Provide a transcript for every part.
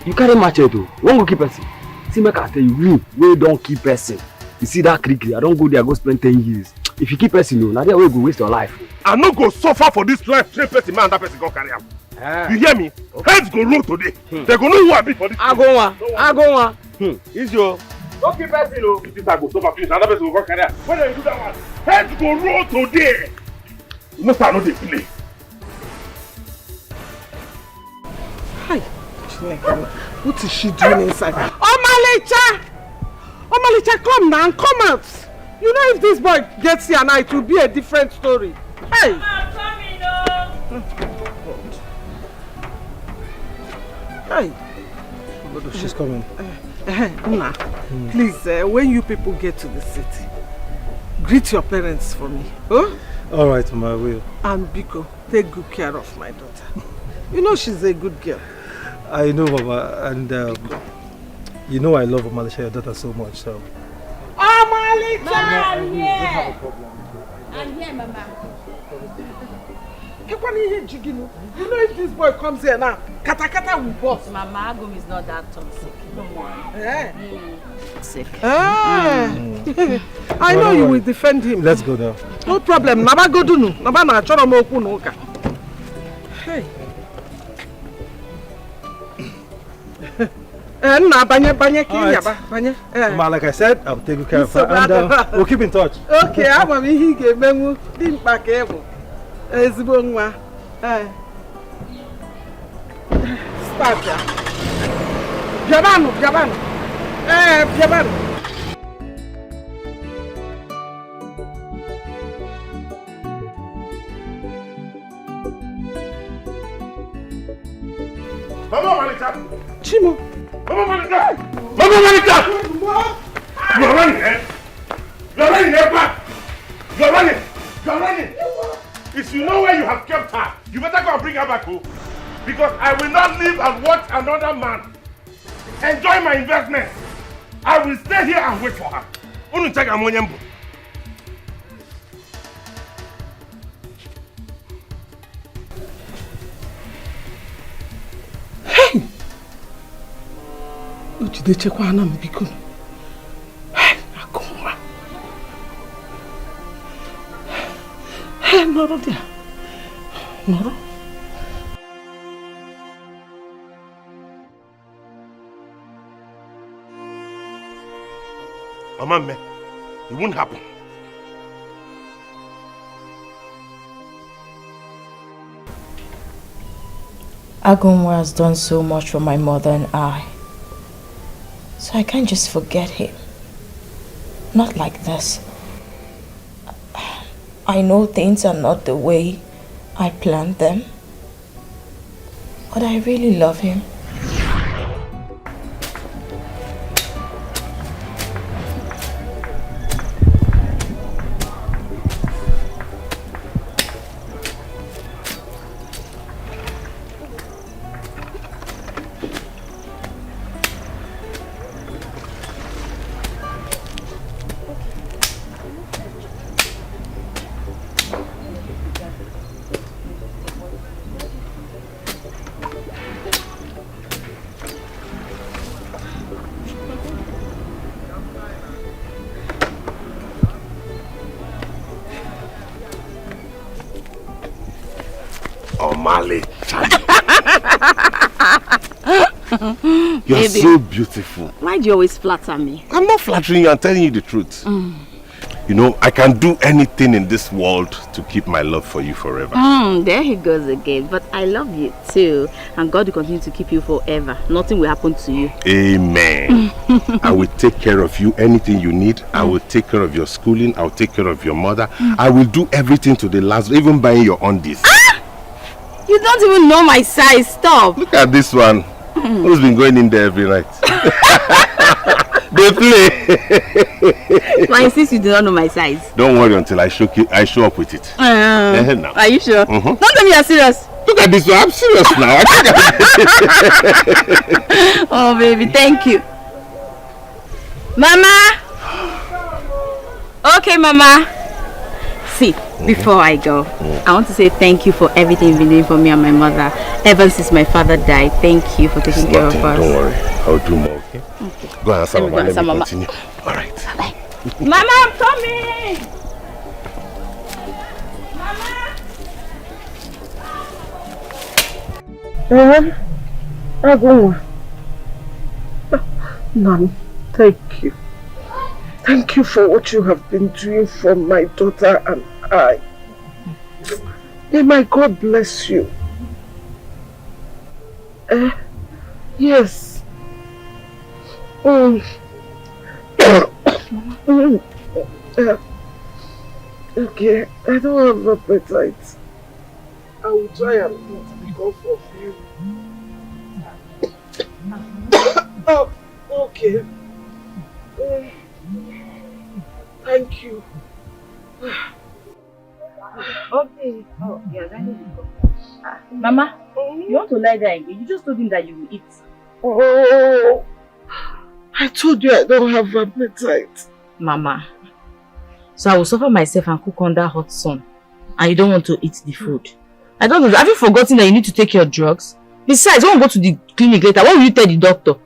You carry machete. One go keep person. See, make I tell you, me, we don't keep person. You see that creek, I don't go there, go spend 10 years. If you keep person, no, now there we go waste your life. I no go suffer for this life, train person, man, that person go carry out. You hear me? Okay. Heads go roll today. They go know who I be for this. I go on. Is your don't keep person, no. If this I go suffer, finish, another person will go carry out. When you do that one, heads go roll today. You know, start not they play. Hi, what is she doing inside? Omalicha! Omalicha, come now, come out. You know if this boy gets here now, it will be a different story. Hey! I'm coming, Hey! She's coming. Una, please, when you people get to the city, greet your parents for me. Huh? All right, Mama, I will. And Biko, take good care of my daughter. You know she's a good girl. I know, Mama, and you know I love Omalicha, your daughter, so much, so... Omalicha! Mama, I'm here! I'm here, Mama. You know if this boy comes here now, kata will bust. Mama, Agum is not that toxic. Don't worry. Sick. I know you will defend him. Let's go now. No problem. Naba go do no. Naba na choro mo ku no ka. Hey. Na banye ki yaba banye. Mama, like I said, I'll take good care of her and we'll keep in touch. Okay, I'm he ga menwu di mpa ka ebo. Ezigbo nwa. Start ya. Jabanu. Jabanu. Mama Omalicha! Chimo! Mama Omalicha! Mama Omalicha! You are running, eh? You are running, eh, back! You are running! You are running! If you know where you have kept her, you better go and bring her back home. Because I will not live and watch another man enjoy my investment. I will stay here and wait for her. Unu check amonyembo. Hey! Ujide chekwa ana mbiko. Hey, akoma. Hey, noro dia. Noro. Mama, it won't happen. Agumwa has done so much for my mother and I. So I can't just forget him. Not like this. I know things are not the way I planned them. But I really love him. You're baby, so beautiful. Why do you always flatter me? I'm not flattering you, I'm telling you the truth. You know, I can do anything in this world to keep my love for you forever. There he goes again. But I love you too. And God will continue to keep you forever. Nothing will happen to you. Amen. I will take care of you. Anything you need, I will take care of your schooling. I will take care of your mother. I will do everything to the last, even buying your undies. You don't even know my size. Stop. Look at this one. Who's been going in there every night? They play. But I insist you do not know my size. Don't worry until I show up with it. Now. Are you sure? Don't tell me you're serious. Look at this one. I'm serious now. Oh, baby, thank you. Mama. Okay, Mama. See, before I go, I want to say thank you for everything you've been doing for me and my mother ever since my father died. Thank you for taking care of us. Don't worry, I'll do more, okay? Go and answer Mama, let me continue. Alright. Bye. Mama, I'm coming! Mama! Nan, thank you. Thank you for what you have been doing for my daughter and I. May my God bless you. Yes. Okay, I don't have appetite. I will try and eat because of you. Oh, okay. Thank you. Okay. Oh, yeah, that is good. Mama, you want to lie there again? You just told him that you will eat. Oh, I told you I don't have appetite. Mama, so I will suffer myself and cook under hot sun, and you don't want to eat the food. I don't know. Have you forgotten that you need to take your drugs? Besides, when we go to the clinic later, what will you tell the doctor?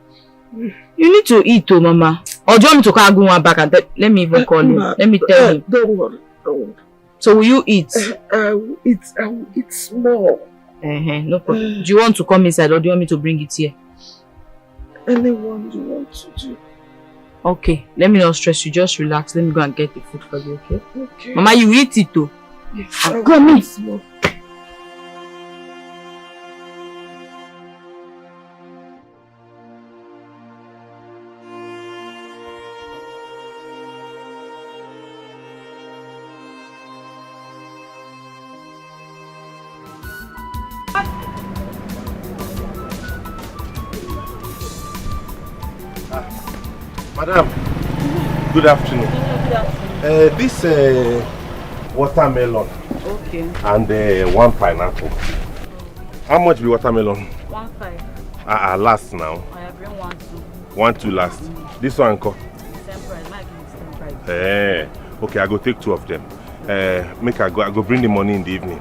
You need to eat, oh, Mama. Or do you want me to call Agunwa back and let me even call him? Let me tell him. Don't worry, don't worry. So will you eat? I will eat small. No problem. Do you want to come inside or do you want me to bring it here? Anyone you want to do. Okay, let me not stress you. Just relax. Let me go and get the food for you, okay? Okay. Mama, you eat it too. Yes, come in. Small. Madam, good afternoon. This watermelon. Okay. And one pineapple. How much be watermelon? 1.5. Last now. I have been 1.2. 1.2 last. This one, Same price. My same price. Okay, I go take 2 of them. Make I go bring the money in the evening.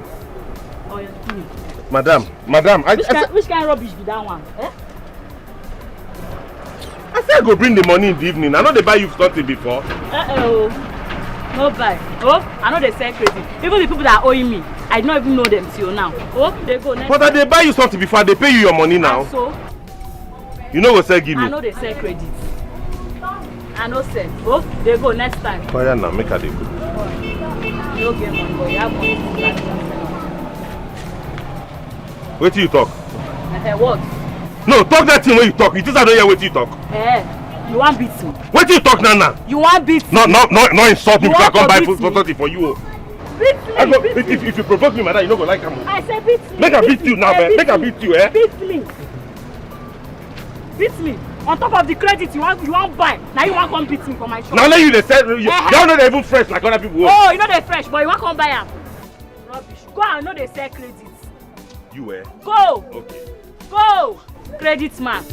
Oh, you're kidding. Madam, which kind of rubbish be that one? I said I go bring the money in the evening. I know they buy you something before. No buy. Oh, I know they sell crazy. Even the people that are owing me, I don't even know them till now. Oh, they go next. But they buy you something before, they pay you your money now. And so? You know what say give me? I know they sell credit. I know sell. Oh, they go next time. Oh yeah, now make her they go. You don't get money, but you have money to Wait till you talk. What? No, talk that thing when you talk. You just don't hear what you talk. You want beat me? Wait till you talk now. You want beat me? No, insult me because I come buy food for something for you. Beat me. If you provoke me, madam, you don't go like him. I said beat me. Make her beat you now, man. Make her beat you, eh? Beat me. Beat me. On top of the credit you want buy. Now you want come beat me for my shop. Now let you they sell. You don't know they even fresh like other people. Oh, you know they fresh, but you want come buy them. Rubbish. Go and know they sell credit. You eh? Go. Okay. Go. Credit man.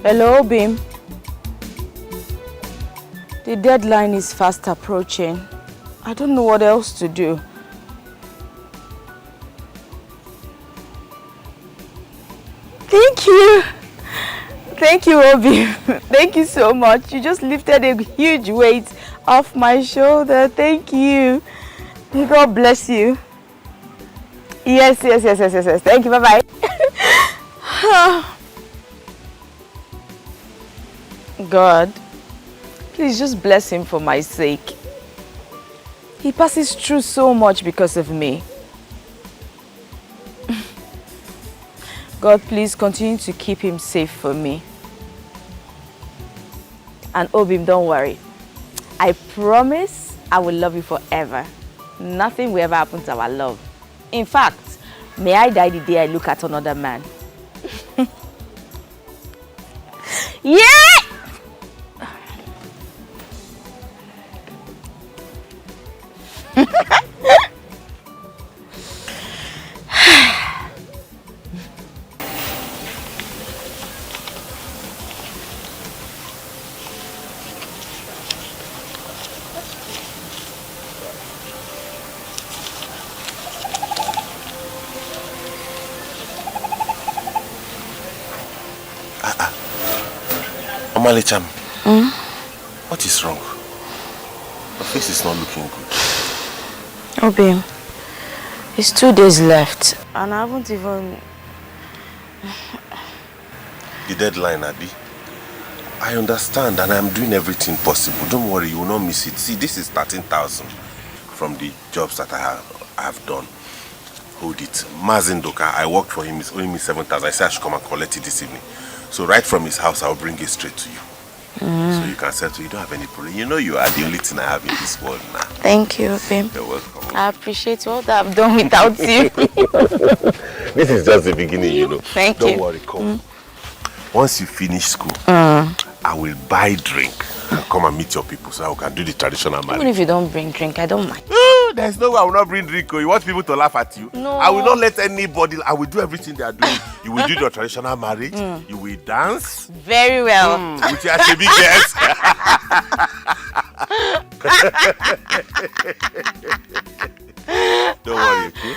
Hello, Bim. The deadline is fast approaching. I don't know what else to do. Thank you. Thank you, Obi. Thank you so much. You just lifted a huge weight off my shoulder. Thank you. May God bless you. Yes. Thank you. Bye-bye. God, please just bless him for my sake. He passes through so much because of me. God, please continue to keep him safe for me. And Obim, don't worry. I promise I will love you forever. Nothing will ever happen to our love. In fact, may I die the day I look at another man. Yeah! Omalicha, what is wrong? Your face is not looking good. Oh, babe. It's 2 days left. And I haven't even... The deadline, Abi. I understand and I'm doing everything possible. Don't worry, you will not miss it. See, this is 13,000 from the jobs that I have done. Hold it. Mazindoka, I worked for him. It's only me 7,000. I said I should come and collect it this evening. So right from his house, I'll bring it straight to you. So you can settle. You don't have any problem. You know you are the only thing I have in this world now. Thank you, babe. You're welcome. I appreciate all that I've done without you. This is just the beginning, you know. Thank you. Don't worry, come. Once you finish school, I will buy drink and come and meet your people so I can do the traditional marriage. Even if you don't bring drink, I don't mind. There's no way I will not bring drink. You want people to laugh at you? No. I will not let anybody. I will do everything they are doing. You will do your traditional marriage. You will dance. Very well. With your big guest. Don't worry, okay?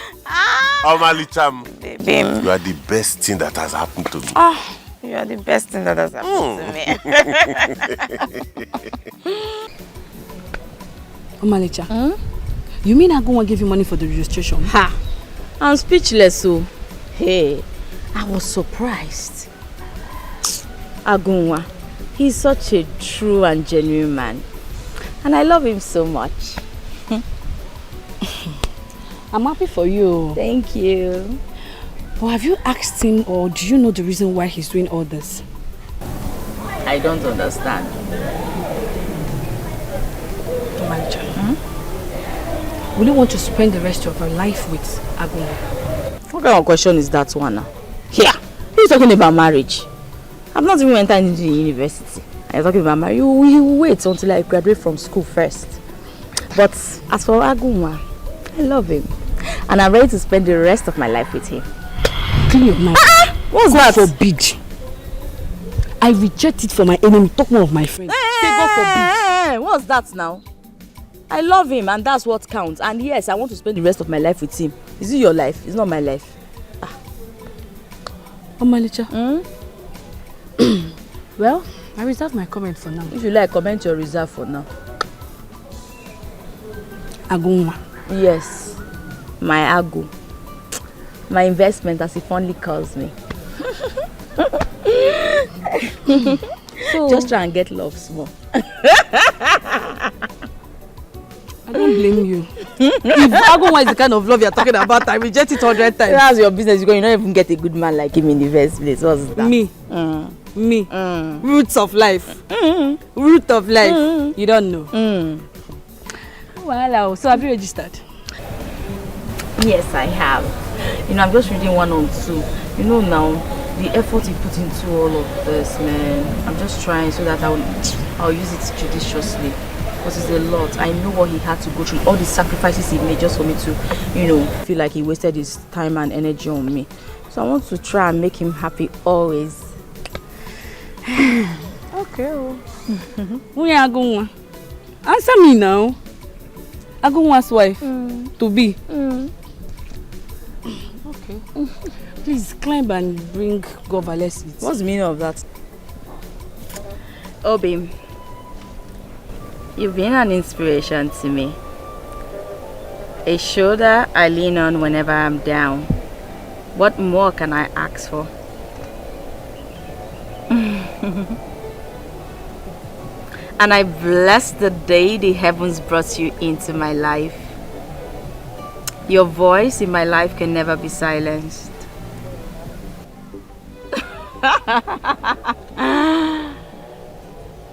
Omalicha, Babe. you are the best thing that has happened to me. Oh, you are the best thing that has happened to me. Omalicha, you mean I go and give you money for the registration? Ha! I'm speechless, so. Hey, I was surprised. Agunwa, he's such a true and genuine man. And I love him so much. I'm happy for you. Thank you. But have you asked him or do you know the reason why he's doing all this? I don't understand. Omalicha, will you want to spend the rest of your life with Agunwa? What kind of question is that one now? Here, who's talking about marriage? I've not even entered into the university. I'm talking about marriage. You wait until I graduate from school first. But as for Agunwa, I love him. And I'm ready to spend the rest of my life with him. Clean your mind. What's God that? forbid. I reject it for my enemy. Talk more of my friend. Say God forbid. What's that now? I love him and that's what counts. And yes, I want to spend the rest of my life with him. Is it your life? It's not my life. Omalicha. Well, I reserve my comment for now. If you like, comment your reserve for now. Agunwa. Yes, my Agu. My investment, as he fondly calls me. So, just try and get love small. I don't blame you. If Agunwa is the kind of love you're talking about, I reject it 100 times. That's your business. You don't even get a good man like him in the first place. What's that? Me. Me. Roots of life. Root of life. You don't know. Well, so have you registered? Yes, I have. You know, I'm just reading 1 or 2. You know now, the effort he put into all of this, man. I'm just trying so that I'll use it judiciously. Because it's a lot. I know what he had to go through, all the sacrifices he made just for me to, you know, feel like he wasted his time and energy on me. So I want to try and make him happy always. Okay. Who is Agunwa? Answer me now. Agunwa's wife to be. Okay. Please climb and bring Govales. What's the meaning of that? Oh, babe. You've been an inspiration to me. A shoulder I lean on whenever I'm down. What more can I ask for? And I bless the day the heavens brought you into my life. Your voice in my life can never be silenced.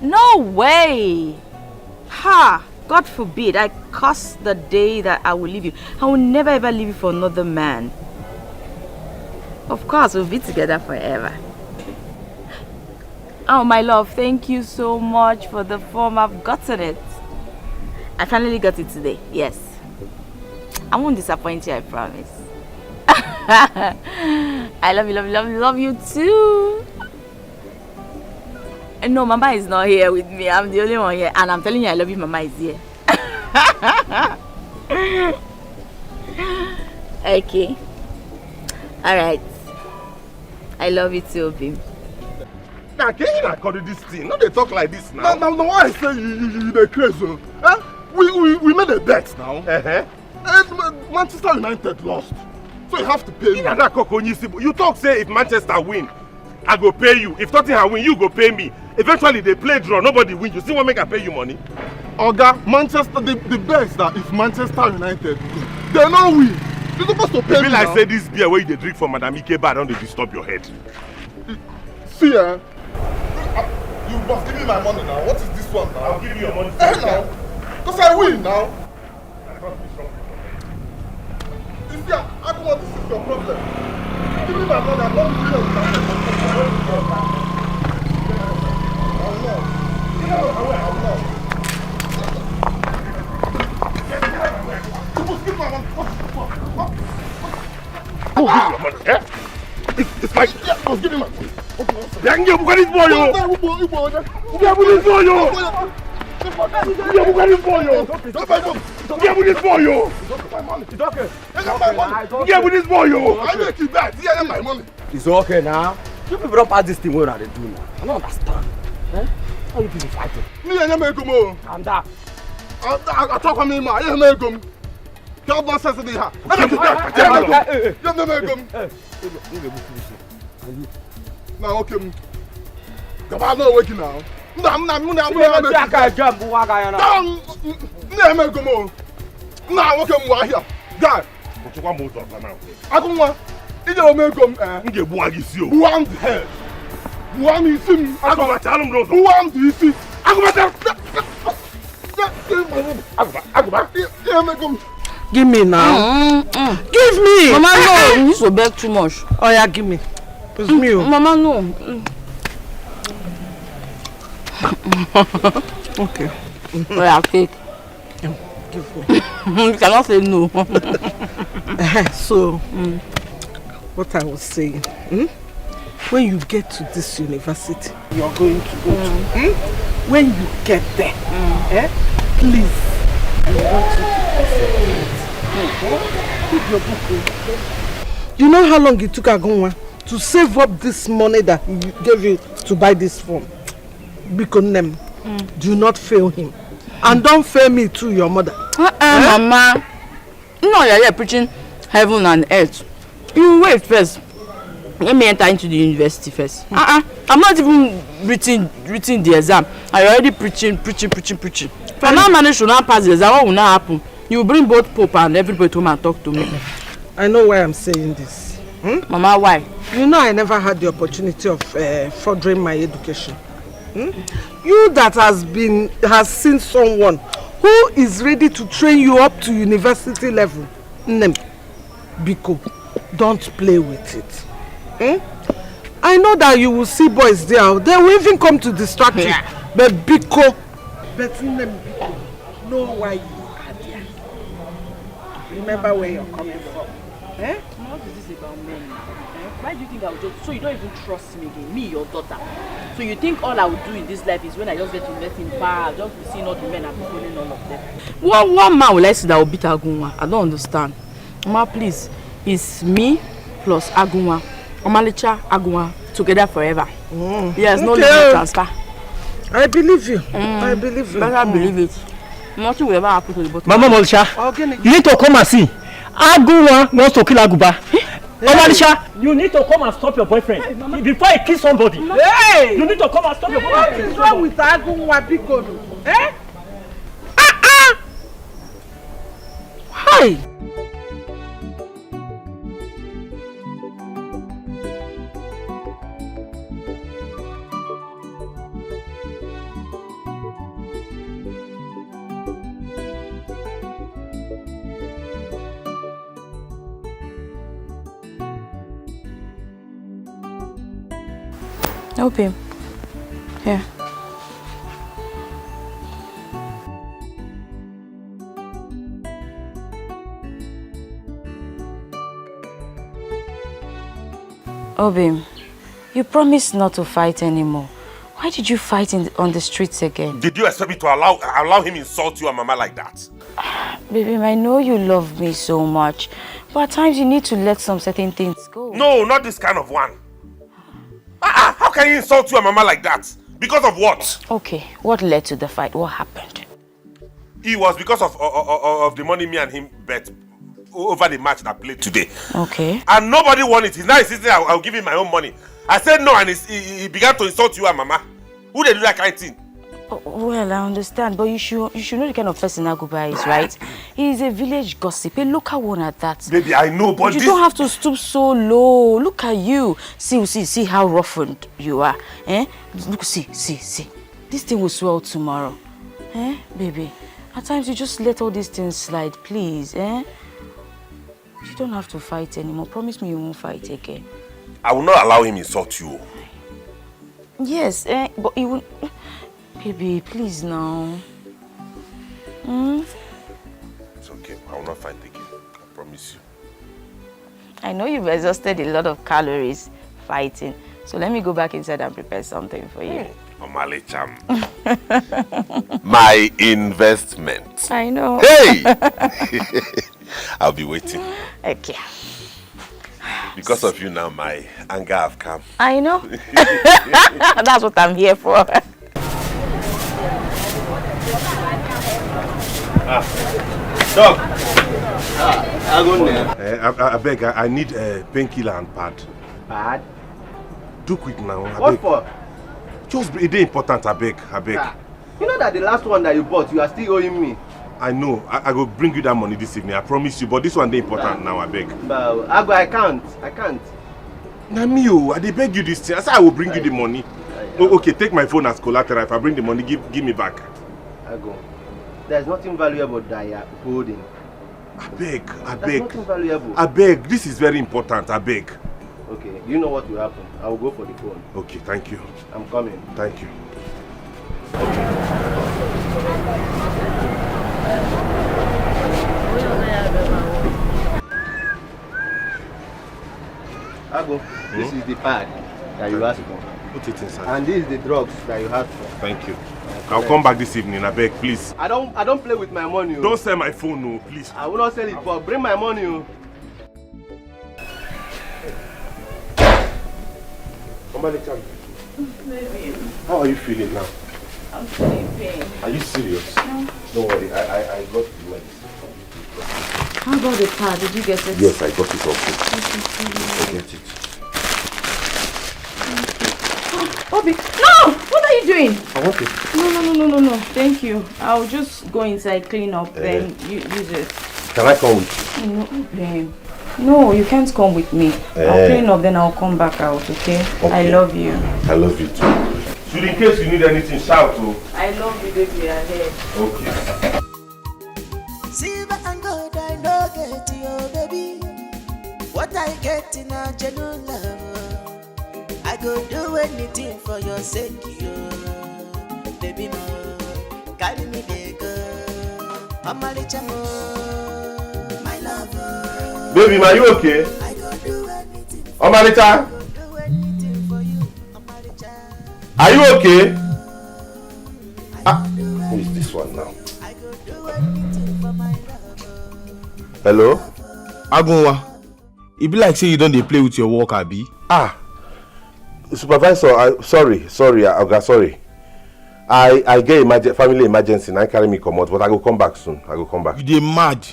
No way! Ha! God forbid, I curse the day that I will leave you. I will never ever leave you for another man. Of course, we'll be together forever. Oh, my love, thank you so much for the form. I've gotten it. I finally got it today, yes. I won't disappoint you, I promise. I love you, love you, love you, love you too. No, Mama is not here with me. I'm the only one here. And I'm telling you, I love you, Mama is here. Okay. Alright. I love you too, Obim. Now, can you not call this thing? No, they talk like this now. Now, why I say you the crazy? Huh? We made a bet now. And Manchester United lost. So you have to pay me. You talk say if Manchester win, I go pay you. If Tottenham win, you go pay me. Eventually they play draw, nobody win. You see what make I pay you money? Oga, Manchester, the best that if Manchester United win, they not win. You're supposed to pay me like now. say this beer where you drink for Madame Ike bar, don't they disturb your head? See, you must give me my money now. What is this one now? I'll give you your money. Now. Because I win now. You see, I don't want this is your problem. Give me my money. I'm not doing it. I'm not. You must give my money. Who give your money? Eh? It's like... Yeah, must give me my money. Then you get this boy, yo! Get this boy, yo! Get this boy, yo! Get this boy, yo! It's okay. Get with this boy, yo! I make it back. Yeah, my money. It's okay now. You people don't pass this thing where they do now. I don't understand. Eh? How you people fighting? Me and you make more. Calm down. I talk to me, man. You make them. Can't not say something here. You make them. Now, okay. Come on, no working now. I'm not make them. Now, okay, more here. Guy. But you want more talk now? I don't want. You don't make them. You get one is you. Who am the head? Who am you see? I go tell him those. Who am you see? I go tell. Give me now. Give me. Mama, no. You need to beg too much. Oh yeah, give me. It's me. Mama, no. Okay. Oh yeah, cake. You cannot say no. So, what I was saying, when you get to this university, you're going to go to. When you get there, please, I want you to keep your book. You know how long it took Agunwa to save up this money that he gave you to buy this phone? Because do not fail him. And don't fail me too, your mother. Mama. No, you're here preaching heaven and earth. You wait first. Let me enter into the university first. I'm not even written the exam. I already preaching. If I now manage to not pass the exam, what will not happen? You bring both Pope and everybody to come and talk to me. I know why I'm saying this. Mama, why? You know I never had the opportunity of furthering my education. You that has seen someone who is ready to train you up to university level. Biko, don't play with it. I know that you will see boys there. They will even come to distract you. But Biko, know why you are there. Remember where you're coming from. What is this about men? Why do you think I would just... So you don't even trust me again, me, your daughter. So you think all I would do in this life is when I just get to invest in bar, just be seeing all the men and be calling all of them. One man will I see that will beat Agunwa? I don't understand. Mama, please. It's me plus Agunwa. Omalicha, Agunwa, together forever. Yes, no limit transfer. I believe you. I believe you. Better believe it. Nothing will ever happen to the bottom. Mama Omalicha, you need to come and see. Agunwa wants to kill Aguba. Omalicha, you need to come and stop your boyfriend before he kills somebody. Hey! You need to come and stop your boyfriend. What is wrong with Agunwa Biko? Hi! Okay. Here. Obi, you promised not to fight anymore. Why did you fight on the streets again? Did you expect me to allow him insult you and Mama like that? Baby, I know you love me so much, but at times you need to let some certain things go. No, not this kind of one. How can you insult your mama like that? Because of what? Okay, what led to the fight? What happened? It was because of the money me and him bet over the match that played today. Okay. And nobody won it. He's now insisting I'll give him my own money. I said no, and he began to insult you and mama. Who they do that kind of thing? Oh, well, I understand, but you should know the kind of person Aguba is, right? He's a village gossip, a local one at that. Baby, I know, but you don't have to stoop so low. Look at you. See how roughened you are. Eh? Look, see. This thing will swell tomorrow. Eh, baby? At times you just let all these things slide, please. Eh? You don't have to fight anymore. Promise me you won't fight again. I will not allow him insult you. Yes, but he won't. Baby, please now. It's okay. I will not fight again. I promise you. I know you've exhausted a lot of calories fighting. So let me go back inside and prepare something for you. Omalicha. My investment. I know. Hey! I'll be waiting. Okay. Because of you now, my anger have come. I know. That's what I'm here for. Dog. I beg, I need a painkiller and pad. Pad? Do quick now. What for? Just it is important, I beg. You know that the last one that you bought, you are still owing me. I know. I will bring you that money this evening. I promise you. But this one is important now, I beg. But I can't. Namio, I beg you this thing. I said I will bring you the money. Oh, okay, take my phone as collateral. If I bring the money, give me back. I go. There's nothing valuable that you are holding. I beg. There's nothing valuable. I beg. This is very important. I beg. Okay, you know what will happen. I will go for the phone. Okay, thank you. I'm coming. Thank you. Ago, this is the pad that you asked for. Put it inside. And this is the drugs that you asked for. Thank you. I'll come back this evening, I beg, please. I don't play with my money. Don't sell my phone, no, please. I will not sell it, but bring my money. Omalicha, Baby, how are you feeling now? I'm feeling pain. Are you serious? No. Don't worry, I got the medicine. How about the pad? Did you get it? Yes, I got it also. I get it. Obi, no! What are you doing? I want it. No. Thank you. I'll just go inside, clean up, then you use it. Can I come with you? No, babe. No, you can't come with me. I'll clean up, then I'll come back out, okay? I love you. I love you too. So in case you need anything, shout. I love you, baby. Ahead. Okay. Silver and gold, I know get you, baby. What I get in a genuine love, I go do anything for your sake, you. Baby, no, carry me there, go. Omalicha, my lover. Baby, are you okay? I go do anything. Omalicha, Do anything for you, Omalicha. are you okay? Who is this one now? I go do anything for my lover. Hello? Agunwa, it be like say you don't play with your work, Abi. Supervisor, sorry, Oga, sorry. I get family emergency and I carry me come out, but I will come back soon. I will come back. You dey mad.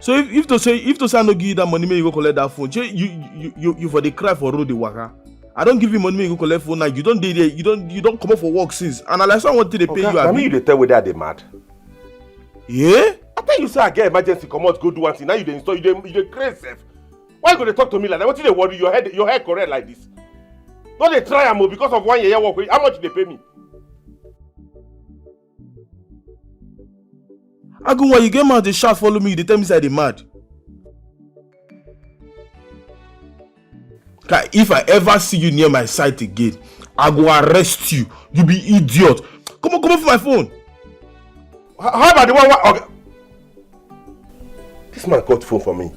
So if to say I no give you that money, may you go collect that phone. You for the cry for road the waka. I don't give you money, may you go collect phone now. You don't dey there. You don't come up for work since. And like someone to pay you. I mean, you tell whether they mad. Yeah? I tell you say I get emergency come out, go do one thing. Now you dey install, you dey crazy. Why you gonna talk to me like that? What did they worry? Your head correct like this? Don't they try am because of 1 year work? How much they pay me? Agunwa, you get mad, they shout, follow me, they tell me say they mad. If I ever see you near my site again, I go arrest you. You be idiot. Come on for my phone. How about the one? Okay. This man got phone for me.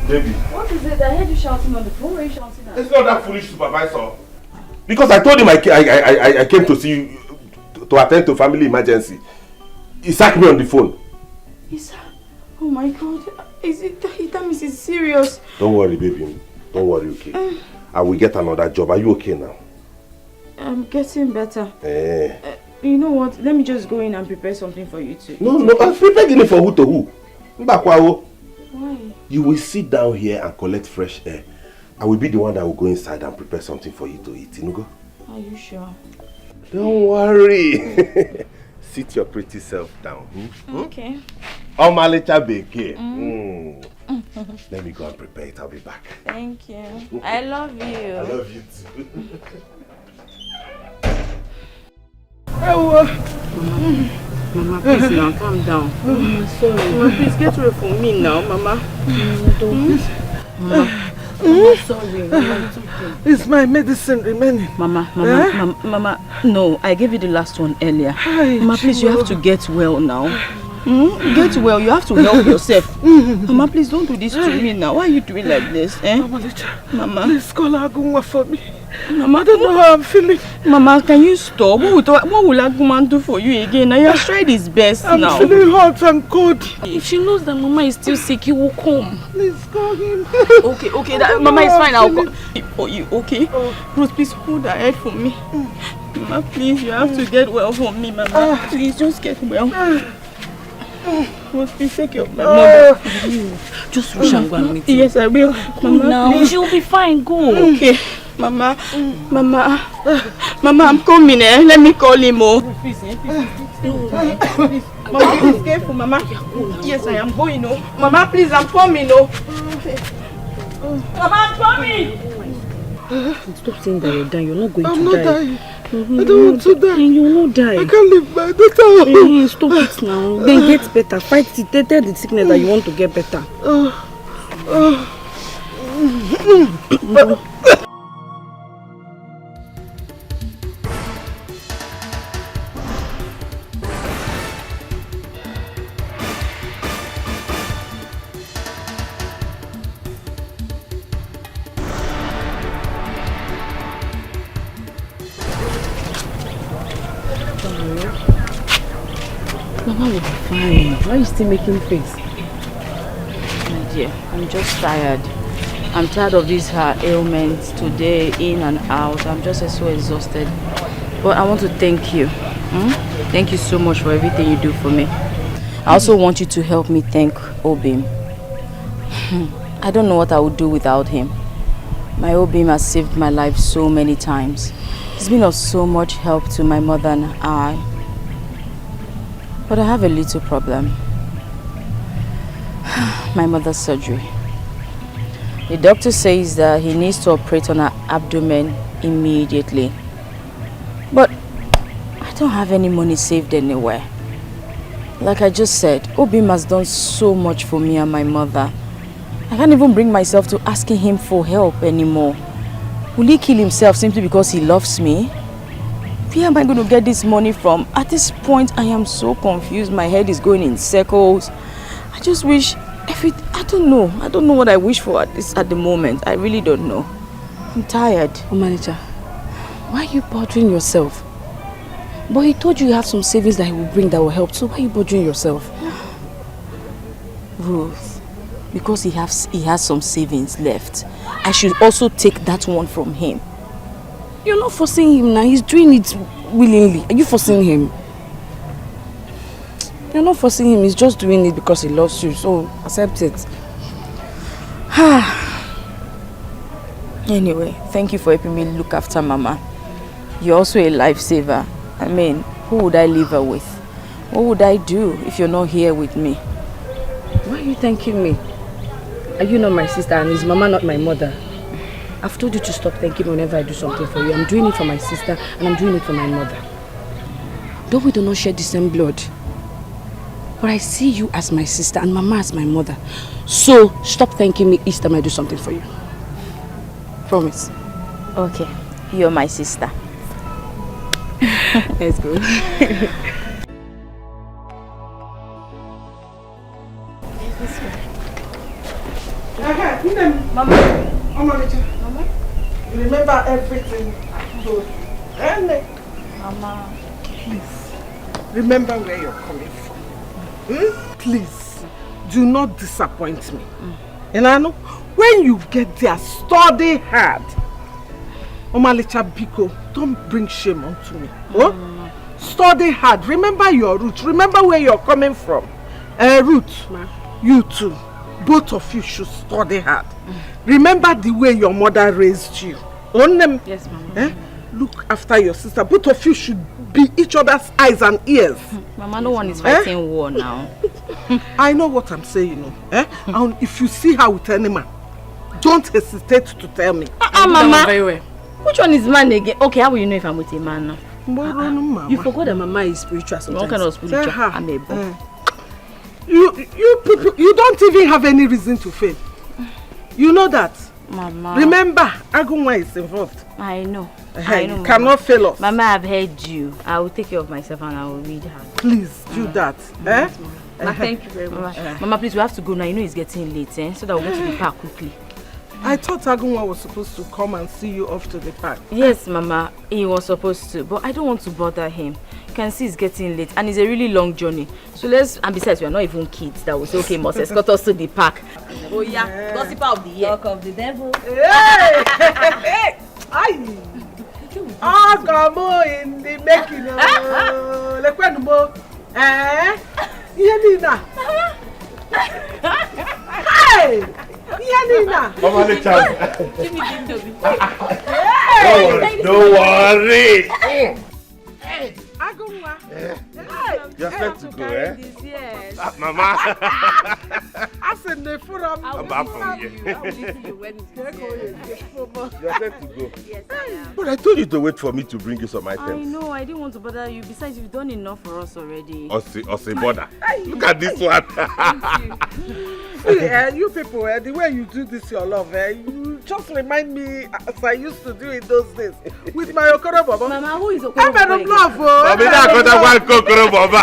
Baby. What is it? I heard you shouting on the phone. Where are you shouting at? It's not that foolish, supervisor. Because I told him I came to see you to attend to family emergency. He sacked me on the phone. Oh my God. That means it's serious. Don't worry, baby. Don't worry, okay? I will get another job. Are you okay now? I'm getting better. Eh. You know what? Let me just go in and prepare something for you to eat. No, prepare dinner for who to who? Why? You will sit down here and collect fresh air. I will be the one that will go inside and prepare something for you to eat. Inugo? Are you sure? Don't worry. Sit your pretty self down. Okay. Omalicha Dikeh. Let me go and prepare it. I'll be back. Thank you. I love you. I love you too. Mama, please now, calm down. I'm sorry. Mama, please get away from me now, Mama. Don't. Mama, I'm sorry. Mama, it's okay. Is my medicine remaining? Mama, no, I gave you the last one earlier. Mama, please, you have to get well now. Get well, you have to help yourself. Mama, please don't do this to me now. Why are you doing like this? Mama, please call Aguma for me. Mama, I don't know how I'm feeling. Mama, can you stop? What will Aguma do for you again? He has tried his best now. I'm feeling hot and cold. If she knows that Mama is still sick, he will come. Please call him. Okay, Mama is fine. I'll come for you, okay? Rose, please hold her head for me. Mama, please, you have to get well for me, Mama. Please, just get well. Rose, please take your mother. Just rush and go and meet him. Yes, I will. Mama, now she'll be fine. Go. Okay. Mama, I'm coming. Let me call him. Please. Mama, please careful, Mama. Yes, I am going. Mama, please, I'm coming. Mama, I'm coming. Stop saying that you're dying. You're not going I'm to not die. dying. I don't want to die. You will not die. I can't leave my daughter. Stop it now. Then get better. Fight it. Tell the sickness that you want to get better. Mama will be fine. Why are you still making face? My dear, I'm just tired. I'm tired of these ailments today, in and out. I'm just so exhausted. But I want to thank you. Thank you so much for everything you do for me. I also want you to help me thank Obim. I don't know what I would do without him. My Obim has saved my life so many times. He's been of so much help to my mother and I. But I have a little problem. My mother's surgery. The doctor says that he needs to operate on her abdomen immediately. But I don't have any money saved anywhere. Like I just said, Obim has done so much for me and my mother. I can't even bring myself to asking him for help anymore. Will he kill himself simply because he loves me? Where am I going to get this money from? At this point, I am so confused. My head is going in circles. I just wish I don't know. I don't know what I wish for at the moment. I really don't know. I'm tired. Omalicha, why are you bothering yourself? But he told you have some savings that he will bring that will help. So why are you bothering yourself? Ruth, because he has some savings left, I should also take that one from him. You're not forcing him now. He's doing it willingly. Are you forcing him? You're not forcing him. He's just doing it because he loves you. So accept it. Anyway, thank you for helping me look after Mama. You're also a lifesaver. I mean, who would I leave her with? What would I do if you're not here with me? Why are you thanking me? Are you not my sister and is Mama not my mother? I've told you to stop thanking me whenever I do something for you. I'm doing it for my sister and I'm doing it for my mother. Though we do not share the same blood, but I see you as my sister and Mama as my mother. So stop thanking me each time I do something for you. Promise. Okay, you're my sister. Let's go. Mama. Mama, you remember everything I told you. Mama, please remember where you're coming from. Please do not disappoint me. And I know when you get there, study hard. Omalicha Biko, don't bring shame onto me. Oh? Study hard. Remember your roots. Remember where you're coming from. Roots, you too. Both of you should study hard. Remember the way your mother raised you. Yes, Mama. Look after your sister. Both of you should be each other's eyes and ears. Mama, no one is fighting war now. I know what I'm saying. And if you see her with any man, don't hesitate to tell me. Mama. Very well. Which one is man again? Okay, how will you know if I'm with a man now? You forgot that Mama is spiritual sometimes. What kind of spiritual? I'm a boy. You people, you don't even have any reason to fail. You know that. Mama. Remember, Agunwa is involved. I know. You cannot fail us. Mama, I've heard you. I will take care of myself and I will read her. Please do that. Thank you very much. Mama, please, we have to go now. You know it's getting late, so that we'll get to the park quickly. I thought Agunwa was supposed to come and see you off to the park. Yes, Mama, he was supposed to, but I don't want to bother him. You can see it's getting late and it's a really long journey. So and besides, we are not even kids that will say, okay, must escort us to the park. Oh yeah, gossiper of the year. Talk of the devil. Hey! Agamo in the making. Lekwenumo. Yenina. Hey! Yenina. Omalicha. Don't worry. Agumwa. You're set to go, eh? Yes. Mama. I said the forum. I'm back from here. You're set to go. Yes, but I told you to wait for me to bring you some items. I know, I didn't want to bother you. Besides, you've done enough for us already. Ose bother. Look at this one. See, you people, the way you do this, your love, you just remind me as I used to do in those days with my Okoro Baba. Mama, who is Okoro Baba? I'm in love. Mama, I got one Okoro Baba.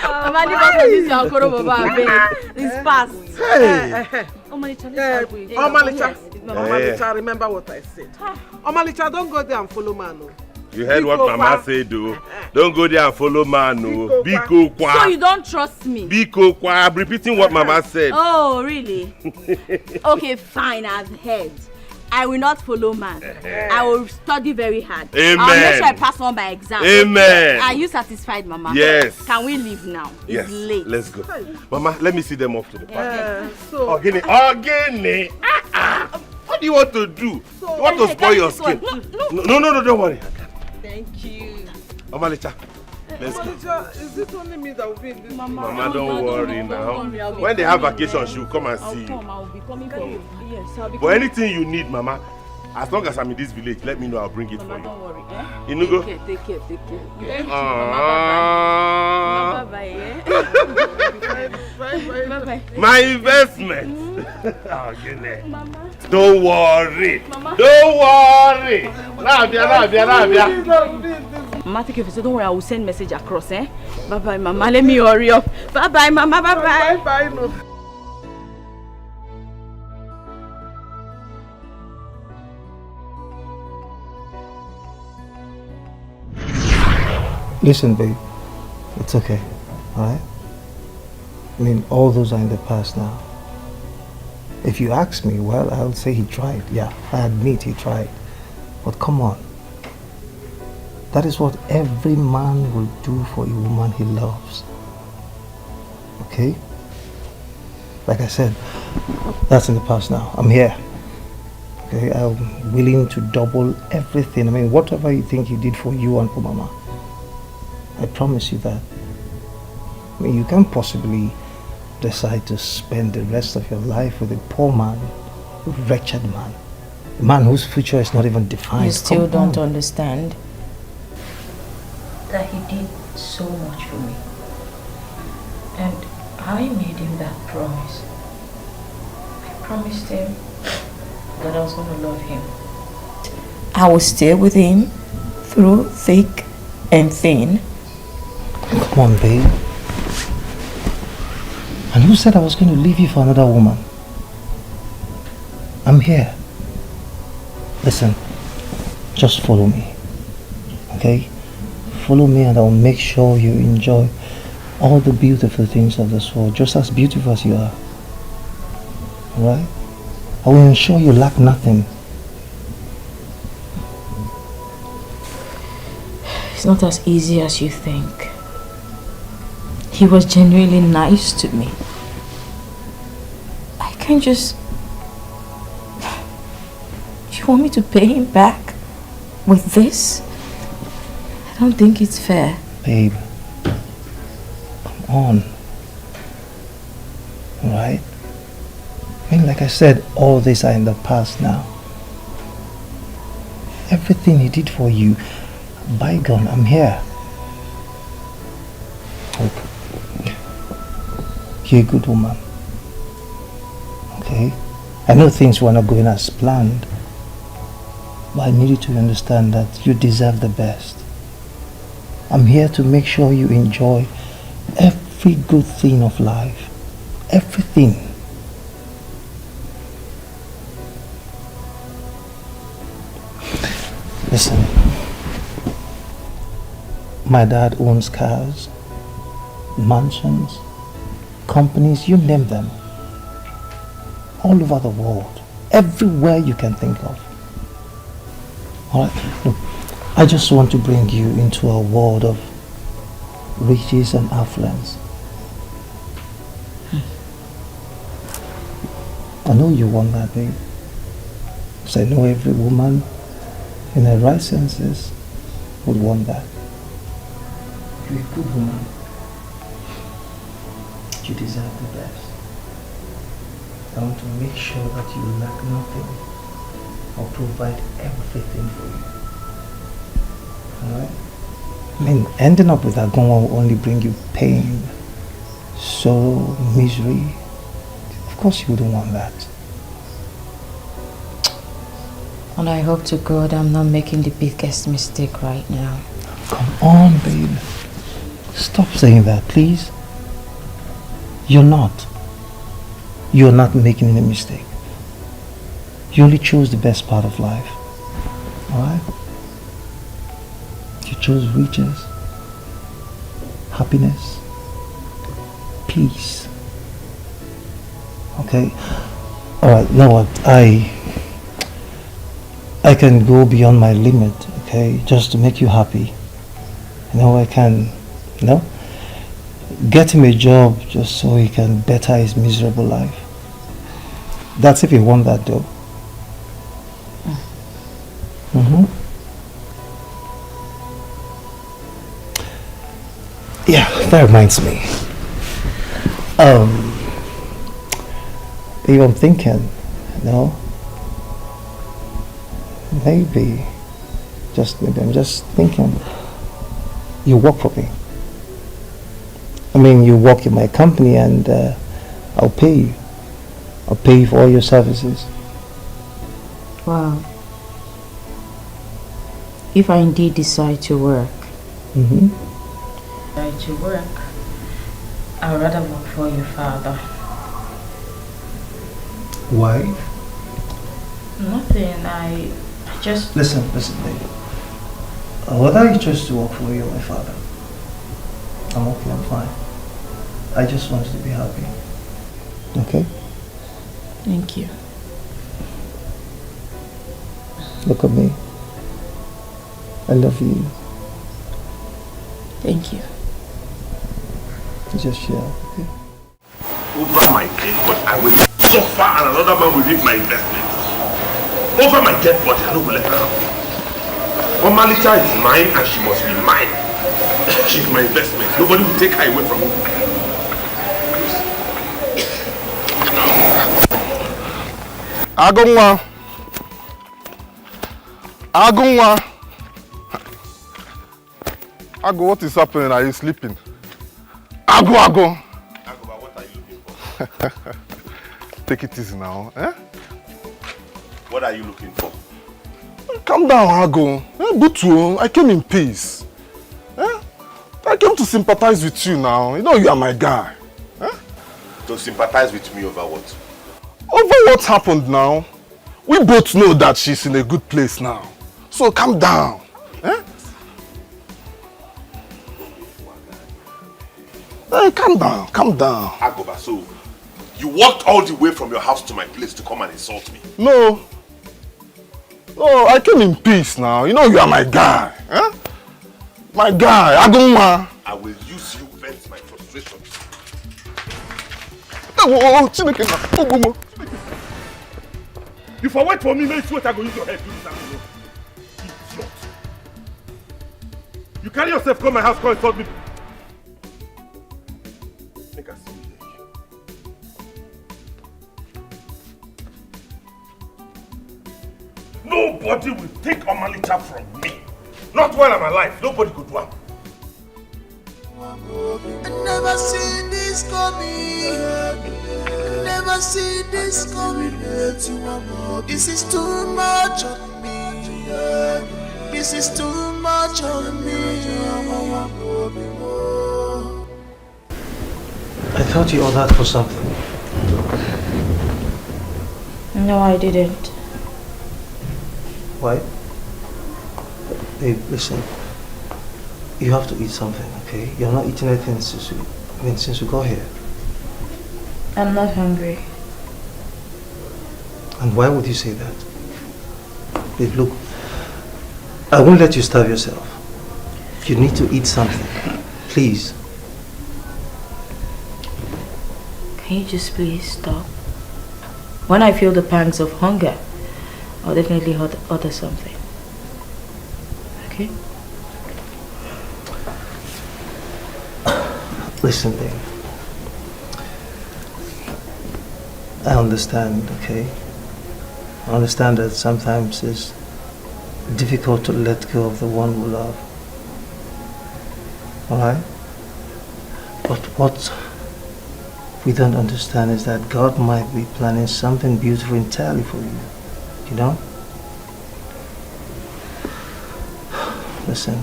Mama, leave us with this Okoro Baba. It's past. Hey. Omalicha, remember what I said. Omalicha, don't go there and follow man. You heard what Mama said, though. Don't go there and follow man, no. Biko kwa. So you don't trust me? Biko kwa. I'm repeating what Mama said. Oh, really? Okay, fine, I've heard. I will not follow man. I will study very hard. Amen. I'll make sure I pass on my exam. Amen. Are you satisfied, Mama? Yes. Can we leave now? It's late. Let's go. Mama, let me see them off to the park. Ogene. What do you want to do? You want to spoil your skin? No, don't worry. Thank you. Omalicha, let's go. Omalicha, is it only me that will be in this? Mama, don't worry now. When they have vacation, she'll come and see you. I'll be coming for you. Yes, I'll be But anything you need, Mama, as long as I'm in this village, let me know. I'll bring it for you. Don't worry. You go. Take care. Thank you. Mama, Bye-bye. my investment. Mama. Don't worry. Mama. Don't worry. Nabia. Mama, take care. So don't worry, I will send message across, Bye-bye, Mama. Let me hurry up. Bye-bye, Mama. Bye-bye. Bye, no. Listen, babe, it's okay, alright? I mean, all those are in the past now. If you ask me, well, I'll say he tried. Yeah, I admit he tried. But come on. That is what every man will do for a woman he loves. Okay? Like I said, that's in the past now. I'm here. Okay, I'm willing to double everything. I mean, whatever you think he did for you and for Mama. I promise you that. I mean, you can't possibly decide to spend the rest of your life with a poor man, a wretched man, a man whose future is not even defined. You still don't understand that he did so much for me, and I made him that promise. I promised him that I was going to love him. I will stay with him through thick and thin. Come on, babe. And who said I was going to leave you for another woman? I'm here. Listen, just follow me, okay? Follow me and I'll make sure you enjoy all the beautiful things of this world, just as beautiful as you are. Alright? I will ensure you lack nothing. It's not as easy as you think. He was genuinely nice to me. I can't just... You want me to pay him back with this? I don't think it's fair. Babe, come on. Alright? I mean, like I said, all these are in the past now. Everything he did for you, bygone, I'm here. Look, you're a good woman. Okay? I know things were not going as planned, but I need you to understand that you deserve the best. I'm here to make sure you enjoy every good thing of life. Everything. Listen, my dad owns cars, mansions, companies, you name them, all over the world, everywhere you can think of. Alright, look, I just want to bring you into a world of riches and affluence. I know you want that, babe. Because I know every woman in her right senses would want that. You're a good woman. You deserve the best. I want to make sure that you lack nothing. I'll provide everything for you. Alright? I mean, ending up with that gun will only bring you pain, sorrow, misery. Of course you wouldn't want that. And I hope to God I'm not making the biggest mistake right now. Come on, babe. Stop saying that, please. You're not. You're not making any mistake. You only chose the best part of life. Alright? You chose riches, happiness, peace. Okay? Alright, you know what? I can go beyond my limit, okay, just to make you happy. You know, I can, you know, get him a job just so he can better his miserable life. That's if you want that, though. Yeah, that reminds me. Babe, I'm thinking, you know, maybe, I'm just thinking, you work for me. I mean, you work in my company and I'll pay you. I'll pay you for all your services. Wow. If I indeed decide to work, I'd rather work for your father. Why? Nothing, I just... Listen, babe. Whether you choose to work for you or my father, I'm okay, I'm fine. I just want you to be happy. Okay? Thank you. Look at me. I love you. Thank you. Just share, okay? Over my dead body, I will suffer and another man will reap my investment. Over my dead body, I don't let her happen. Omalicha is mine and she must be mine. She's my investment. Nobody will take her away from me. Agunwa. Agu, what is happening? Are you sleeping? Agu. Aguba, what are you looking for? Take it easy now, eh? What are you looking for? Calm down, Agu. Butu, I came in peace. Eh? I came to sympathize with you now. You know you are my guy. Eh? To sympathize with me over what? Over what happened now? We both know that she's in a good place now. So calm down. Eh? Hey, calm down. Agoba, so You walked all the way from your house to my place to come and insult me. No. No, I came in peace now. You know you are my guy. Huh? My guy, Agunwa. I will use you vent my frustration. You for wait for me, make sure I go use your head. Idiot. You carry yourself, come my house, come insult me. Make us see you. Nobody will take Omalicha from me. Not while I'm alive. Nobody could do it. I never see this coming. Never see this coming. This is too much on me. This is too much on me. I thought you ordered for something. No, I didn't. Why? Babe, listen. You have to eat something, okay? You're not eating anything since we got here. I'm not hungry. And why would you say that? Babe, look. I won't let you starve yourself. You need to eat something. Please. Can you just please stop? When I feel the pangs of hunger, I'll definitely order something. Okay? Listen, babe. I understand, okay? I understand that sometimes it's difficult to let go of the one we love. Alright? But what we don't understand is that God might be planning something beautiful entirely for you. You know? Listen,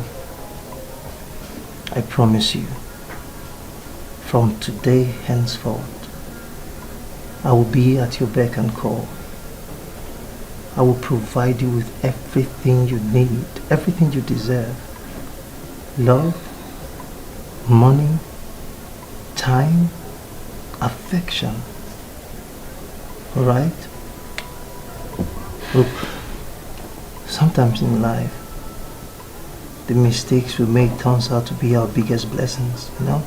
I promise you, from today henceforth, I will be at your beck and call. I will provide you with everything you need, everything you deserve. Love, money, time, affection. Alright? Look, sometimes in life, the mistakes we make turns out to be our biggest blessings, you know?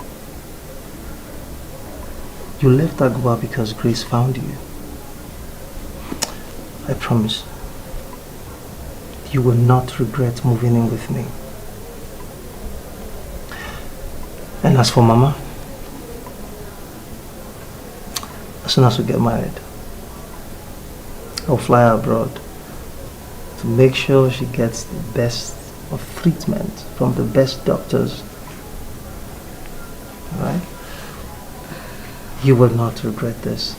You left Agua because Grace found you. I promise, you will not regret moving in with me. And as for Mama, as soon as we get married, I'll fly her abroad to make sure she gets the best of treatment from the best doctors. Alright? You will not regret this.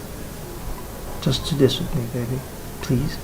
Just do this with me, baby. Please.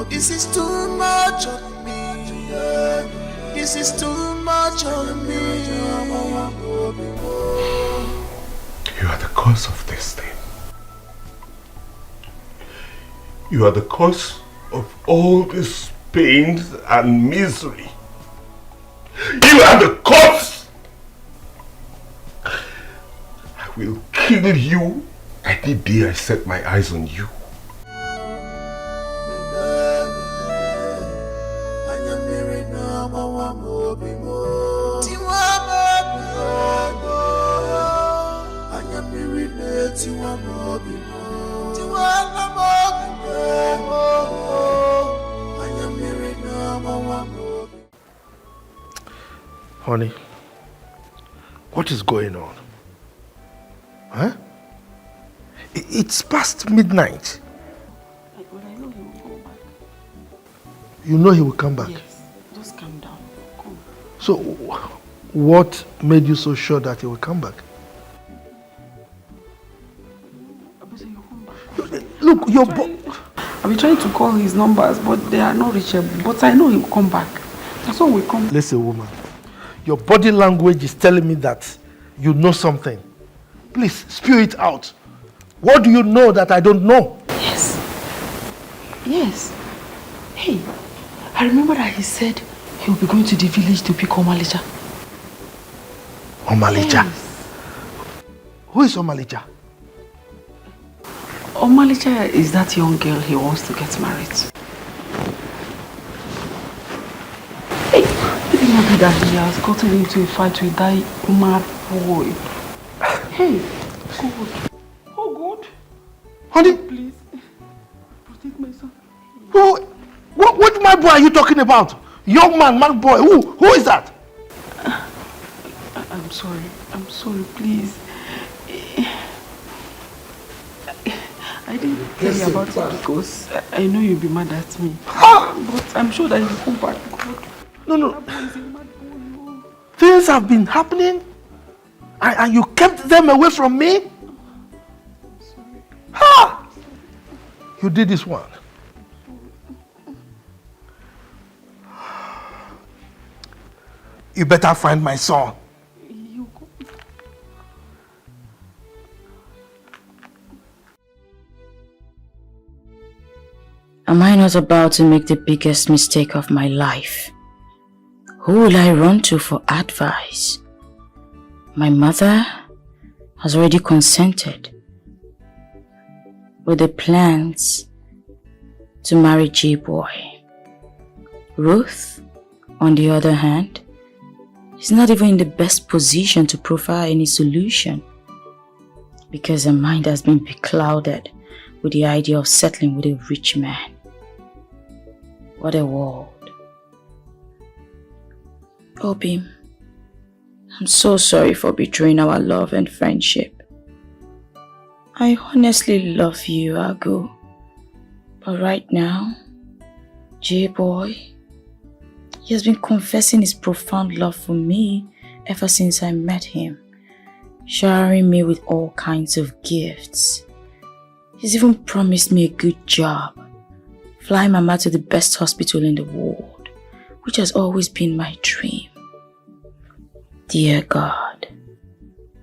This is too much on me. This is too much on me. You are the cause of this thing. You are the cause of all this pain and misery. You are the cause. I will kill you any day I set my eyes on you. Honey, What is going on? Huh? It's past midnight. But I know he will come back. You know he will come back? Yes. Just calm down. Come. So, what made you so sure that he will come back? Look, your I've been trying to call his numbers, but they are not reachable. But I know he will come back. That's why we come. Listen, woman. Your body language is telling me that you know something. Please, spew it out. What do you know that I don't know? Yes. Yes. Hey, I remember that he said he will be going to the village to pick Omalicha. Omalicha? Yes. Who is Omalicha? Omalicha is that young girl he wants to get married to. Hey, it might be that he has gotten into a fight with that mad boy. Hey, God. Oh, God. Honey? Please, protect my son. What mad boy are you talking about? Young man, mad boy. Who is that? I'm sorry. I'm sorry, please. I didn't tell you about it because I know you'll be mad at me. But I'm sure that you'll come back. God. No. Things have been happening and you kept them away from me? Sorry. Ha! You did this one. You better find my son. Am I not about to make the biggest mistake of my life? Who will I run to for advice? My mother has already consented with the plans to marry J-Boy. Ruth, on the other hand, is not even in the best position to provide any solution because her mind has been beclouded with the idea of settling with a rich man. What a world. Obim, I'm so sorry for betraying our love and friendship. I honestly love you, Agu. But right now, J-Boy, he has been confessing his profound love for me ever since I met him, showering me with all kinds of gifts. He's even promised me a good job, fly Mama to the best hospital in the world, which has always been my dream. Dear God,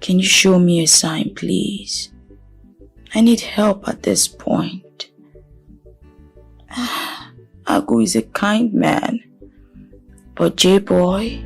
can you show me a sign, please? I need help at this point. Agu is a kind man, but J-Boy...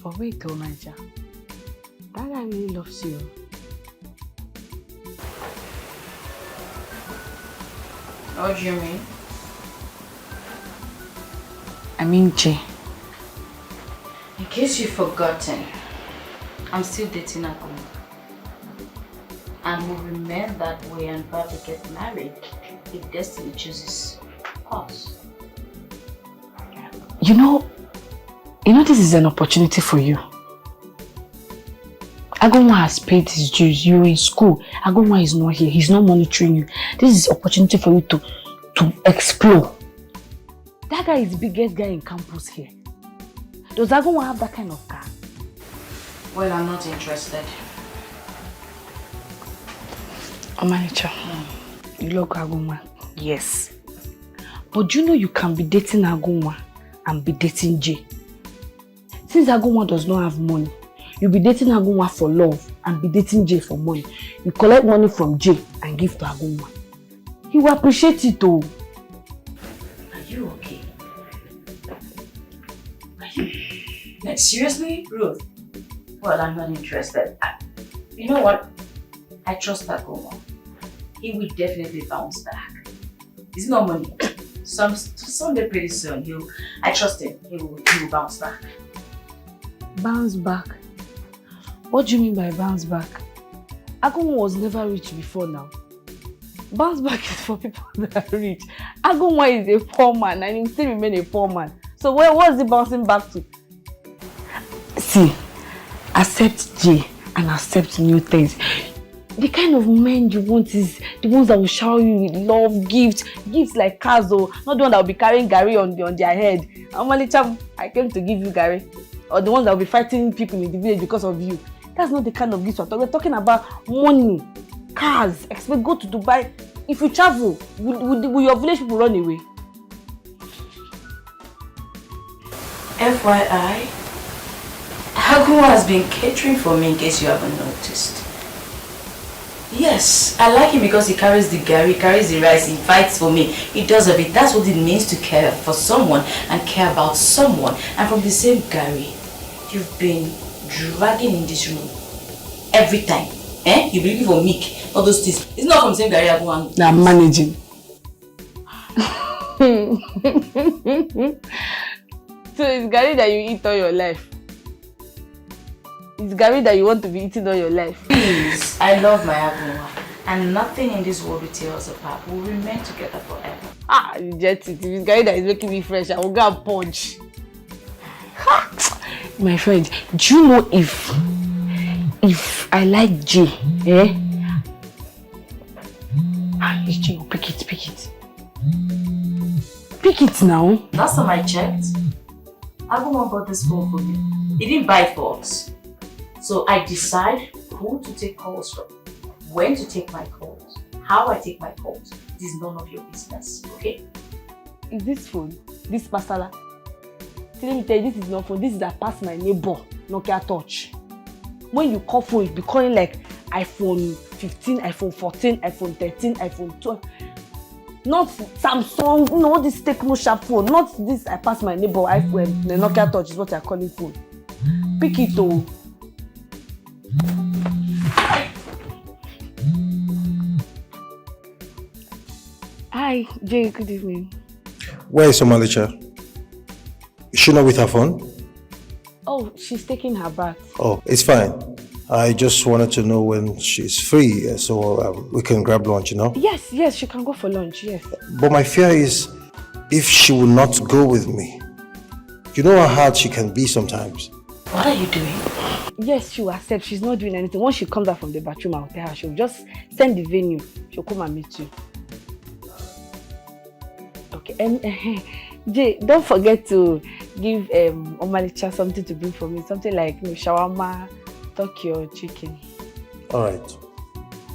But wait, Omalicha. That guy really loves you. What do you mean? I mean Jay. In case you've forgotten, I'm still dating Aguma. And we'll remain that way and probably get married if destiny chooses us. You know this is an opportunity for you. Aguma has paid his dues. You're in school. Aguma is not here. He's not monitoring you. This is an opportunity for you to explore. That guy is the biggest guy in campus here. Does Aguma have that kind of car? Well, I'm not interested. Omalicha, you love Aguma, yes. But you know you can be dating Aguma and be dating Jay. Since Aguma does not have money, you'll be dating Aguma for love and be dating Jay for money. You collect money from Jay and give to Aguma. He will appreciate it though. Are you okay? Like, seriously, Ruth? Well, I'm not interested. You know what? I trust Aguma. He will definitely bounce back. It's not money. Someday pretty soon, I trust him. He will bounce back. Bounce back? What do you mean by bounce back? Aguma was never rich before now. Bounce back is for people that are rich. Aguma is a poor man and he will still remain a poor man. So what's he bouncing back to? See, accept Jay and accept new things. The kind of men you want is the ones that will shower you with love, gifts like cars, not the one that will be carrying Gary on their head. Omalicha, I came to give you Gary. Or the ones that will be fighting people in the village because of you. That's not the kind of gifts we're talking. We're talking about money, cars, go to Dubai. If you travel, will your village people run away? FYI, Aguma has been catering for me in case you haven't noticed. Yes, I like him because he carries the Gary, carries the rice, he fights for me. He does of it. That's what it means to care for someone and care about someone. And from the same Gary, you've been dragging in this room every time. You've been looking for Mick, all those things. It's not from the same Gary Aguma. Now I'm managing. So it's Gary that you eat all your life. It's Gary that you want to be eating all your life. Please, I love my Aguma. And nothing in this world will tear us apart. We'll remain together forever. You get it. If it's Gary that is making me fresh, I will go and punch. My friend, do you know if I like Jay, Jay, pick it. Pick it now. Last time I checked, Aguma bought this phone for me. He didn't buy it for us. So I decide who to take calls from, when to take my calls, how I take my calls. It is none of your business, okay? Is this phone? This Pasala? Let me tell you, this is not phone. This is a pass my neighbor, Nokia Touch. When you call phone, it's be calling like iPhone 15, iPhone 14, iPhone 13, iPhone 12. Not Samsung, no, this Tecno sharp phone. Not this I pass my neighbor iPhone, the Nokia Touch is what you're calling phone. Pick it though. Hi, Jay, good evening. Where is Omalicha? Is she not with her phone? Oh, she's taking her bath. Oh, it's fine. I just wanted to know when she's free so we can grab lunch, you know? Yes, she can go for lunch, yes. But my fear is if she will not go with me. You know how hard she can be sometimes. What are you doing? Yes, she will accept. She's not doing anything. Once she comes out from the bathroom, I'll tell her. She'll just send the venue. She'll come and meet you. Okay, Jay, don't forget to give Omalicha something to bring for me. Something like shawarma, turkey or chicken. All right.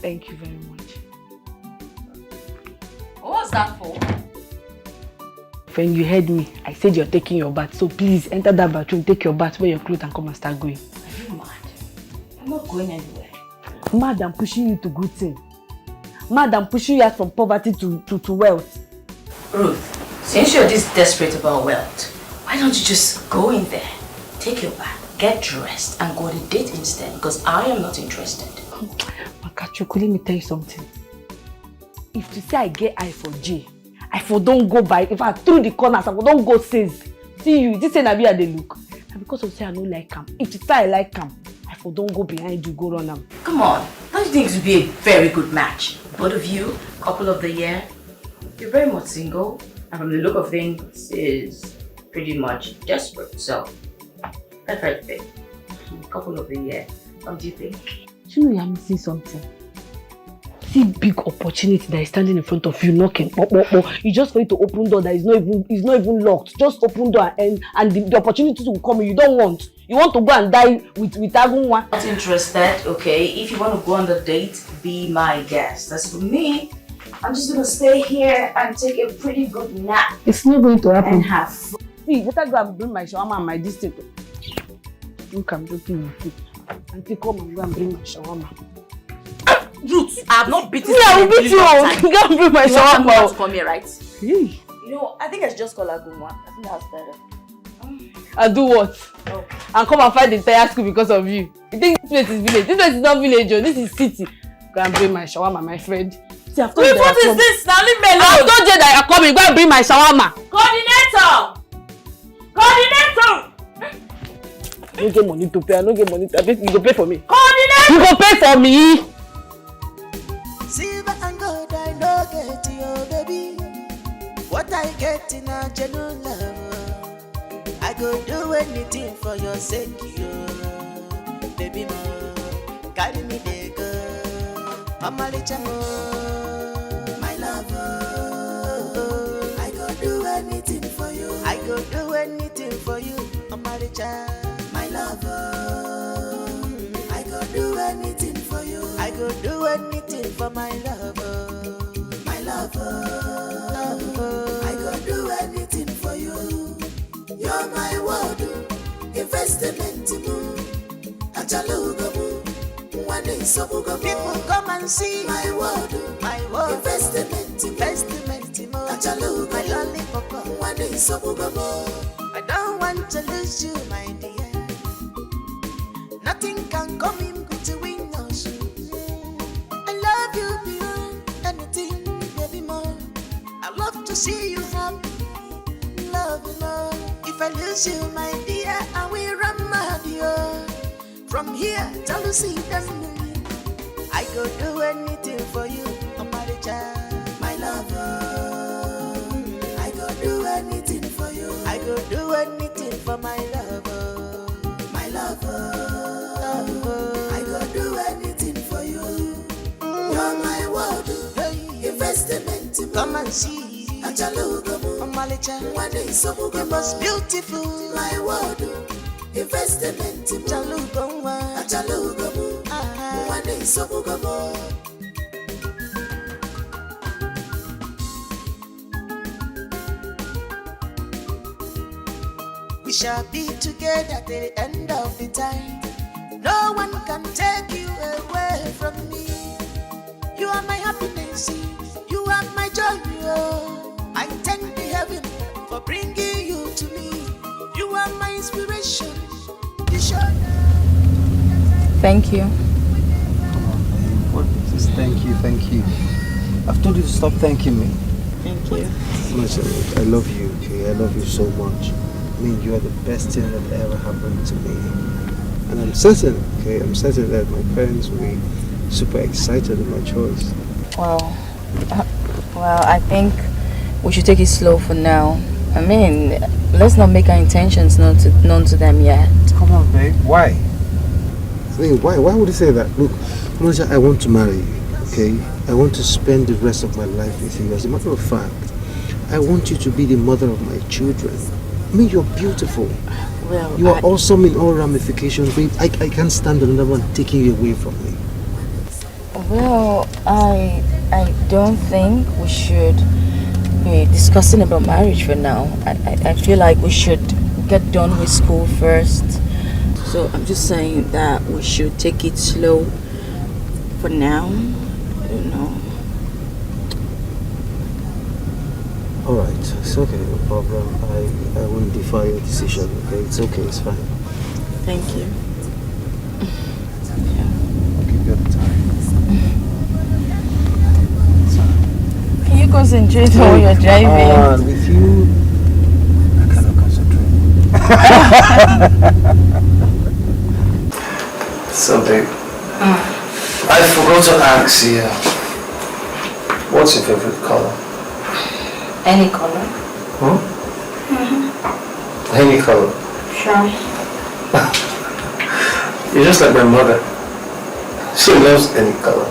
Thank you very much. What was that for? When you heard me, I said you're taking your bath. So please enter that bathroom, take your bath, wear your clothes and come and start going. Are you mad? I'm not going anywhere. Mad, I'm pushing you to good thing. Mad, I'm pushing you out from poverty to wealth. Ruth, since you're this desperate about wealth, why don't you just go in there, take your bath, get dressed and go on a date instead, because I am not interested. Makachuku, let me tell you something. If you say I get eye for J, I for don't go by. If I through the corners, I for don't go says. See you, this ain't be at the look. And because of say I don't like him. If you say I like him, I for don't go behind you, go run him. Come on, don't you think it would be a very good match? Both of you, couple of the year. You're very much single, and from the look of things, is pretty much desperate. So, that's right, babe. Couple of the year. What do you think? You know you're missing something. See big opportunity that is standing in front of you, knocking. You just for you to open door that is not even locked. Just open door and the opportunity will come. You don't want. You want to go and die with Agunwa. Not interested, okay? If you want to go on the date, be my guest. As for me, I'm just gonna stay here and take a pretty good nap. It's not going to happen. And have. See, better go and bring my shawarma and my distant. Look, I'm joking with you. Auntie, come and go and bring my shawarma. Ruth, I have not beaten you. Yeah, I will beat you. Go and bring my shawarma. You want to come here, right? Hey. You know, I think I should just call Agunwa. I think that's better. I do what? Oh. And come and fight the entire school because of you. You think this place is village? This place is not village, this is city. Go and bring my shawarma, my friend. See, I've told you what is this? Now leave me alone. I told you that you're coming. Go and bring my shawarma. Coordinator! You get money to pay. I don't get money to pay. You go pay for me. Coordinator! You go pay for me. Silver and gold I no get you, baby. What I get in a genuine love, I go do anything for your sake, you, baby. Mo, carry me there, go. Omalicha, my lover. I go do anything for you. I go do anything for you, Omalicha, my lover. I go do anything for you. I go do anything for my lover, my lover. I go do anything for you. You're my world, investment move. Achalugamu, one day sobugamu. People come and see my world, investment move. Achalugamu, my lollipop, one day sobugamu. I don't want to lose you, my dear. Nothing can come in between us. I love you beyond anything, baby, more. I love to see you happy, love you more. If I lose you, my dear, I will run mad, yo. From here till you see them, I go do anything for you, Omalicha, my lover. I go do anything for you. I go do anything for my lover, my lover. I go do anything for you. You're my world, investment. Come and see. Achalugamu, Omalicha, one day sobugamu. You most beautiful, my world, investment. Achalugamu, one day sobugamu. We shall be together at the end of the time. No one can take you away from me. You are my happiness, you are my joy. I thank the heaven for bringing you to me. You are my inspiration. Thank you. Come on, man. What is this? Thank you. I've told you to stop thanking me. Thank you. Listen, I love you, okay? I love you so much. I mean, you are the best thing that ever happened to me. And I'm certain that my parents will be super excited with my choice. Well, I think we should take it slow for now. I mean, let's not make our intentions known to them yet. Come on, babe. Why? I mean, why would you say that? Look, Omalicha, I want to marry you, okay? I want to spend the rest of my life with you. As a matter of fact, I want you to be the mother of my children. I mean, you're beautiful. Well, you are awesome in all ramifications, babe. I can't stand another one taking you away from me. Well, I don't think we should be discussing about marriage for now. I feel like we should get done with school first. So I'm just saying that we should take it slow for now, you know. Alright, it's okay, no problem. I won't defy your decision, okay? It's okay, it's fine. Thank you. I'll give you the time. Can you concentrate while you're driving? With you, I cannot concentrate. So, babe, I forgot to ask you, what's your favorite color? Any color? Any color. Sure. You're just like my mother. She loves any color.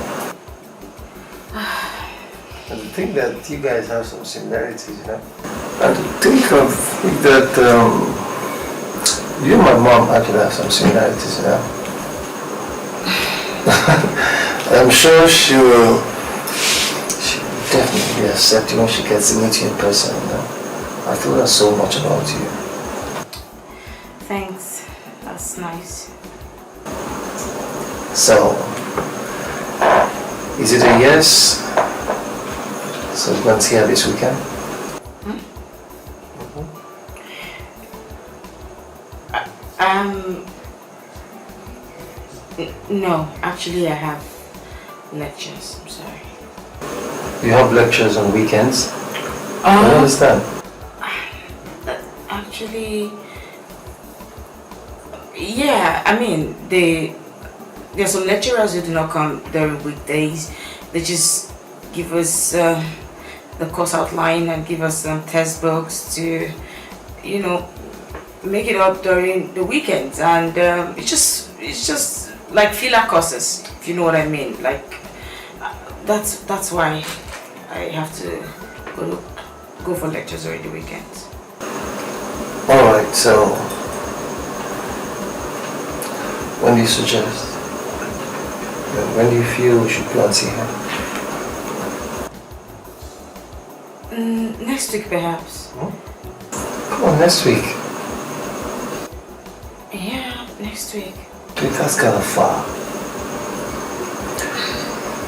And I think that you guys have some similarities, you know. And to think of that, you and my mom actually have some similarities, you know. I'm sure she will definitely accept you when she gets to meet you in person, you know. I told her so much about you. Thanks. That's nice. So, is it a yes? So we're going to see her this weekend? No, actually I have lectures, I'm sorry. You have lectures on weekends? I don't understand. Actually, yeah, I mean, there's some lecturers who do not come during weekdays. They just give us the course outline and give us some test books to, you know, make it up during the weekends. And it's just like filler courses, if you know what I mean. Like that's why I have to go for lectures during the weekends. Alright, so when do you suggest? When do you feel we should go and see her? Next week perhaps. Come on, next week. Yeah, next week. Dude, that's kind of far.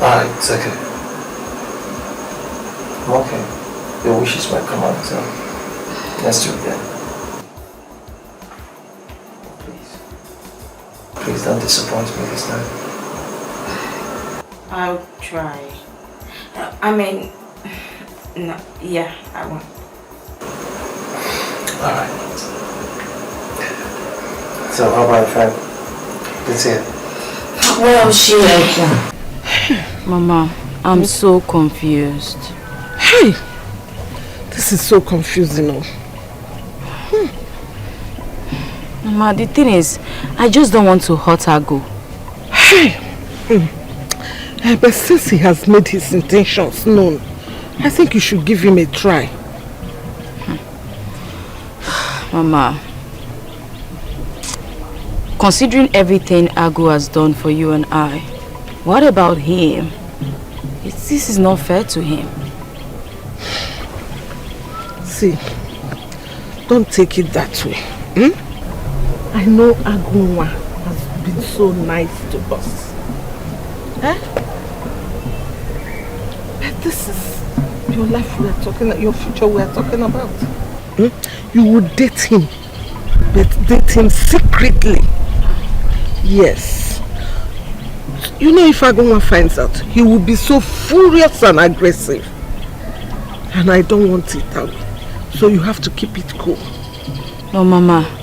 Alright, it's okay. I'm okay. Your wishes might come out, so next week then. Please don't disappoint me this time. I'll try. I mean, no, yeah, I won't. Alright. So how about friend? Let's hear. Well, Mama, I'm so confused. Hey, this is so confusing. Mama, the thing is, I just don't want to hurt Agu. Hey, but since he has made his intentions known, I think you should give him a try. Mama, considering everything Agu has done for you and I, what about him? This is not fair to him. See, don't take it that way. I know Agunwa has been so nice to us. But this is your life we are talking about, your future we are talking about. You would date him, but date him secretly. Yes. You know, if Agunwa finds out, he will be so furious and aggressive. And I don't want it that way. So you have to keep it cool. No, Mama.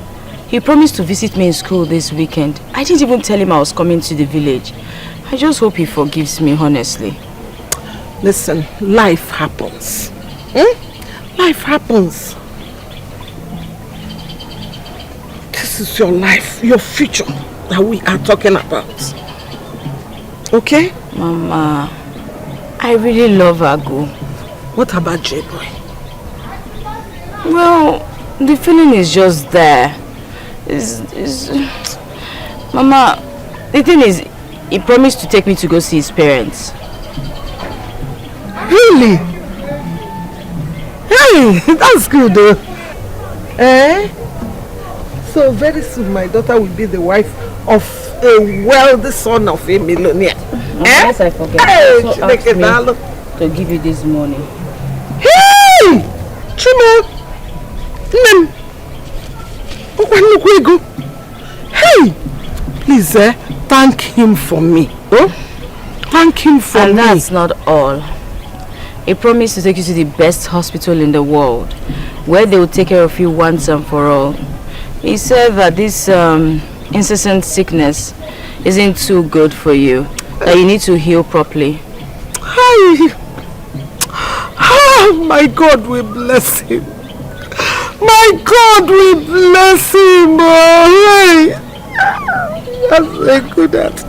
He promised to visit me in school this weekend. I didn't even tell him I was coming to the village. I just hope he forgives me, honestly. Listen, life happens. Life happens. This is your life, your future that we are talking about. Okay? Mama, I really love Agu. What about J-Boy? Well, the feeling is just there. Mama, the thing is, he promised to take me to go see his parents. Really? Hey, that's good though. So very soon my daughter will be the wife of a wealthy son of a millionaire. Unless I forget, hey, so ask me to give you this money. Hey! Chimo! Hey! Hey! Please, thank him for me. Oh? Thank him for me. And that's not all. He promised to take you to the best hospital in the world, where they will take care of you once and for all. He said that this incessant sickness isn't too good for you, that you need to heal properly. Hey! Oh, my God will bless him. My God will bless him. Oh, hey! That's a good at.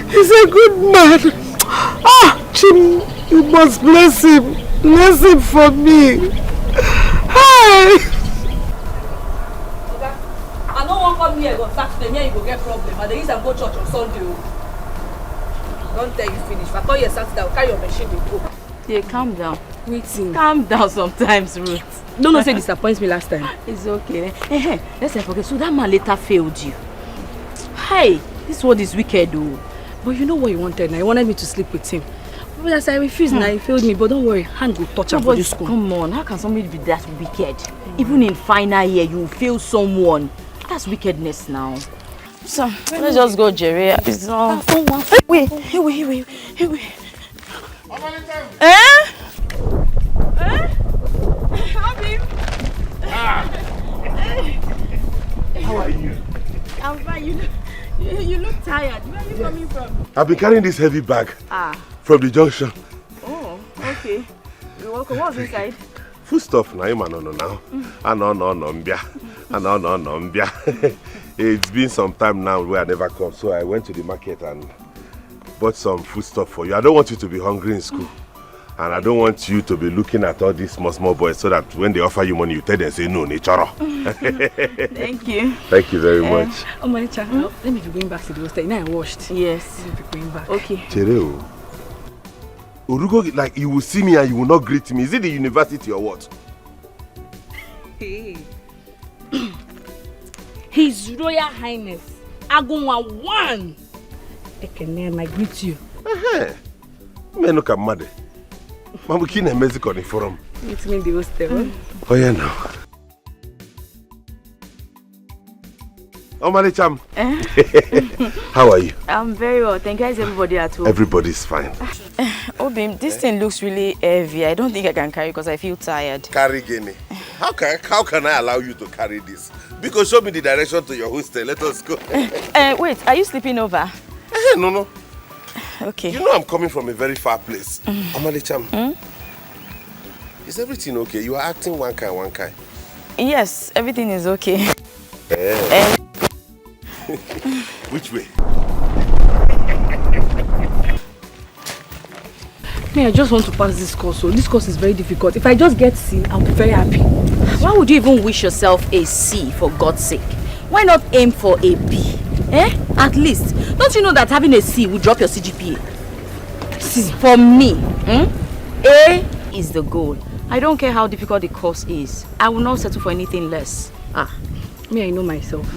He's a good man. Ah, Jim, you must bless him. Bless him for me. Hey! I don't want to come here on Saturday, here you go get problem. And they use and go church on Sunday. Don't tell you finish. If I call you Saturday, I'll carry your machine and go. Yeah, calm down. Waiting. Calm down sometimes, Ruth. Don't say disappoints me last time. It's okay. Hey, let's not forget. So that man later failed you. Hey, this word is wicked, though. But you know what he wanted now? He wanted me to sleep with him. But as I refused now, he failed me. But don't worry, hand will touch him for this school. Come on, how can somebody be that wicked? Even in final year, you fail someone. That's wickedness now. So, let's just go, Jerry. It's not... Wait. How are you? I'm fine. You look tired. Where are you coming from? I've been carrying this heavy bag from the junction. Oh, okay. You're welcome. What's inside? Food stuff now, now. It's been some time now where I never come, so I went to the market and bought some food stuff for you. I don't want you to be hungry in school. And I don't want you to be looking at all these small boys so that when they offer you money, you tell them, say, no, nature. Thank you. Thank you very much. Omalicha, let me be going back to the hostel. Now I washed. Yes. Let me be going back. Okay. Chereo, Urugo, like you will see me and you will not greet me. Is it the university or what? Hey. His Royal Highness, Agunwa 1. Ekene, I greet you. Me no come mad. Mamu kine Mexico ni forum. Meet me in the hostel. Oh yeah, no. Omalicha. How are you? I'm very well. Thank you. How's everybody at home? Everybody's fine. Obim, this thing looks really heavy. I don't think I can carry because I feel tired. Carry Guinea. How can I allow you to carry this? Because show me the direction to your hostel. Let us go. Wait, are you sleeping over? No. Okay. You know I'm coming from a very far place. Omalicha. Is everything okay? You are acting one kind. Yes, everything is okay. Which way? I just want to pass this course. So this course is very difficult. If I just get C, I'll be very happy. Why would you even wish yourself a C, for God's sake? Why not aim for a B? At least. Don't you know that having a C will drop your CGPA? C. For me, A is the goal. I don't care how difficult the course is. I will not settle for anything less. I know myself.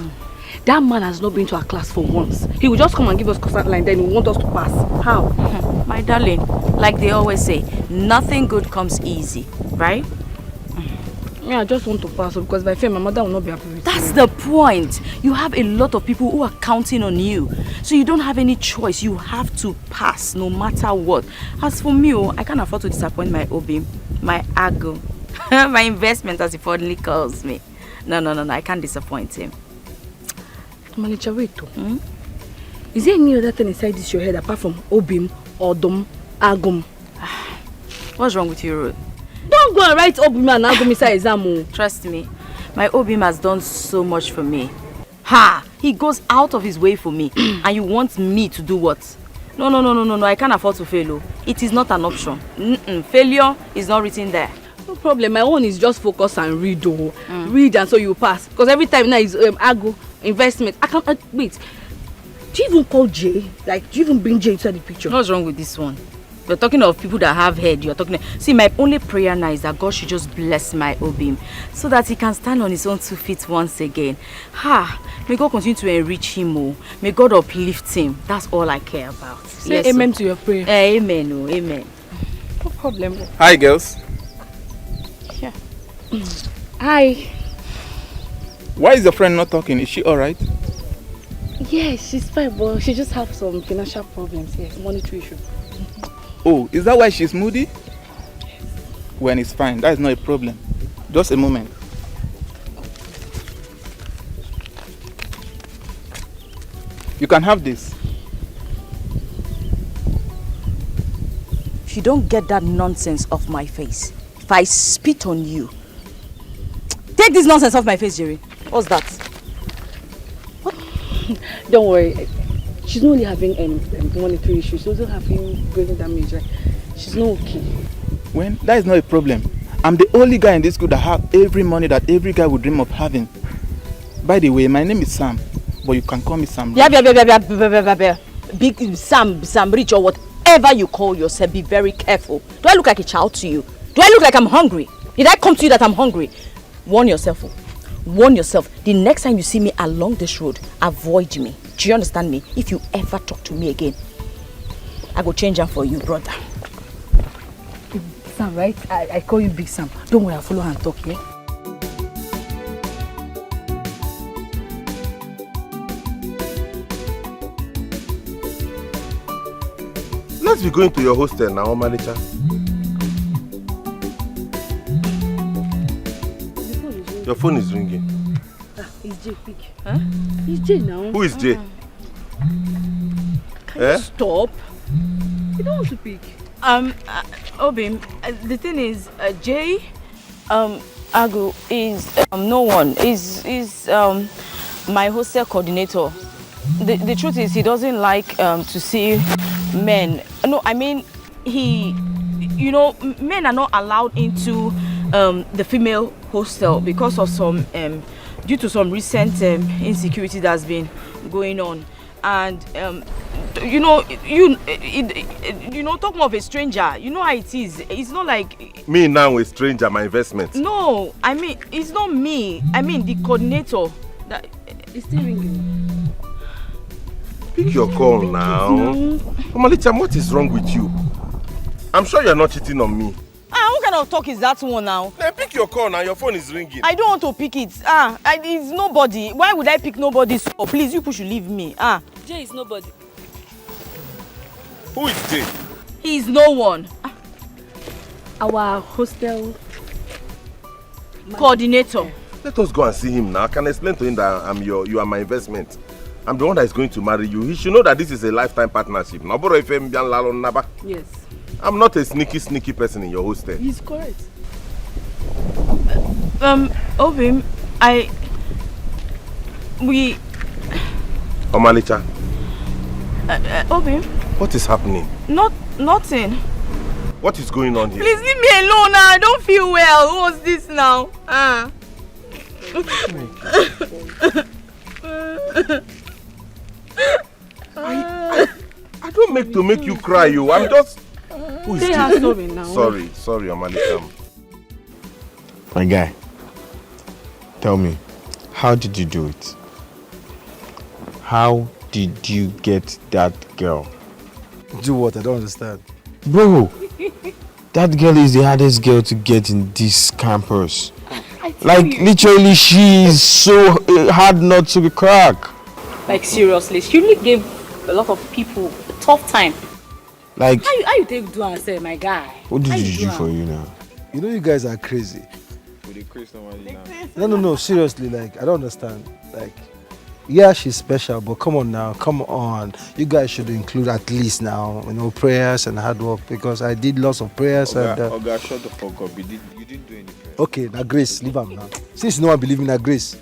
That man has not been to our class for once. He will just come and give us course outline, then he will want us to pass. How? My darling, like they always say, nothing good comes easy, right? I just want to pass because if I fail, my mother will not be happy with me. That's the point. You have a lot of people who are counting on you. So you don't have any choice. You have to pass no matter what. As for me, I can't afford to disappoint my Obi, my Ago, my investment as he fondly calls me. No, I can't disappoint him. Omalicha, wait. Is there any other thing inside this your head apart from Obim, Odom, Agum? What's wrong with you, Ruth? Don't go and write Obim and Agum inside exam. Trust me, my Obim has done so much for me. He goes out of his way for me. And you want me to do what? No, I can't afford to fail. It is not an option. Failure is not written there. No problem, my own is just focus and read. Read and so you pass. Because every time now is Ago, investment. I can't wait. Do you even call Jay? Like, do you even bring Jay into the picture? What's wrong with this one? You're talking of people that have head. You're talking. See, my only prayer now is that God should just bless my Obim so that he can stand on his own 2 feet once again. May God continue to enrich him. May God uplift him. That's all I care about. Say amen to your prayer. Amen. Amen. No problem. Hi, girls. Yeah. Hi. Why is your friend not talking? Is she all right? Yeah, she's fine, but she just have some financial problems here, monetary issue. Oh, is that why she's moody? When it's fine, that is not a problem. Just a moment. You can have this. If you don't get that nonsense off my face, if I spit on you, take this nonsense off my face, Jerry. What's that? What? Don't worry. She's not only having monetary issues, she's also having brain damage. She's not okay. When that is not a problem. I'm the only guy in this school that have every money that every guy would dream of having. By the way, my name is Sam, but you can call me Sam. Big Sam Rich or whatever you call yourself, be very careful. Do I look like a child to you? Do I look like I'm hungry? Did I come to you that I'm hungry? Warn yourself. Warn yourself. The next time you see me along this road, avoid me. Do you understand me? If you ever talk to me again, I go change them for you, brother. Sam, right? I call you Big Sam. Don't worry, I'll follow her and talk, yeah? Let's be going to your hostel now, Omalicha. Your phone is ringing. It's Jay, pick. Huh? It's Jay now. Who is Jay? Can you stop? You don't want to pick. Obim, the thing is, Jay, Agu is no one. Is my hostel coordinator. The truth is, he doesn't like to see men. No, I mean, men are not allowed into the female hostel because of some due to some recent insecurity that's been going on. And talking of a stranger, you know how it is. It's not like me now, a stranger, my investment. No, I mean, it's not me. I mean the coordinator. That is still ringing. Pick your call now. Omalicha, what is wrong with you? I'm sure you're not cheating on me. What kind of talk is that one now? Then pick your call now, your phone is ringing. I don't want to pick it. It's nobody. Why would I pick nobody? So please, you should leave me. Jay is nobody. Who is Jay? He is no one. Our hostel coordinator. Let us go and see him now. I can explain to him that you are my investment. I'm the one that is going to marry you. He should know that this is a lifetime partnership. Yes. I'm not a sneaky person in your hostel. He's correct. Obim, Omalicha. Obim. What is happening? Nothing. What is going on here? Please leave me alone now. I don't feel well. What's this now? I don't make you cry, you. I'm just. Who is this? Sorry now. Sorry, Omalicha. My guy, tell me, how did you do it? How did you get that girl? Do what? I don't understand. Bro, that girl is the hardest girl to get in this campus. Like, literally, she is so hard not to crack. Like, seriously, she really gave a lot of people a tough time. Like, how you take do and say, my guy? What did you do for you now? You know you guys are crazy. No, seriously, like, I don't understand. Like, yeah, she's special, but come on now, come on. You guys should include at least now, prayers and hard work, because I did lots of prayers. Oga, shut the fuck up. You didn't do any prayers. Okay, now grace, leave am now. Since no one believe in that grace.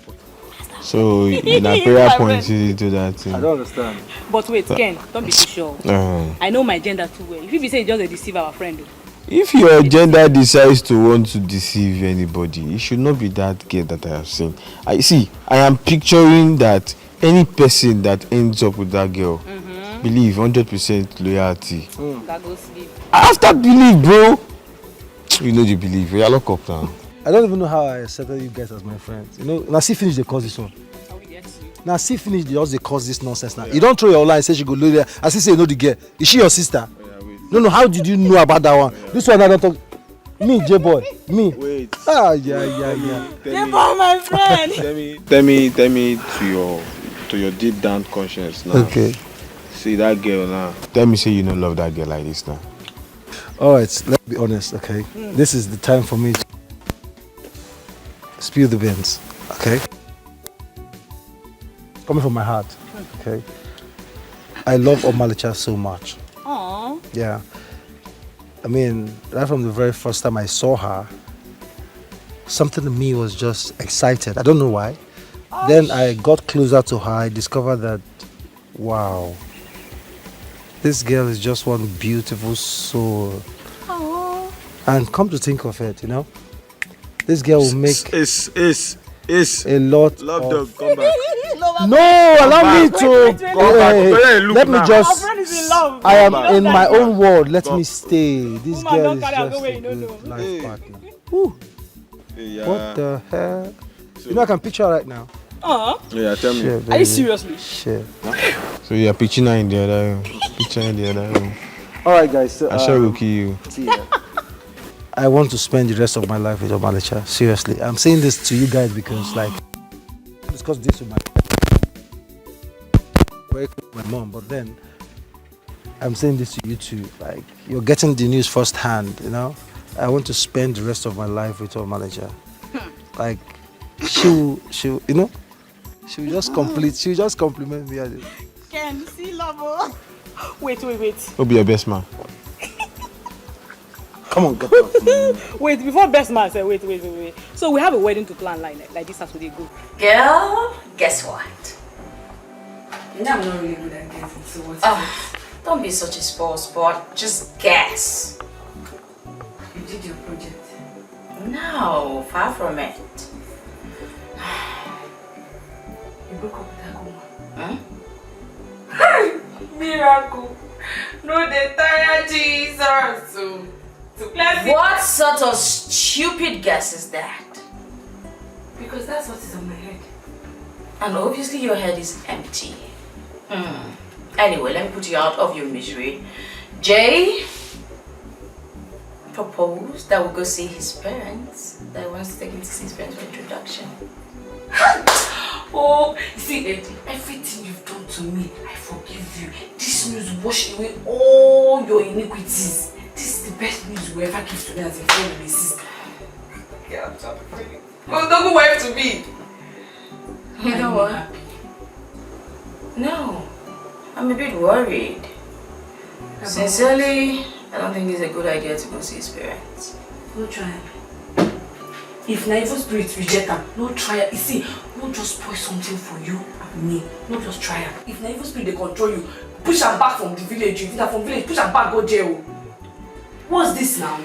So, in a prayer point, you did do that thing. I don't understand. But wait, Ken, don't be too sure. I know my gender too well. If you be saying just to deceive our friend. If your gender decides to want to deceive anybody, it should not be that girl that I have seen. I am picturing that any person that ends up with that girl, believe 100% loyalty. That goes sleep. After believe, bro. You know you believe. You're locked up now. I don't even know how I accepted you guys as my friends. Now see finish the cause this one. Now see finish the cause this nonsense now. You don't throw your line and say she go low there. I say you know the girl. Is she your sister? No, how did you know about that one? This one I don't talk. Me, J-boy. Me. Wait. Yeah. J-boy, my friend. Tell me to to your deep down conscience now. Okay. See that girl now. Tell me say you don't love that girl like this now. Alright, let's be honest, okay? This is the time for me to spill the beans, okay? Coming from my heart, okay? I love Omalicha so much. Aww. Yeah. I mean, right from the very first time I saw her, something in me was just excited. I don't know why. Then I got closer to her. I discovered that, wow, this girl is just one beautiful soul. Aww. And come to think of it, you know, this girl will make a lot Love of... dog, come back. No, allow me to... let me just... Our friend is in love. I am You know in that my girl. own world. Let me stay. This Woman, girl don't is carry her just go where a you don't good know. life partner. Yeah. What the hell? You know I can picture her right now. Yeah, tell me. Shit, Are you baby. seriously? Shit. So you're pitching her in the other room. Picture in the other room. Alright guys, so I shall kill you. see ya. I want to spend the rest of my life with Omalicha. Seriously. I'm saying this to you guys because like I discussed this with my mom, but then I'm saying this to you too. Like you're getting the news firsthand, you know? I want to spend the rest of my life with Omalicha. Like she'll you know, she'll just compliment me. Ken, see love. Wait. Who'll be your best man? Come on, get up. Wait, before best man say wait. So we have a wedding to plan like this Saturday go. Girl, guess what? You know I'm not really good at guessing, so what's Don't be such a spoil sport. Just guess. You did your project. No, far from it. You broke up with that woman. Huh? Miracle. No, they tired Jesus. What sort of stupid guess is that? Because that's what is on my head. And obviously your head is empty. Anyway, let me put you out of your misery. Jay proposed that we go see his parents. That he wants to take him to see his parents for introduction. Oh, you see, Eddie, everything you've done to me, I forgive you. This news washed away all your iniquities. This is the best news you ever give to me as a friend and a sister. Yeah, I'm so afraid. Oh, don't go wife to me. You know what? No, I'm a bit worried. Sincerely, I don't think it's a good idea to go see his parents. No try. If na evil spirit reject them, no try. You see, no just spoil something for you and me. No just try. If na evil spirit they control you, push them back from the village. If na from village, push them back go jail. What's this now?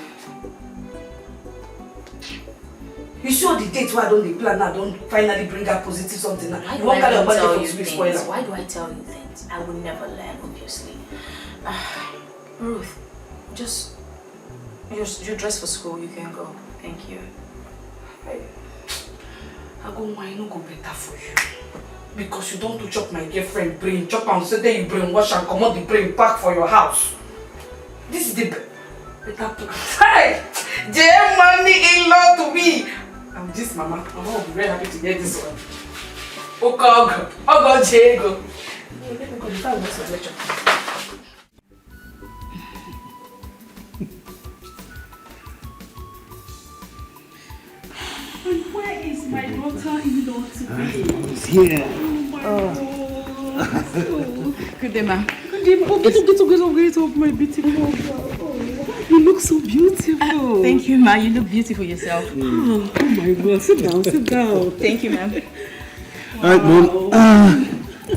You see all the dates where I don't plan now, don't finally bring out positive something now. You won't carry your body for spoiler. Why do I tell you things? I will never learn, obviously. Ruth, just you dress for school, you can go. Thank you. I go why no go better for you. Because you don't do chop my girlfriend brain, chop and say that you brainwash and come out the brain back for your house. This is the better plan. Hey! J money in-law to me. I'm this mama. Mama will be very happy to get this one. Oh Diego. Let me go to town for lecture. Where is my daughter-in-law today? He's here. Oh my God. Good day, ma'am. Good day. Get up, my beautiful girl. You look so beautiful. Thank you, ma. You look beautiful yourself. Oh my God. Sit down. Thank you, ma'am. All right, ma'am.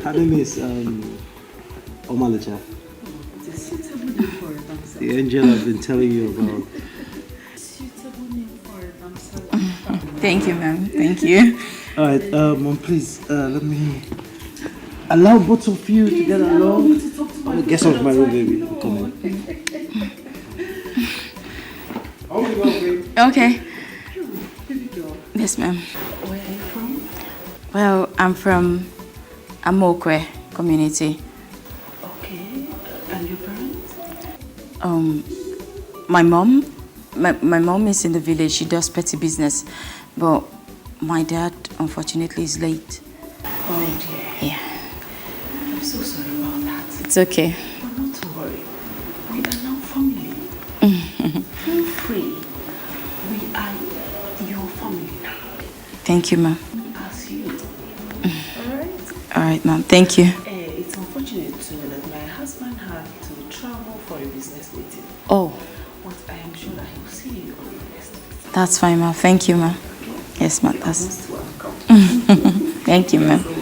Her name is Omalicha. It's a suitable name for a dancer. The angel I've been telling you about. Suitable name for a dancer. Thank you, ma'am. Thank you. All right, mom, please let me allow both of you to get along. Get off my room, baby. Come on. Okay. Yes, ma'am. Where are you from? Well, I'm from Amokwe community. Okay. And your parents? My mom is in the village. She does petty business, but my dad unfortunately is late. Oh dear. Yeah. It's okay. But not to worry. We are now family. Feel free. We are your family now. Thank you, ma'am. As you. Alright? Alright, ma'am. Thank you. It's unfortunate too that my husband had to travel for a business meeting. Oh. But I am sure that he will see you on the next visit. That's fine, ma'am. Thank you, ma'am. Yes, ma'am. You're most welcome. Thank you, ma'am. Hope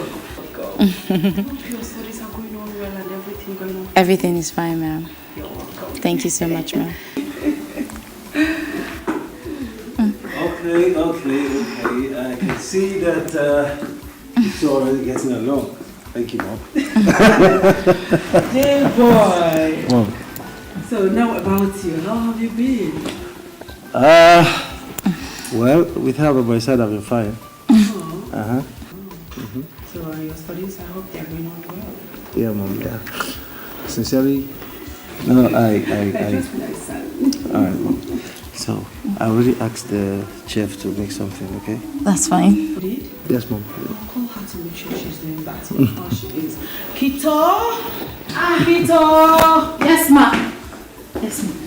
your studies are going on well and everything going on. Everything is fine, ma'am. You're welcome. Thank you so much, ma'am. Okay. I can see that it's already getting along. Thank you, Mom. Hey, boy. Mom. So now about you. How have you been? Well, with her by my side, I've been fine. So your studies, I hope they're going on well. Yeah, Mom, yeah. Sincerely, no, I Just my son. Alright, Mom. So, I already asked the chef to make something, okay? That's fine. You did? Yes, Mom. I'll call her to make sure she's doing that. How she is. Kito! Kito! Yes, ma'am. Yes, ma'am.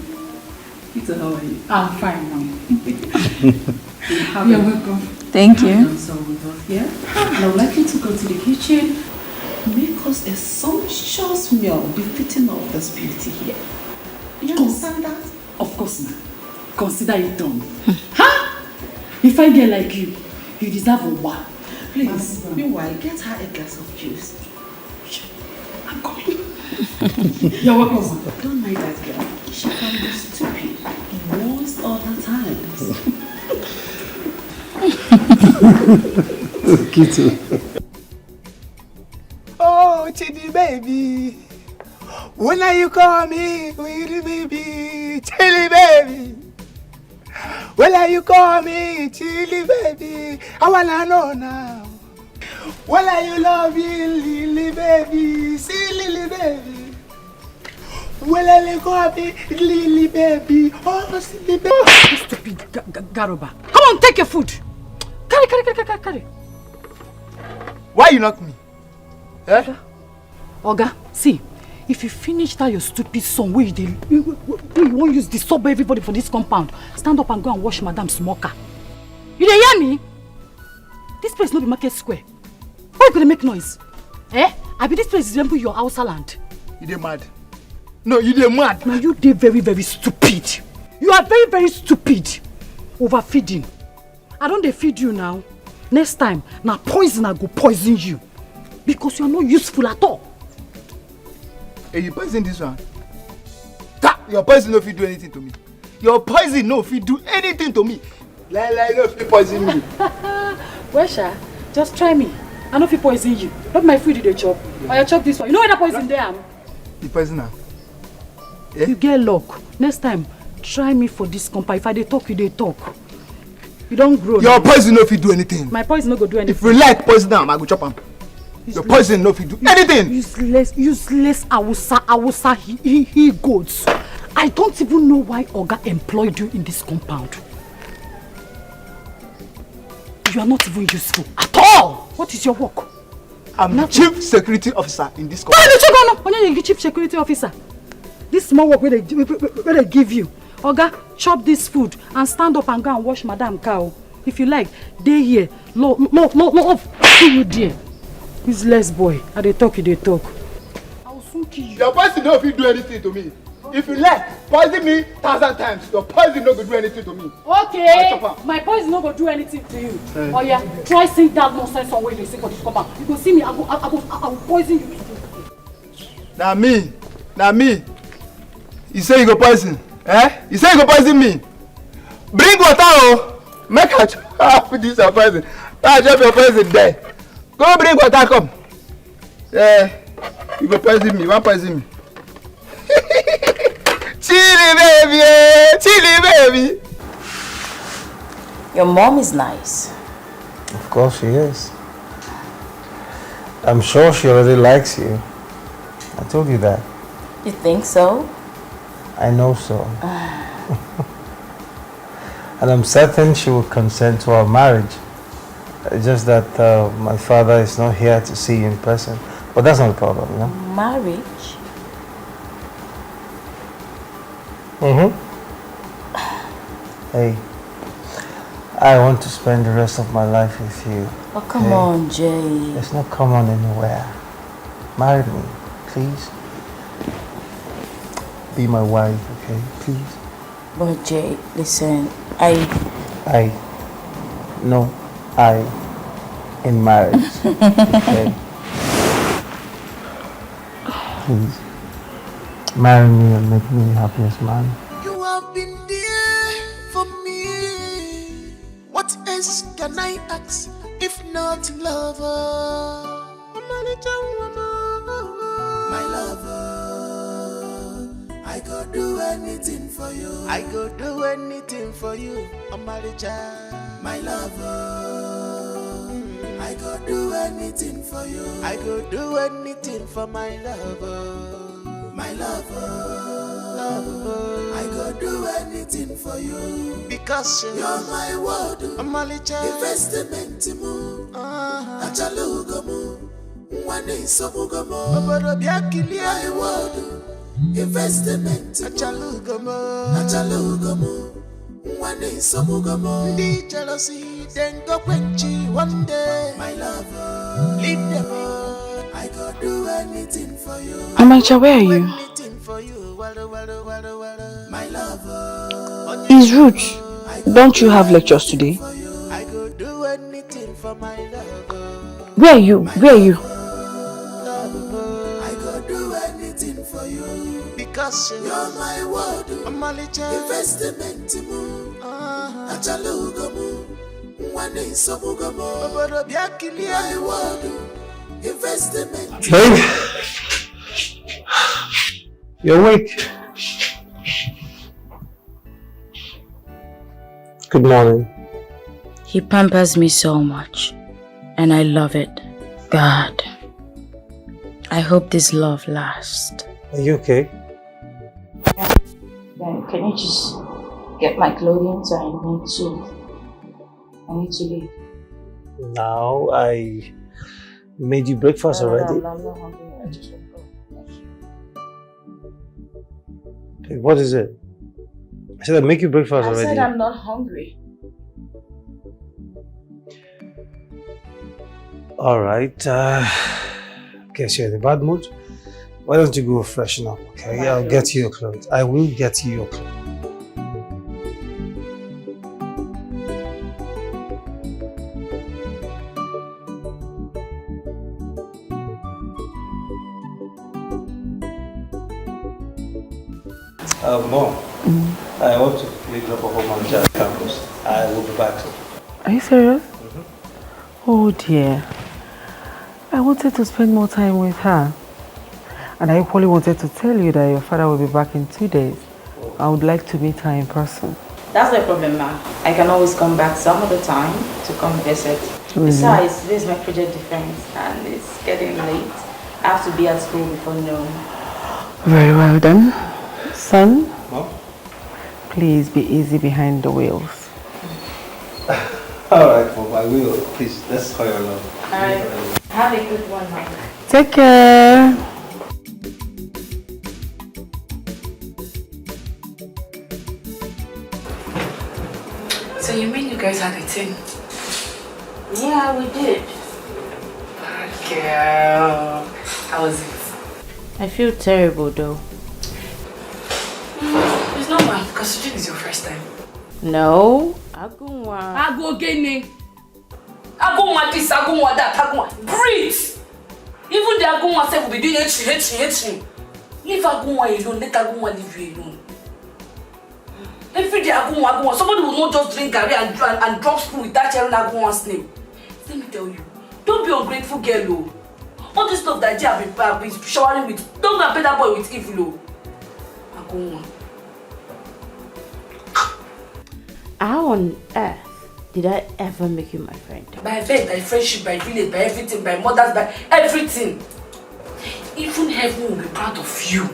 Kito, how are you? I'm fine, ma'am. You're welcome. Thank you. So with us here. And I would like you to go to the kitchen, make us a sumptuous meal befitting of this beauty here. You understand that? Of course, ma'am. Consider it done. Huh? If I get like you deserve a wow. Please, meanwhile, get her a glass of juice. I'm coming. You're welcome, ma'am. Don't mind that girl. She can be stupid most of the times. Kitty. Oh, Chidi baby. When are you coming? Willy baby. Chili baby. When are you coming? Chili baby. I wanna know now. When are you loving Lily baby? See Lily baby. When are you coming? Lily baby. Oh, Silly baby. Oh, stupid Garoba. Come on, take your food. Carry. Why you knock me? Eh? Oga, see, if you finish that your stupid song where you won't use disturb everybody for this compound, stand up and go and wash Madam Smoker. You dey hear me? This place no be market square. Why you gonna make noise? Eh? I be this place resemble your house land. You dey mad? No, you dey mad. Now you dey very, very stupid. You are very, very stupid. Overfeeding. I don't dey feed you now. Next time, now poison I go poison you. Because you are not useful at all. Hey, you poison this one? Your poison no fit do anything to me. Your poison no fit do anything to me. Like no fit poison me. Well, Sha, just try me. I know if poison you. Not my food you dey chop. Or you chop this one. You know where that poison there am? You poison her? Yeah? You get luck. Next time, try me for this compa. If I dey talk, you dey talk. You don't grow. Your poison no fit do anything. My poison no go do anything. If you like poison am, I go chop am. Your poison no fit do anything. Useless Awusa he goats. I don't even know why Oga employed you in this compound. You are not even useful at all. What is your work? I'm the chief security officer in this compound. Why you chief security officer? This small work where they give you. Oga, chop this food and stand up and go and wash Madam Cow. If you like, they here. No, see you there. Useless boy. I dey talk, you dey talk. I will soon kill you. Your poison no fit do anything to me. If you like, poison me 1,000 times. Your poison no go do anything to me. Okay, my poison no go do anything to you. Oh yeah, try sing that nonsense song where you sing for this compound. You go see me, I will poison you. Na me. You say you go poison? Eh? You say you go poison me? Bring water, oh. Make her chop this your poison. I chop your poison there. Go bring water, come. You go poison me. You want poison me? Chili baby. Your mom is nice. Of course she is. I'm sure she already likes you. I told you that. You think so? I know so. And I'm certain she will consent to our marriage. It's just that my father is not here to see you in person. But that's not a problem, you know? Marriage? Hey, I want to spend the rest of my life with you. Oh, come on, Jay. There's no come on anywhere. Marry me, please. Be my wife, okay? Please. But Jay, listen, in marriage. Okay? Please. Marry me and make me the happiest man. You have been there for me. What else can I ask if not lover? My lover, I go do anything for you. I go do anything for you, Omalicha. My lover, I go do anything for you. I go do anything for my lover. My lover, I go do anything for you. Because you're my world, Omalicha. Investment mo, achalugo mo, one sobugo mo. Oboro biakili my world, investment achalugo mo, one sobugo mo. The jealousy then go quenchy one day. My lover, leave them all. I go do anything for you. Omalicha, where are you? My lover, It's rude. Don't you have lectures today? I go do anything for my lover. Where are you? Where are you? I go do anything for you. Because you're my world, Omalicha. Investment mo, achalugo mo, one sobugo mo. Oboro biakili my world. Investment. Babe, you're awake. Good morning. He pampers me so much, and I love it. God, I hope this love lasts. Are you okay? Then can you just get my clothing so I need to leave. Now I made you breakfast already. I'm not hungry. I just want to go. Hey, what is it? I said I make you breakfast already. I said I'm not hungry. Alright, guess you're in a bad mood. Why don't you go freshen up, okay? I'll get you your clothes. I will get you your clothes. Mom, I want to play drop off Omalicha at campus. I will be back soon. Are you serious? Oh dear. I wanted to spend more time with her. And I equally wanted to tell you that your father will be back in 2 days. I would like to meet her in person. That's no problem, ma. I can always come back some other time to come visit. Really? Besides, this is my project defense and it's getting late. I have to be at school before noon. Very well then. Son, Mom? please be easy behind the wheels. Alright, Mom, I will. Please, let's call your love. Alright. Have a good one, ma. Take care. So you mean you guys had a thing? Yeah, we did. Girl, how was it? I feel terrible though. It's normal because today is your first time. No. Agunwa. Ago gene. Agunwa this, Agunwa that, Agunwa. Breathe! Even the Agunwa said will be doing H. Leave Agunwa alone, let Agunwa leave you alone. Every day Agunwa, somebody will not just drink garri and drop spoon without hearing Agunwa's name. Let me tell you, don't be ungrateful girl, oh. All this stuff that I've been showering with, don't go and pay that boy with evil, oh. Agunwa. How on earth did I ever make you my friend? By bed, by friendship, by village, by everything, by mothers, by everything. Even heaven will be proud of you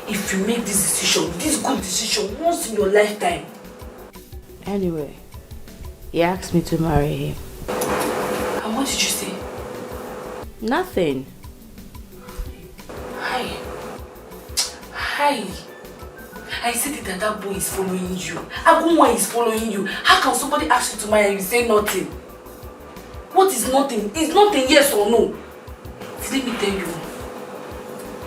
if you make this decision, this good decision once in your lifetime. Anyway, he asked me to marry him. And what did you say? Nothing. Hi. I I said it that boy is following you. Agunwa is following you. How can somebody ask you to marry and you say nothing? What is nothing? Is nothing yes or no? Let me tell you.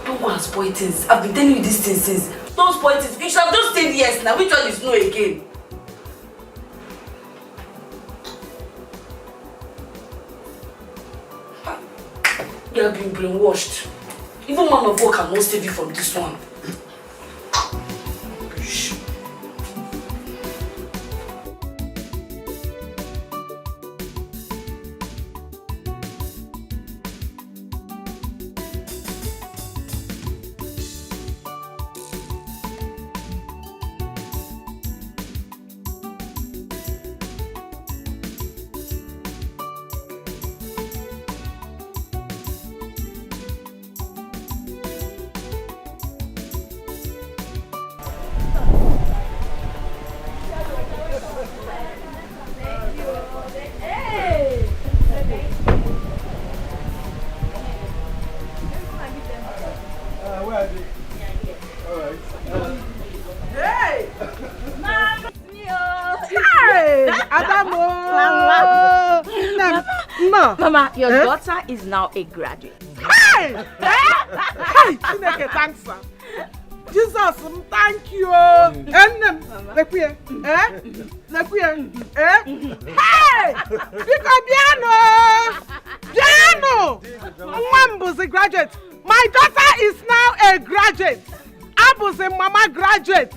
Don't go and spoil things. I've been telling you these things since. Don't spoil things. You should have just said yes now. Which one is no again? You have been brainwashed. Even man of war cannot save you from this one. Mama, your daughter is now a graduate. Hey! Hey! Chineke, thanks, sir. Jesus, thank you. Hey! Piano! Mwambu's a graduate. My daughter is now a graduate. Abu's a mama graduate.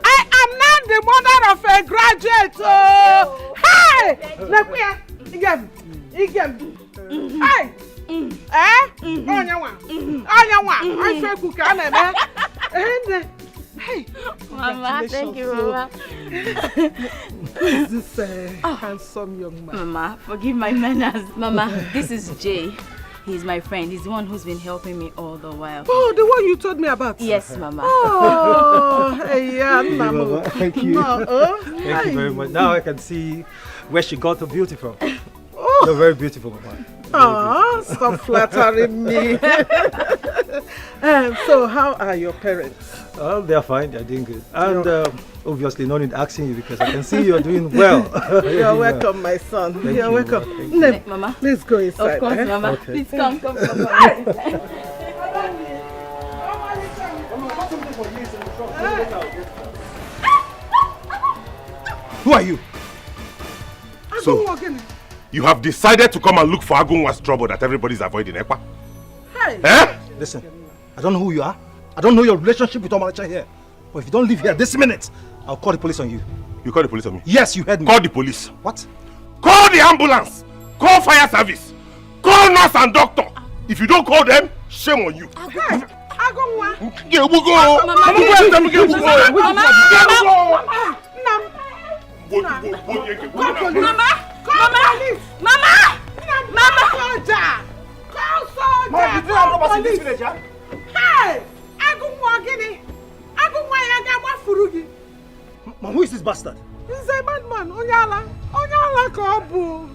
I am now the mother of a graduate. Oh! Hey! Again. Hey! Hey! Mama, thank you, Mama. Who is this handsome young man? Mama, forgive my manners. Mama, this is Jay. He's my friend. He's the one who's been helping me all the while. Oh, the one you told me about? Yes, Mama. Oh, hey, yeah, Mama. Thank you. Thank you very much. Now I can see where she got her beauty from. Oh. You're very beautiful, Mama. Oh, stop flattering me. So, how are your parents? They're fine. They're doing good. And obviously, no need asking you because I can see you're doing well. You're welcome, my son. Thank You're you, welcome. Mama. Mama. Let's go inside. Of course, Mama. Okay. Please come. Who are you? So, you have decided to come and look for Agunwa's trouble that everybody's avoiding, Ekpa? Hey! Eh? Listen, I don't know who you are. I don't know your relationship with Omalicha here. But if you don't leave here this minute, I'll call the police on you. You call the police on me? Yes, you heard me. Call the police. What? Call the ambulance. Call fire service. Call nurse and doctor. If you don't call them, shame on you. Hey! Agunwa! Yeah, we'll go. Hey! Agunwa gini! Agunwa yaga furugi. Ma, who is this bastard? He's a madman. Onyala kobu.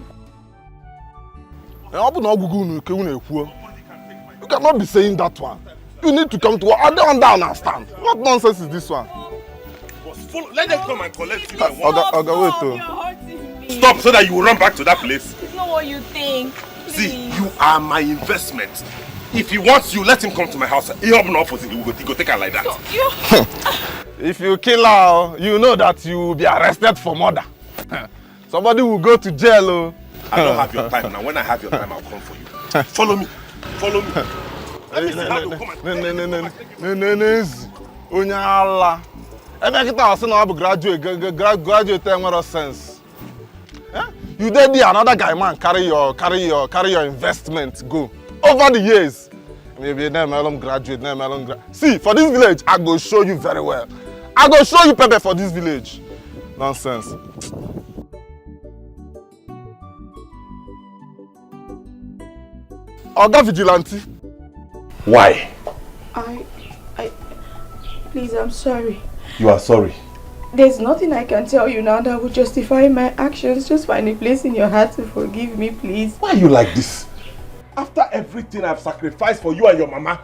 You cannot be saying that one. You need to come to work. I don't understand. What nonsense is this one? Let them come and collect you. Stop so that you will run back to that place. It's not what you think. Please. See, you are my investment. If he wants you, let him come to my house. He open up for you. He go take her like that. If you kill her, you know that you will be arrested for murder. Somebody will go to jail. I don't have your time now. When I have your time, I'll come for you. Follow me. Follow me. Onyala. Graduate sense. You did another guy man carry your investment go over the years. Maybe name graduate, See, for this village, I go show you very well. I go show you Pepe for this village. Nonsense. Oga Vigilante. Why? Please, I'm sorry. You are sorry. There's nothing I can tell you now that would justify my actions. Just find a place in your heart to forgive me, please. Why are you like this? After everything I've sacrificed for you and your mama,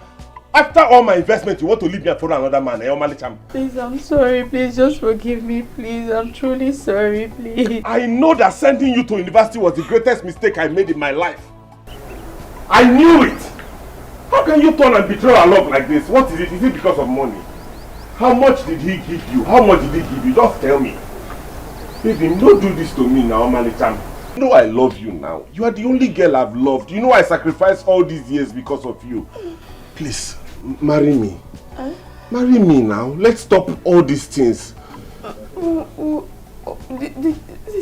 After all my investment, you want to leave me and follow another man, Omalicha? Please, I'm sorry. Please, just forgive me. Please, I'm truly sorry. Please. I know that sending you to university was the greatest mistake I made in my life. I knew it. How can you turn and betray our love like this? What is it? Is it because of money? How much did he give you? How much did he give you? Just tell me. Baby, don't do this to me now, Omalicha. You know I love you now. You are the only girl I've loved. You know I sacrificed all these years because of you. Please, marry me. Marry me now. Let's stop all these things. The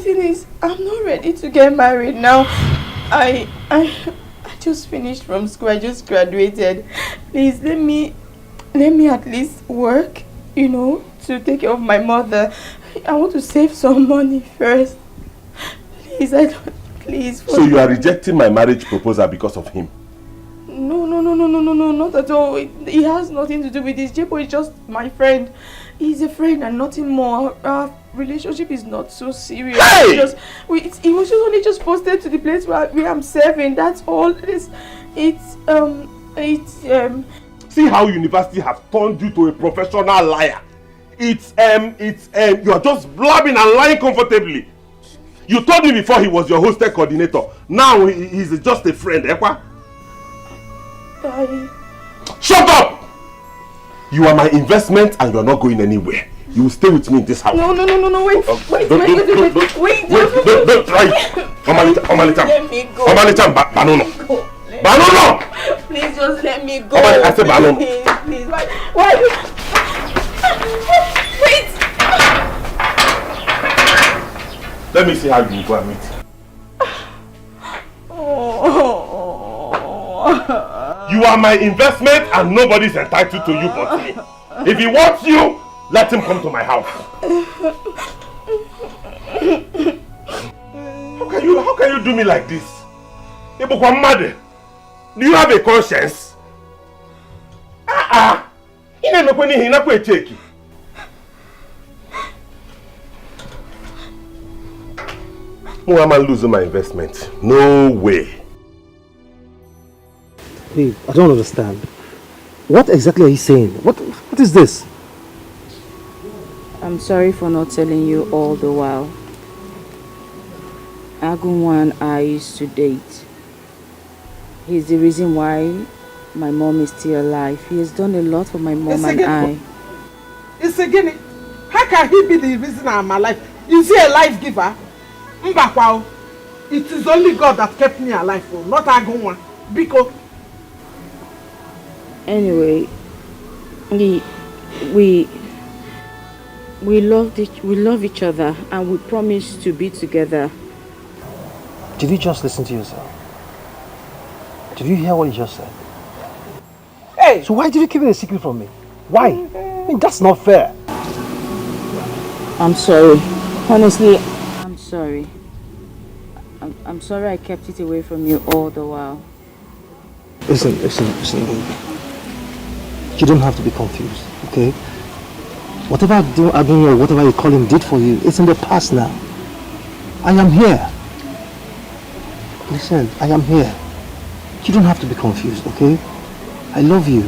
thing is, I'm not ready to get married now. I just finished from school. I just graduated. Please, let me at least work, you know, to take care of my mother. I want to save some money first. Please, please. So you are rejecting my marriage proposal because of him? No, not at all. It has nothing to do with this. Jebo is just my friend. He's a friend and nothing more. Our relationship is not so serious. Hey! It was just only just posted to the place where I'm serving. That's all. See how university have turned you to a professional liar. You are just blabbing and lying comfortably. You told me before he was your hostel coordinator. Now he's just a friend, Ekwa. Shut up! You are my investment and you are not going anywhere. You will stay with me in this house. No, wait, wait, don't try it. Omalicha. Let me go. Omalicha, Banono. Banono! Please just let me go. I said Banono. Please, why? Wait! Let me see how you go and meet. You are my investment and nobody's entitled to you but me. If he wants you, let him come to my house. How can you do me like this? Do you have a conscience? I'm losing my investment. No way. Hey, I don't understand. What exactly are you saying? What is this? I'm sorry for not telling you all the while. Agunwa and I used to date. He's the reason why my mom is still alive. He has done a lot for my mom and I. It's again. How can he be the reason I'm alive? Is he a life giver? Mbakwao. It is only God that kept me alive, not Agunwa. Because anyway, we love each other and we promised to be together. Did you just listen to yourself? Did you hear what you just said? Hey! So why did you keep it a secret from me? Why? I mean, that's not fair. I'm sorry. Honestly, I'm sorry. I'm sorry I kept it away from you all the while. Listen, baby. You don't have to be confused, okay? Whatever Agunwa, whatever you call him, did for you, it's in the past now. I am here. Listen, I am here. You don't have to be confused, okay? I love you.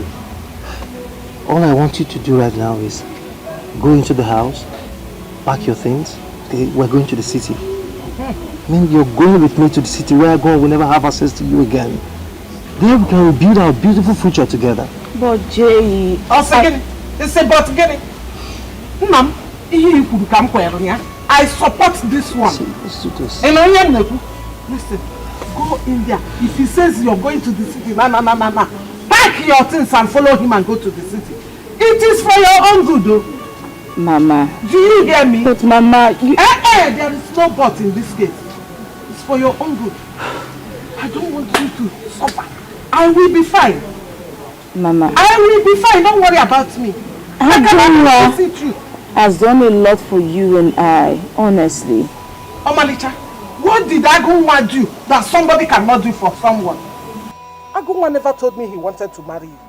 All I want you to do right now is go into the house, pack your things, okay? We're going to the city. I mean, you're going with me to the city where God will never have access to you again. There we can rebuild our beautiful future together. But Jay... It's about getting... Mom, I support this one. Let's do this. Listen, go in there. If he says you're going to the city, pack your things and follow him and go to the city. It is for your own good, though. Mama. Do you hear me? But Mama, there is no but in this case. It's for your own good. I don't want you to suffer. I will be fine. Mama. I will be fine. Don't worry about me. Agunwa has done a lot for you and I, honestly. Omalicha, what did Agunwa do that somebody cannot do for someone? Agunwa never told me he wanted to marry you.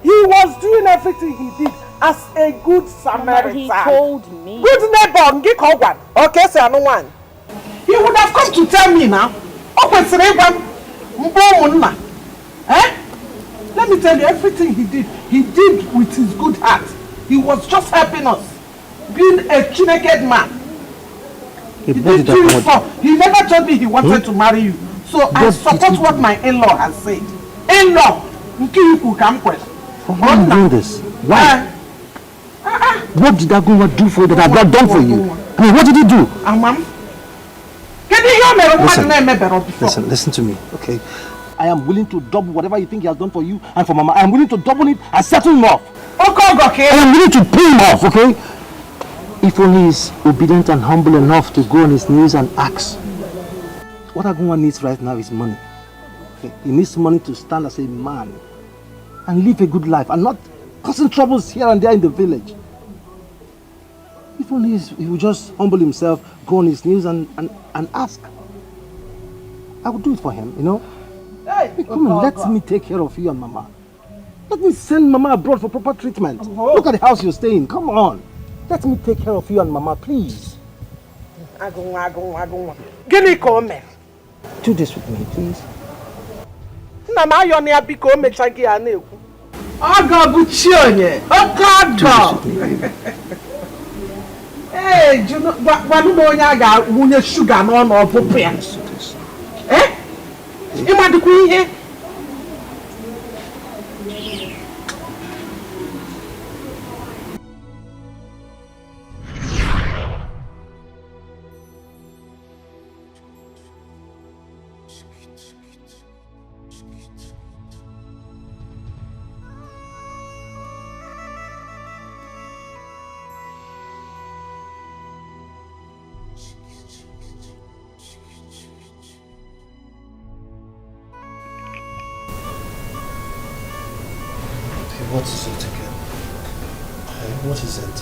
He was doing everything he did as a good Samaritan. He told me. Good neighbor, okay, say no one. He would have come to tell me now. Eh? Let me tell you, everything he did with his good heart. He was just helping us. Being a Chineke man. He never told me he wanted to marry you. So I support what my in-law has said. In-law, for why are you doing this? Why? What did Agunwa do for you that I've not done for you? I mean, what did he do? Listen to me, okay? I am willing to double whatever you think he has done for you and for Mama. I am willing to double it and settle him off. Okay. I am willing to pay him off, okay? If only he's obedient and humble enough to go on his knees and ask. What Agunwa needs right now is money. Okay? He needs money to stand as a man and live a good life and not causing troubles here and there in the village. If only he would just humble himself, go on his knees and ask. I would do it for him, you know? Hey, come on, let me take care of you and Mama. Let me send Mama abroad for proper treatment. Look at the house you're staying. Come on. Let me take care of you and Mama, please. Do this with me, please. Hey, do you know what you sugar no prepare? Eh? You want the queen here? What is it again? What is it?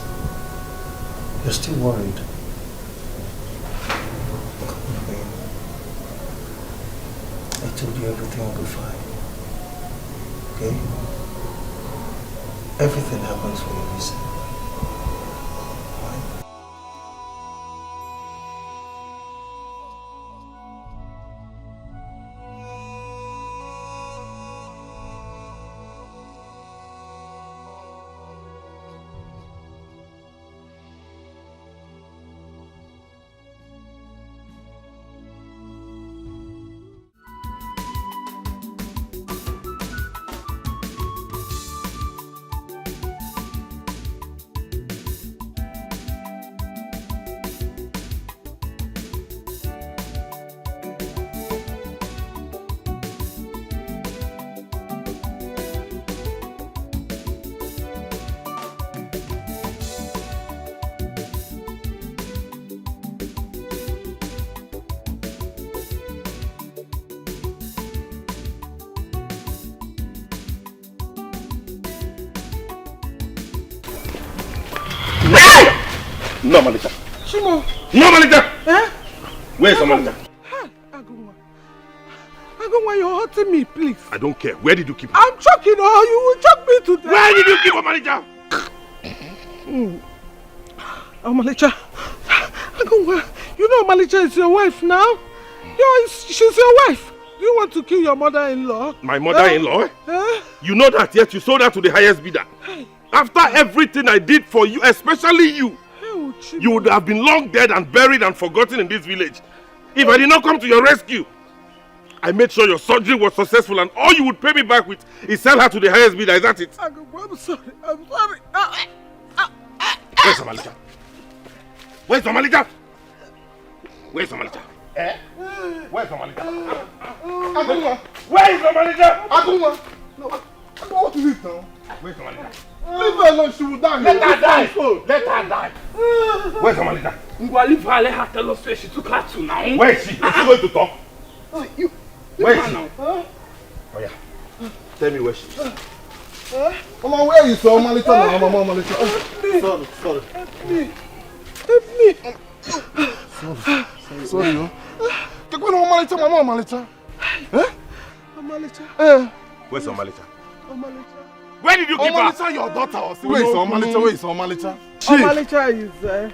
You're still worried. Come on, babe. I told you everything will be fine. Okay? Everything happens for a reason. No, Omalicha. Shimo. No, Omalicha. Eh? Where's Omalicha? Agunwa, you're hurting me, please. I don't care. Where did you keep her? I'm choking her. You will choke me to death. Where did you keep Omalicha? Omalicha. Agunwa, you know Omalicha is your wife now? She's your wife. Do you want to kill your mother-in-law? My mother-in-law? You know that, yet you sold her to the highest bidder. After everything I did for you, especially you, you would have been long dead and buried and forgotten in this village. If I did not come to your rescue, I made sure your surgery was successful and all you would pay me back with is sell her to the highest bidder. Is that it? I'm sorry. I'm sorry. Where's Omalicha? Where's Omalicha? Where's Omalicha? Where's Omalicha? Agunwa. Where is Omalicha? Agunwa. No, what is it now? Where's Omalicha? Leave her alone, she will die. Let her die. Let her die. Where's Omalicha? Leave her, let her tell us where she took her to now. Where is she? Is she going to talk? Where is she? Oh yeah. Tell me where she is. Mama, where is Omalicha now? Mama, Omalicha. Sorry. Help me. Sorry, no. Take me to Omalicha, Mama, Omalicha. Omalicha. Where's Omalicha? Omalicha. Where did you keep her? Omalicha, your daughter. Where is Omalicha? Where is Omalicha? Omalicha is there.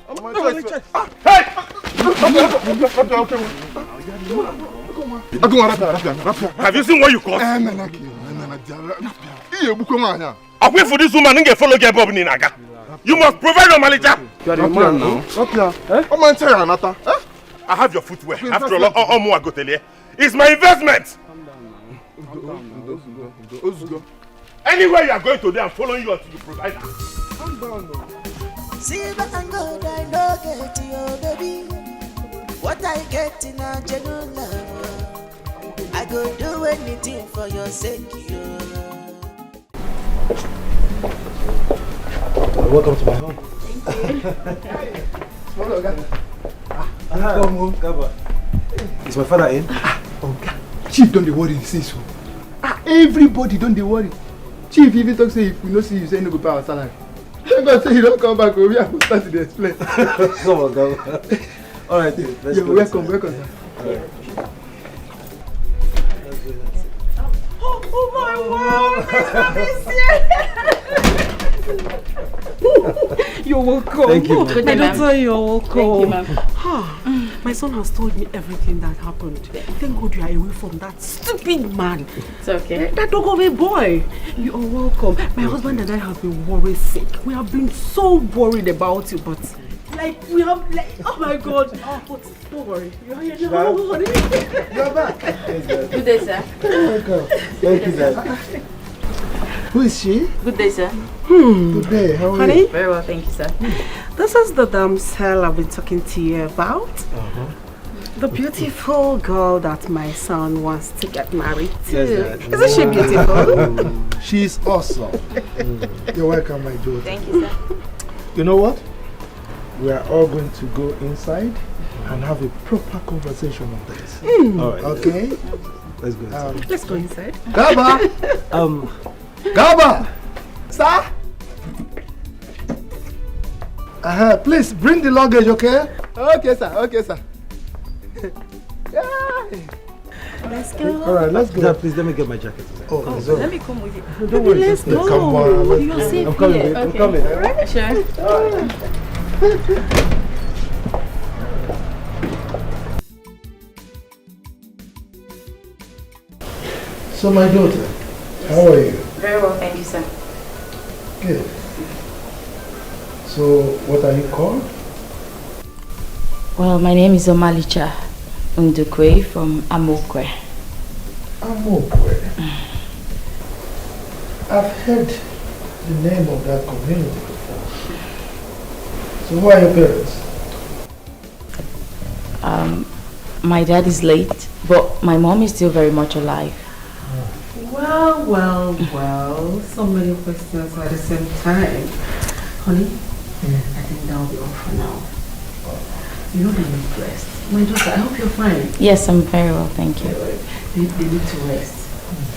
Omalicha. Hey! Okay. Have you seen what you caused? I wait for this woman and get follow get Bob Ninaga. You must provide Omalicha. You are the man now. I have your footwear. After all, it's my investment. Anywhere you are going today, I'm following you until you provide that. Silver and gold I no get you, baby. What I get in a genuine love, I go do anything for your sake, you. Welcome to my home. Is my father in? Chief, don't they worry, say so. Everybody don't they worry. Chief even talk say if we no see you, say no go pay our salary. Thank God say you don't come back, we have to start to explain. Come on, come on. All right, let's go. Welcome, sir. All right. Oh my word! You're welcome. Thank you, my daughter, you're welcome. Thank you, ma'am. My son has told me everything that happened. Thank God you are away from that stupid man. It's okay. That dog of a boy. You are welcome. My husband and I have been worried sick. We have been so worried about you, but we have oh my God. But don't worry. You're here now. You're back. Good day, sir. Welcome. Thank you, sir. Who is she? Good day, sir. Good day. How are Honey? you? Very well, thank you, sir. This is the damsel I've been talking to you about. The beautiful girl that my son wants to get married to. Yes, Isn't she beautiful? She's awesome. You're welcome, my daughter. Thank you, sir. You know what? We are all going to go inside and have a proper conversation on this. All right. Okay? Let's go inside. Let's go inside. Gaba! Gaba! Sir? Please bring the luggage, okay? Okay, sir. Okay, sir. Let's go. All right, let's go. Dad, please let me get my jacket. Oh, Let me come with you. don't worry. Let's go. Come on. Let's You're go. safe I'm coming. here. I'm coming. Right? Sure. So, my daughter, how are you? Very well, thank you, sir. Good. So, what are you called? Well, my name is Omalicha Ndukwe from Amokwe. Amokwe. I've heard the name of that community before. So, who are your parents? My dad is late, but my mom is still very much alive. Well. So many questions at the same time. Honey, I think that'll be all for now. You know they need rest. My daughter, I hope you're fine. Yes, I'm very well, thank you. They need to rest.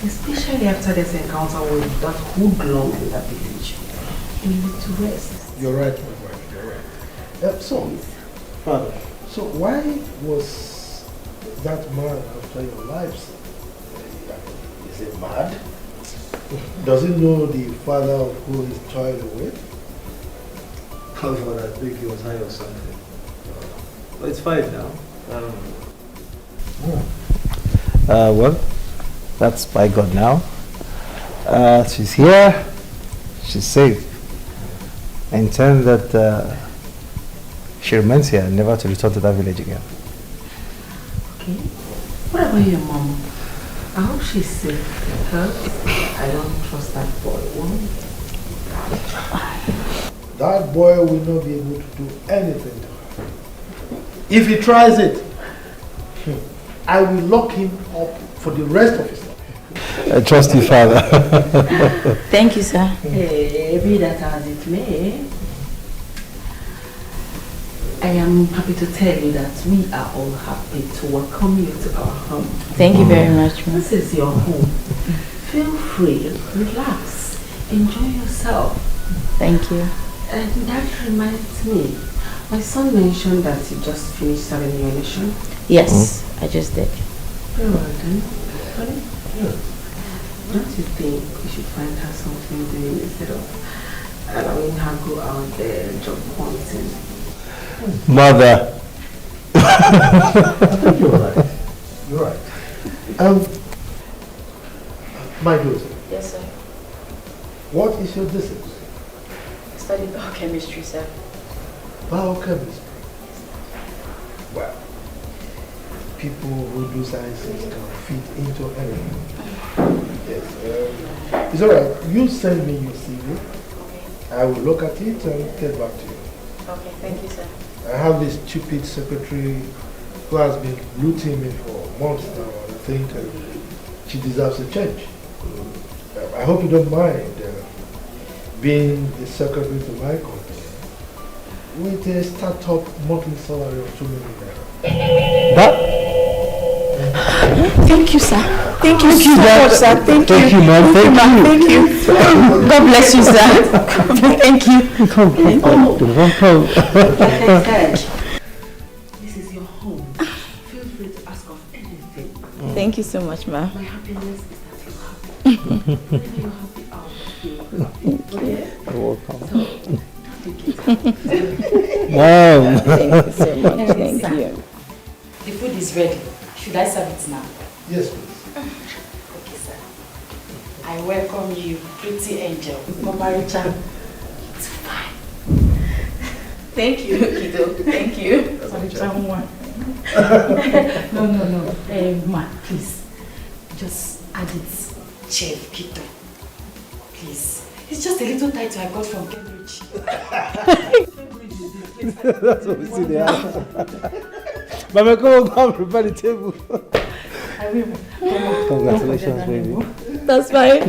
Especially after this encounter with that hoodlum in that village. They need to rest. You're right, my wife. You're right. So, Father, so why was that man after your lives? Is he mad? Does he know the father of who his child away? Oh, I think he was high or something. But it's fine now. Well, that's by God now. She's here. She's safe. I intend that she remains here, never to return to that village again. Okay. What about your mom? I hope she's safe. Huh? I don't trust that boy. That boy will not be able to do anything to her. If he tries it, I will lock him up for the rest of his life. I trust you, Father. Thank you, sir. Hey, be that as it may, I am happy to tell you that we are all happy to welcome you to our home. Thank you very much, ma'am. This is your home. Feel free, relax, enjoy yourself. Thank you. And that reminds me, my son mentioned that you just finished serving your mission. Yes, I just did. Very well then. Honey, don't you think we should find her something doing instead of allowing her go out there job hunting? Mother. I think you're right. You're right. My daughter. Yes, Yes, sir. What is your discipline? I study biochemistry, sir. Biochemistry. Well, people who do sciences can fit into anything. Yes. It's alright. You send me your CV. I will look at it and get back to you. Okay, thank you, sir. I have this stupid secretary who has been looting me for months now, and I think she deserves a change. I hope you don't mind being the secretary to my company with a startup monthly salary of 2 million naira. Thank you, sir. Thank you so much, sir. Thank you. Thank you, ma'am. Thank you. God bless you, sir. Thank you. Come. This is your home. Feel free to ask of anything. Thank you so much, ma'am. My happiness is that you're happy. When you're happy, I'll feel happy. Okay? You're welcome. So, don't take it. Mom. Thank you so much. Thank you. The food is ready. Should I serve it now? Yes, please. Okay, sir. I welcome you, pretty angel. Omalicha. It's fine. Thank you, Kido. Thank you. No. Ma, please. Just add it. Chef Kido. Please. It's just a little title I got from Cambridge. That's what we see there. Mama, come on, prepare the table. I will. Congratulations, baby. That's fine.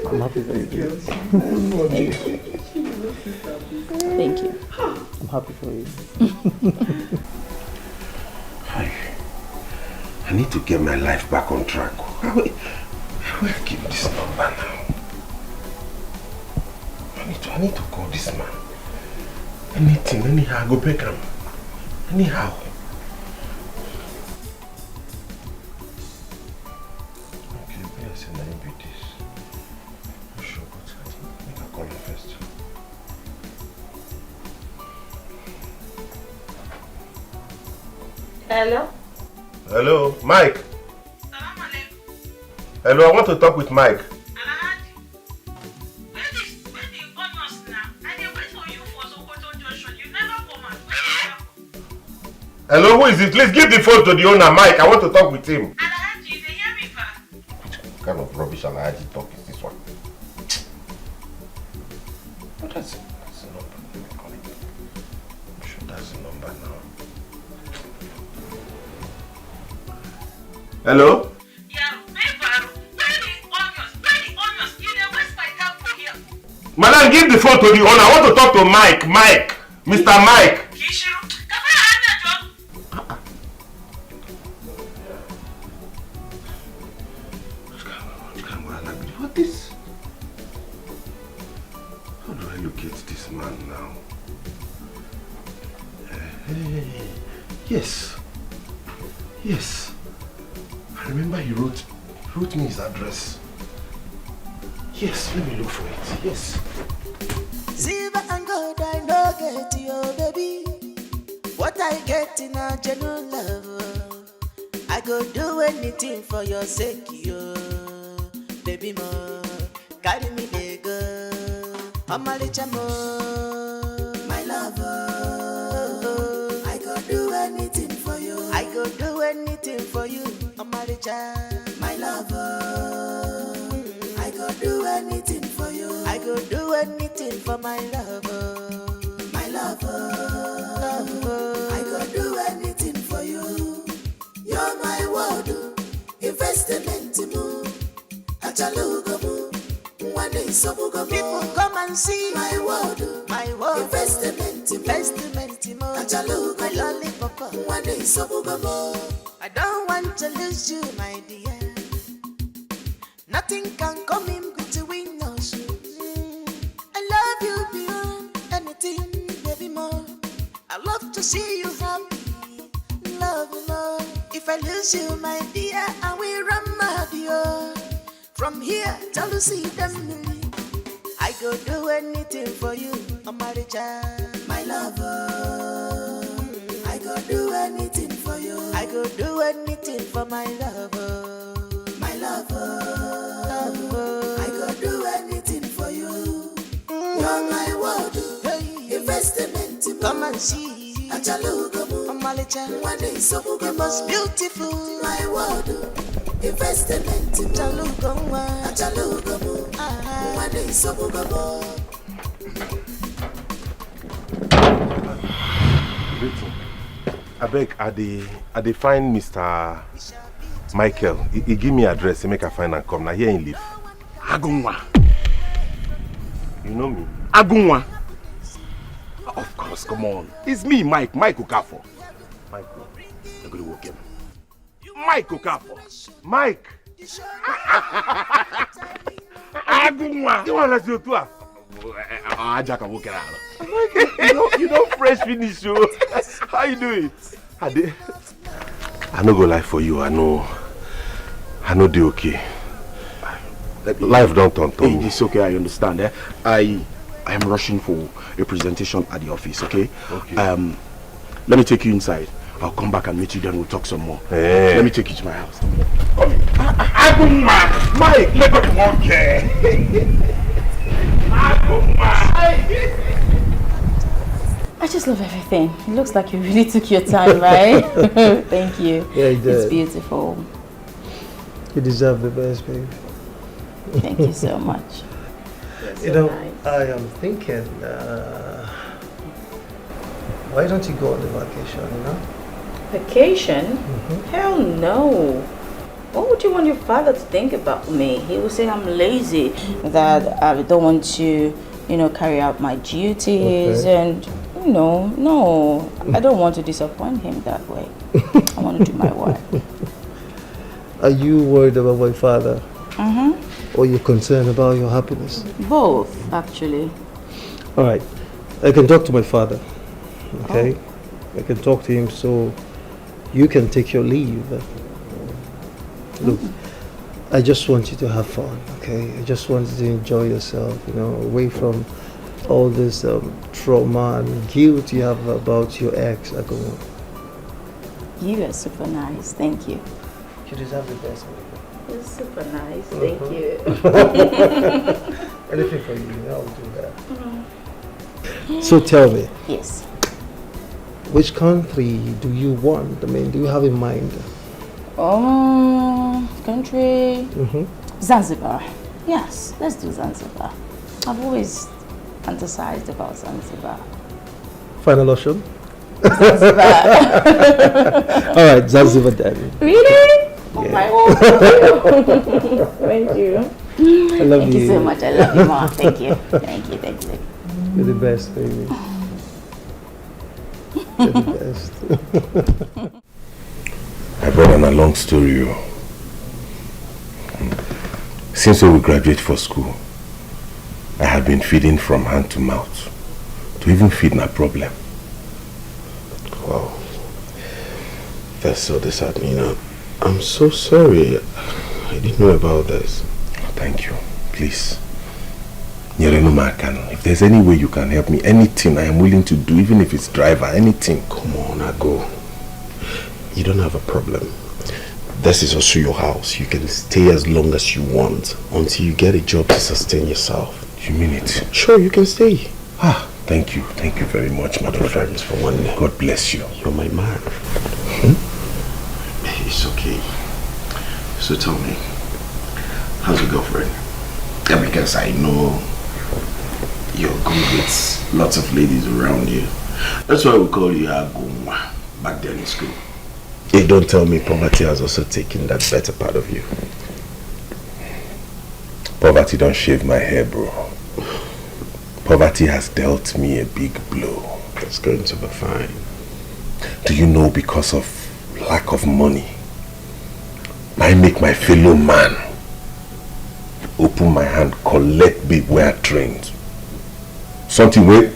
I'm happy for you. Thank you. I'm happy for you. I need to get my life back on track. How will I give this number now? I need to call this man. Anything, anyhow, I go back him. Anyhow. Okay, yes, and I be this. I'm sure, but I think I'll call him first. Hello? Hello, Mike. Hello, I want to talk with Mike. Hello, who is it? Please give the phone to the owner, Mike. I want to talk with him. What kind of rubbish Alhaji talk is this one? What is it? That's the number. Let me call it. I'm sure that's the number now. Hello? Madam, give the phone to the owner. I want to talk to Mike. Mike. Mr. Mike. What is? How do I locate this man now? Yes. Yes. I remember he wrote me his address. Yes, let me look for it. Yes. Silver and gold I no get you, baby. What I get in a genuine love, I go do anything for your sake, yo. Baby mo, carry me there go. Omalicha mo, my lover. I go do anything for you. I go do anything for you, Omalicha, my lover. I go do anything for you. I go do anything for my lover. My lover. I go do anything for you. You're my world. Investment move. Achalugomu. One day people come and see my world. My world. Investment move. Achalugomu. My lollipop. One day I don't want to lose you, my dear. Nothing can come in between us. I love you beyond anything, baby more. I love to see you happy, love you more. If I lose you, my dear, I will run mad, yo. From here till you see them, I go do anything for you, Omalicha, my lover. I go do anything for you. I go do anything for my lover, my lover. my world, investment. Come and see. Achalugamu, Omalicha, one is so good, the most beautiful. My world, investment. Achalugamu, one is so good. I beg, I dey find Mr. Michael. He give me address, he make a find and come. Now here he live. Agunwa. You know me? Agunwa. Of course, come on. It's me, Mike Okafor. Michael. I'm going to walk him. Mike Okafor. Mike. Agunwa. You want to do it? Ajaka walk around. You don't fresh finish, yo. How you doing? I no go lie for you. I know they okay. Life don't turn to me. It's okay, I understand. I am rushing for a presentation at the office, okay? Okay. Let me take you inside. I'll come back and meet you, then we'll talk some more. Hey. Let me take you to my house. Come in. Mike, let go one care. I just love everything. It looks like you really took your time, right? Thank you. Yeah, you did. It's beautiful. You deserve the best, babe. Thank you so much. You know, I am thinking, why don't you go on the vacation, you know? Vacation? Hell no. What would you want your father to think about me? He would say I'm lazy, that I don't want to, carry out my duties, and, no, I don't want to disappoint him that way. I want to do my work. Are you worried about my father? Or you're concerned about your happiness? Both, actually. All right, I can talk to my father, okay? I can talk to him so you can take your leave. Look, I just want you to have fun, okay? I just want you to enjoy yourself, away from all this trauma and guilt you have about your ex. You are super nice, thank you. You deserve the best. You're super nice, thank you. Anything for you, I'll do that. So tell me. Yes. Which country do you want? I mean, do you have in mind? Country. Zanzibar. Yes, let's do Zanzibar. I've always fantasized about Zanzibar. Final option? Zanzibar. All right, Zanzibar then. Really? Oh Yeah. my God. Thank you. I love Thank you so much. I love you, Mom. Thank you. Thank you. Thank you. You're the best, baby. You're the best. I brought on a long story. Since we graduate for school, I have been feeding from hand to mouth. To even feed my problem. Wow. That's so disheartening. I'm so sorry. I didn't know about this. Thank you. Please. If there's any way you can help me, anything I am willing to do, even if it's driver, anything. Come on, I go. You don't have a problem. This is also your house. You can stay as long as you want until you get a job to sustain yourself. You mean it? Sure, you can stay. Thank you. Thank you very much, my friend. For one day. God bless you. You're my man. It's okay. So tell me, how's your girlfriend? Yeah, because I know you're good with lots of ladies around you. That's why we call you Agumwa back then in school. Hey, don't tell me poverty has also taken that better part of you. Poverty don't shave my hair, bro. Poverty has dealt me a big blow. That's going to be fine. Do you know, because of lack of money, I make my fellow man open my hand, collect babe where I trained. Something where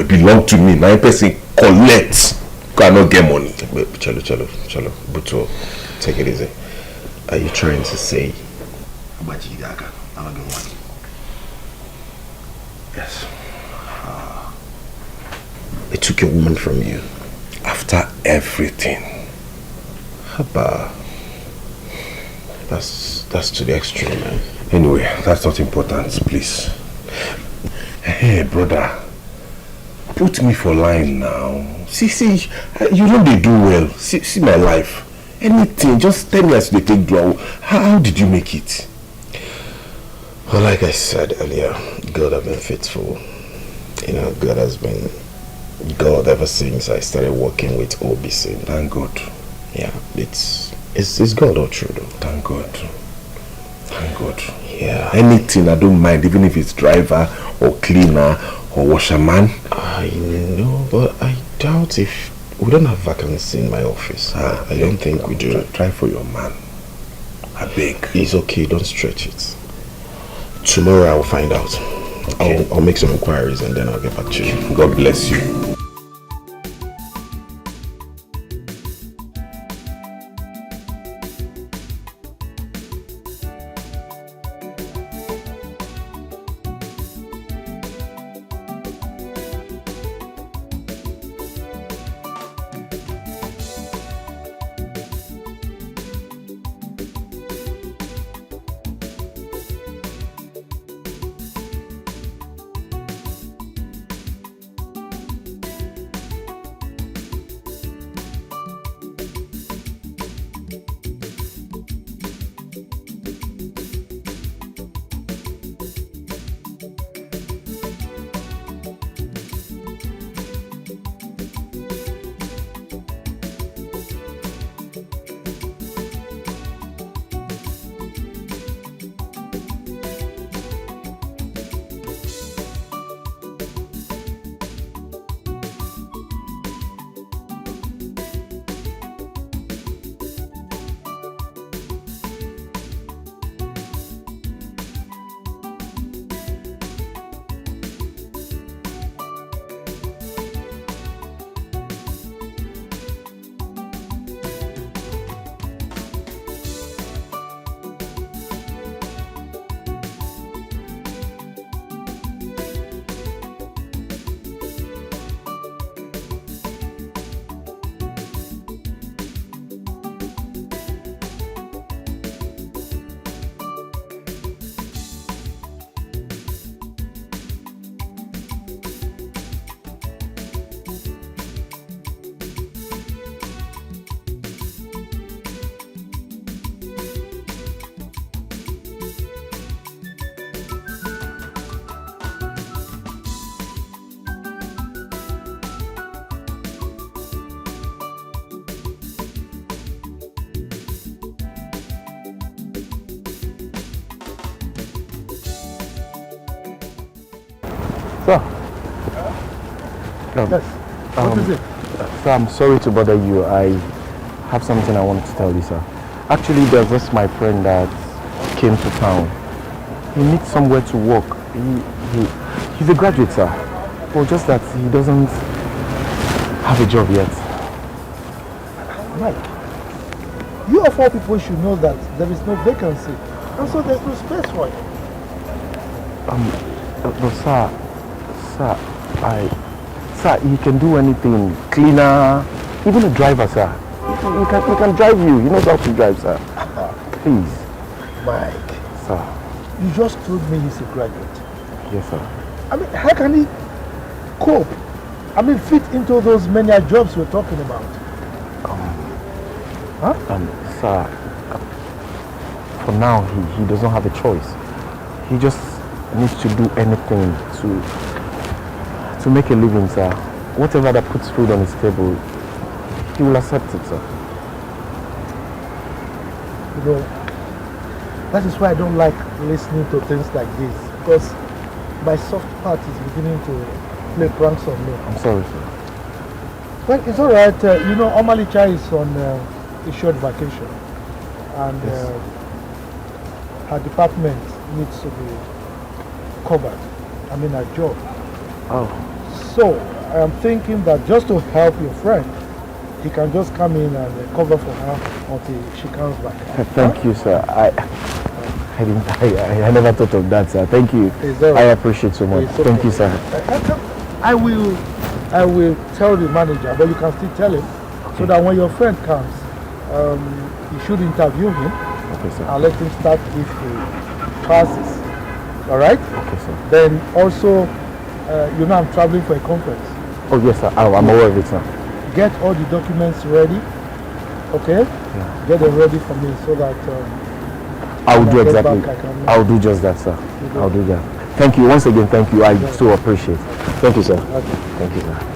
belong to me, my person collect, cannot get money. Chalo, Buto, take it easy. Are you trying to say yes? I took a woman from you. After everything. Haba. That's to the extreme, man. Anyway, that's not important, please. Hey, brother. Put me for line now. See, you know they do well. See my life. Anything, just tell me as they take blow. How did you make it? Well, like I said earlier, God has been faithful. You know, God has been God ever since I started working with OBC. Thank God. Yeah, it's God all true though. Thank God. Thank God. Yeah. Anything, I don't mind, even if it's driver or cleaner or washerman. I know, but I doubt if we don't have vacancy in my office. I don't think we do. Try for your man. I beg. It's okay, don't stretch it. Tomorrow I will find out. Okay. I'll make some inquiries and then I'll get back to you. God bless you. Sir. Yes. What is it? Sir, I'm sorry to bother you. I have something I wanted to tell you, sir. Actually, there's just my friend that came to town. He needs somewhere to work. He's a graduate, sir. But just that he doesn't have a job yet. Mike, you of all people should know that there is no vacancy. And so there's no space for you. But sir, he can do anything. Cleaner, even a driver, sir. He can drive you. He knows how to drive, sir. Please. Mike. Sir. You just told me he's a graduate. Yes, sir. I mean, how can he cope? I mean, fit into those many jobs we're talking about? Sir, for now, he doesn't have a choice. He just needs to do anything to make a living, sir. Whatever that puts food on his table, he will accept it, sir. You know, that is why I don't like listening to things like this, because my soft part is beginning to play pranks on me. I'm sorry, sir. Well, it's all right. You know, Omalicha is on a short vacation, and her department needs to be covered. I mean, her job. Oh. So, I'm thinking that just to help your friend, he can just come in and cover for her until she comes back. Thank you, sir. I never thought of that, sir. Thank you. I appreciate so much. Okay. Thank you, sir. I will tell the manager, but you can still tell him, so that when your friend comes, you should interview him. Okay, sir. And let him start if he passes. All right? Okay, sir. Then also you know I'm traveling for a conference. Oh yes, sir. I'm aware of it, sir. Get all the documents ready, okay? Yeah. Get them ready for me so that I will do exactly. I will do just that, sir. I'll do that. Thank you once again. Thank you. I so appreciate. Thank you, sir. Okay. Thank you, sir.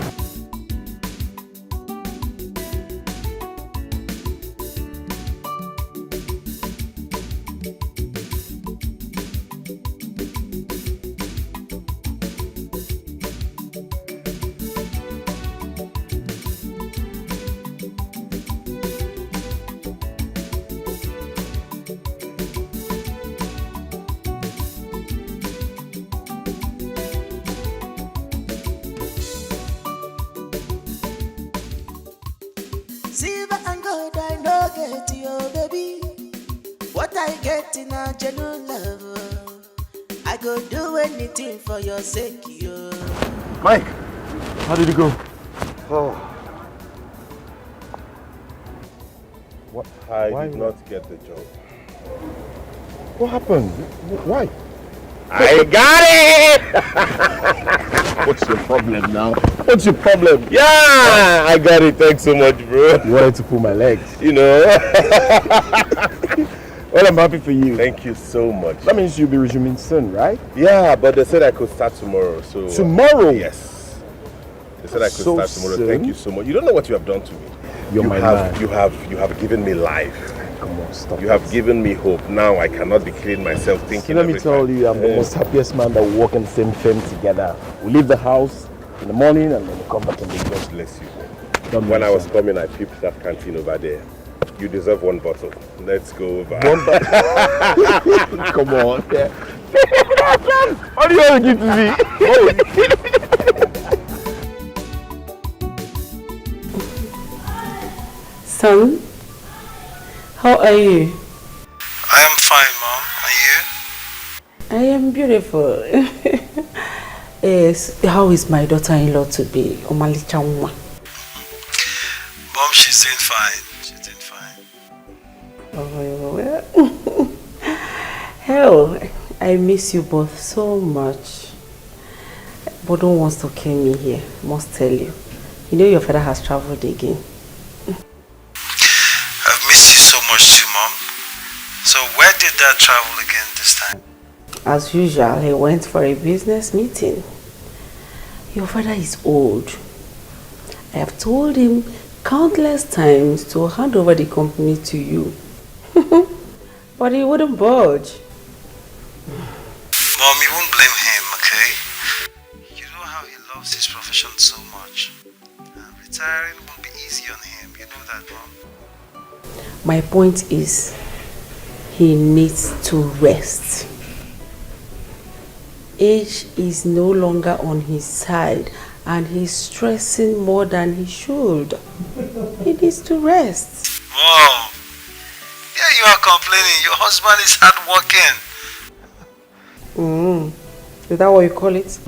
Silver and gold I no get you, baby. What I get in a genuine love, I go do anything for your sake, yo. Mike, how did it go? Oh. What? I did not get the job. What happened? Why? I got it! What's your problem now? What's your problem? Yeah, I got it. Thanks so much, bro. You wanted to pull my legs. You know. Well, I'm happy for you. Thank you so much. That means you'll be resuming soon, right? Yeah, but they said I could start tomorrow. So tomorrow? Yes. They said I could So start tomorrow. soon? Thank you so much. You don't know what you have done to me. You're my man. You have given me life. Come on, stop. You have given me hope. Now I cannot be killing myself thinking. So let me tell you, I'm the most happiest man that we work in the same firm together. We leave the house in the morning and then we come back in the evening. God bless you. When I was coming, I peeped that canteen over there. You deserve one bottle. Let's go over. One bottle? Come on. What do you want to give to me? Son, how are you? I am fine, Mom. Are you? I am beautiful. Yes, how is my daughter-in-law to be, Omalicha? Mom, she's doing fine. She's doing fine. Oh, well. Hell, I miss you both so much. But don't want to kill me here, must tell you. You know your father has traveled again. I've missed you so much too, Mom. So where did Dad travel again this time? As usual, he went for a business meeting. Your father is old. I have told him countless times to hand over the company to you. But he wouldn't budge. Mom, you won't blame him, okay? You know how he loves his profession so much. Retiring won't be easy on him. You know that, Mom? My point is, he needs to rest. Age is no longer on his side and he's stressing more than he should. He needs to rest. Mom, yeah, you are complaining. Your husband is hardworking. Is that what you call it?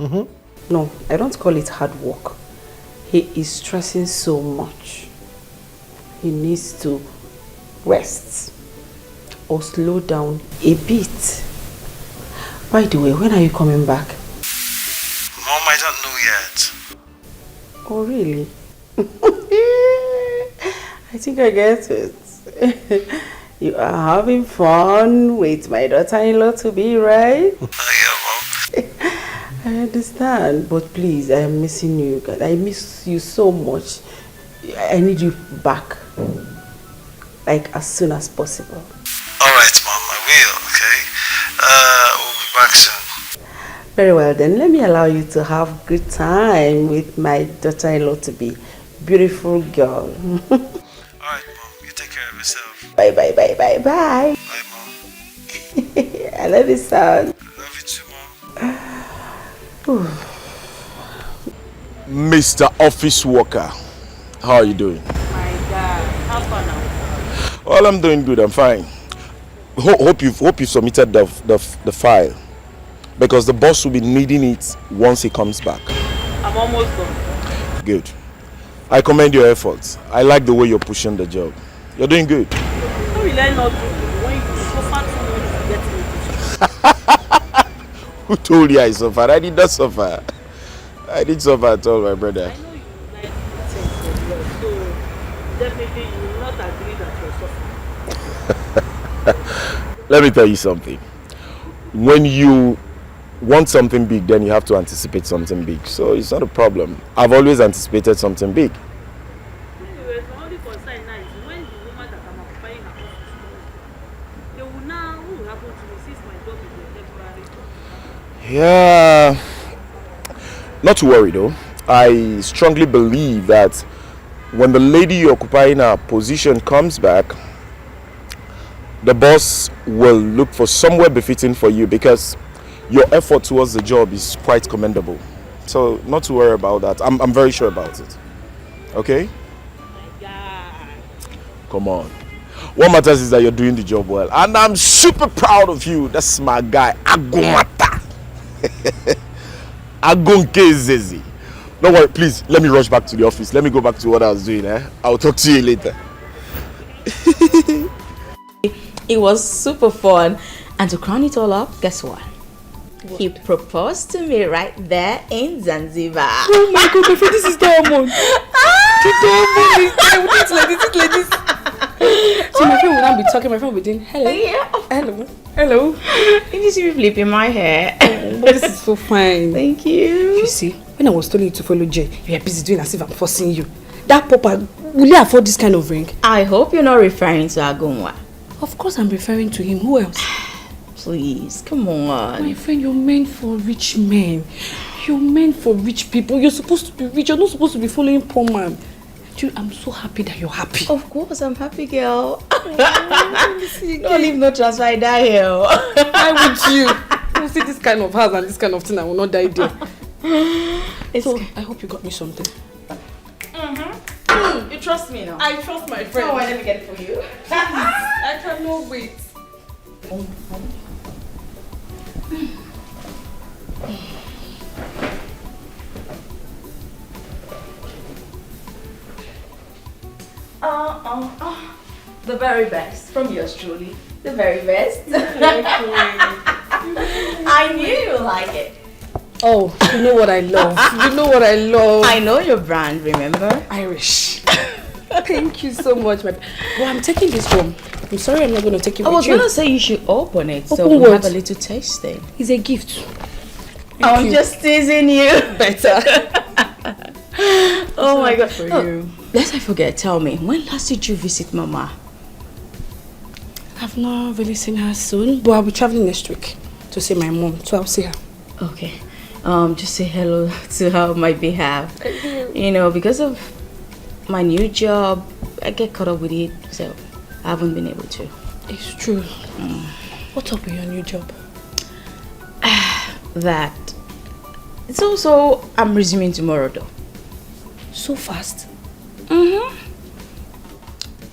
No, I don't call it hard work. He is stressing so much. He needs to rest or slow down a bit. By the way, when are you coming back? Mom, I don't know yet. Oh, really? I think I get it. You are having fun with my daughter-in-law to be, right? Yeah, Mom. I understand, but please, I am missing you. God, I miss you so much. I need you back, like as soon as possible. All right, Mom, I will, okay? We'll be back soon. Very well, then let me allow you to have good time with my daughter-in-law to be. Beautiful girl. All right, Mom, you take care of yourself. Bye, bye, bye, bye, bye. Bye, Mom. I love you, son. Love you too, Mom. Mr. Office Worker, how are you doing? My God, how far now? Well, I'm doing good. I'm fine. Hope you submitted the file, because the boss will be needing it once he comes back. I'm almost done. Good. I commend your efforts. I like the way you're pushing the job. You're doing good. How will I not do when you suffer too much to get me? Who told you I suffered? I did not suffer. I didn't suffer at all, my brother. I know you like things a lot, so definitely you will not agree that you're suffering. Let me tell you something. When you want something big, then you have to anticipate something big. So it's not a problem. I've always anticipated something big. Anyway, my only concern now is when the woman that I'm occupying her office, they will now, what will happen to me since my job is a temporary? Yeah. Not to worry though. I strongly believe that when the lady occupying her position comes back, the boss will look for somewhere befitting for you because your effort towards the job is quite commendable. So not to worry about that. I'm very sure about it. Okay? Come on. What matters is that you're doing the job well. And I'm super proud of you. That's my guy. Agumata. Agunkezezi. Don't worry, please. Let me rush back to the office. Let me go back to what I was doing. I'll talk to you later. It was super fun. And to crown it all up, guess what? He proposed to me right there in Zanzibar. Oh my God, my friend, this is diamond. The diamond is like this. So my friend will not be talking, my friend will be doing hello. Hello. Did you see me flipping my hair? But this is so fine. Thank you. You see, when I was telling you to follow Jay, you were busy doing as if I'm forcing you. That papa, will you afford this kind of ring? I hope you're not referring to Agunwa. Of course I'm referring to him. Who else? Please, come on. My friend, you're meant for rich men. You're meant for rich people. You're supposed to be rich. You're not supposed to be following poor man. Dude, I'm so happy that you're happy. Of course, I'm happy, girl. Don't leave no transfer, I die here. Why would you? You see this kind of house and this kind of thing, I will not die there. So, okay. I hope you got me something. You trust me now? I trust my friend. Oh, let me get it for you. I cannot wait. The very best. From yours truly. The very best. I knew you would like it. Oh, you know what I love. You know what I love. I know your brand, remember? Irish. Thank you so much, my. Well, I'm taking this home. I'm sorry I'm not going to take it I with was you. going to say you should open it so Open we what? have a little tasting. It's a gift. I'm just teasing you. Better. Oh my God. For Oh, you. lest I forget, tell me, when last did you visit Mama? I've not really seen her soon, but I'll be traveling next week to see my mom, so I'll see her. Okay. Just say hello to her on my behalf. You know, because of my new job, I get caught up with it, so I haven't been able to. It's true. What's up with your new job? That. It's also, I'm resuming tomorrow though. So fast?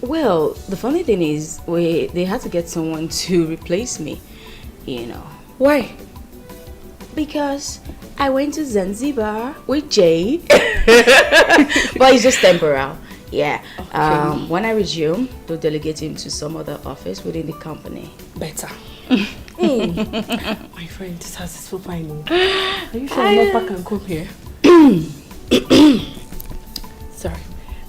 Well, the funny thing is, they had to get someone to replace me, you know. Why? Because I went to Zanzibar with Jay. But it's just temporal. Yeah. Okay. When I resume, they'll delegate him to some other office within the company. Better. My friend, this house is so fine. Are you sure I'm not back and come here? Sorry.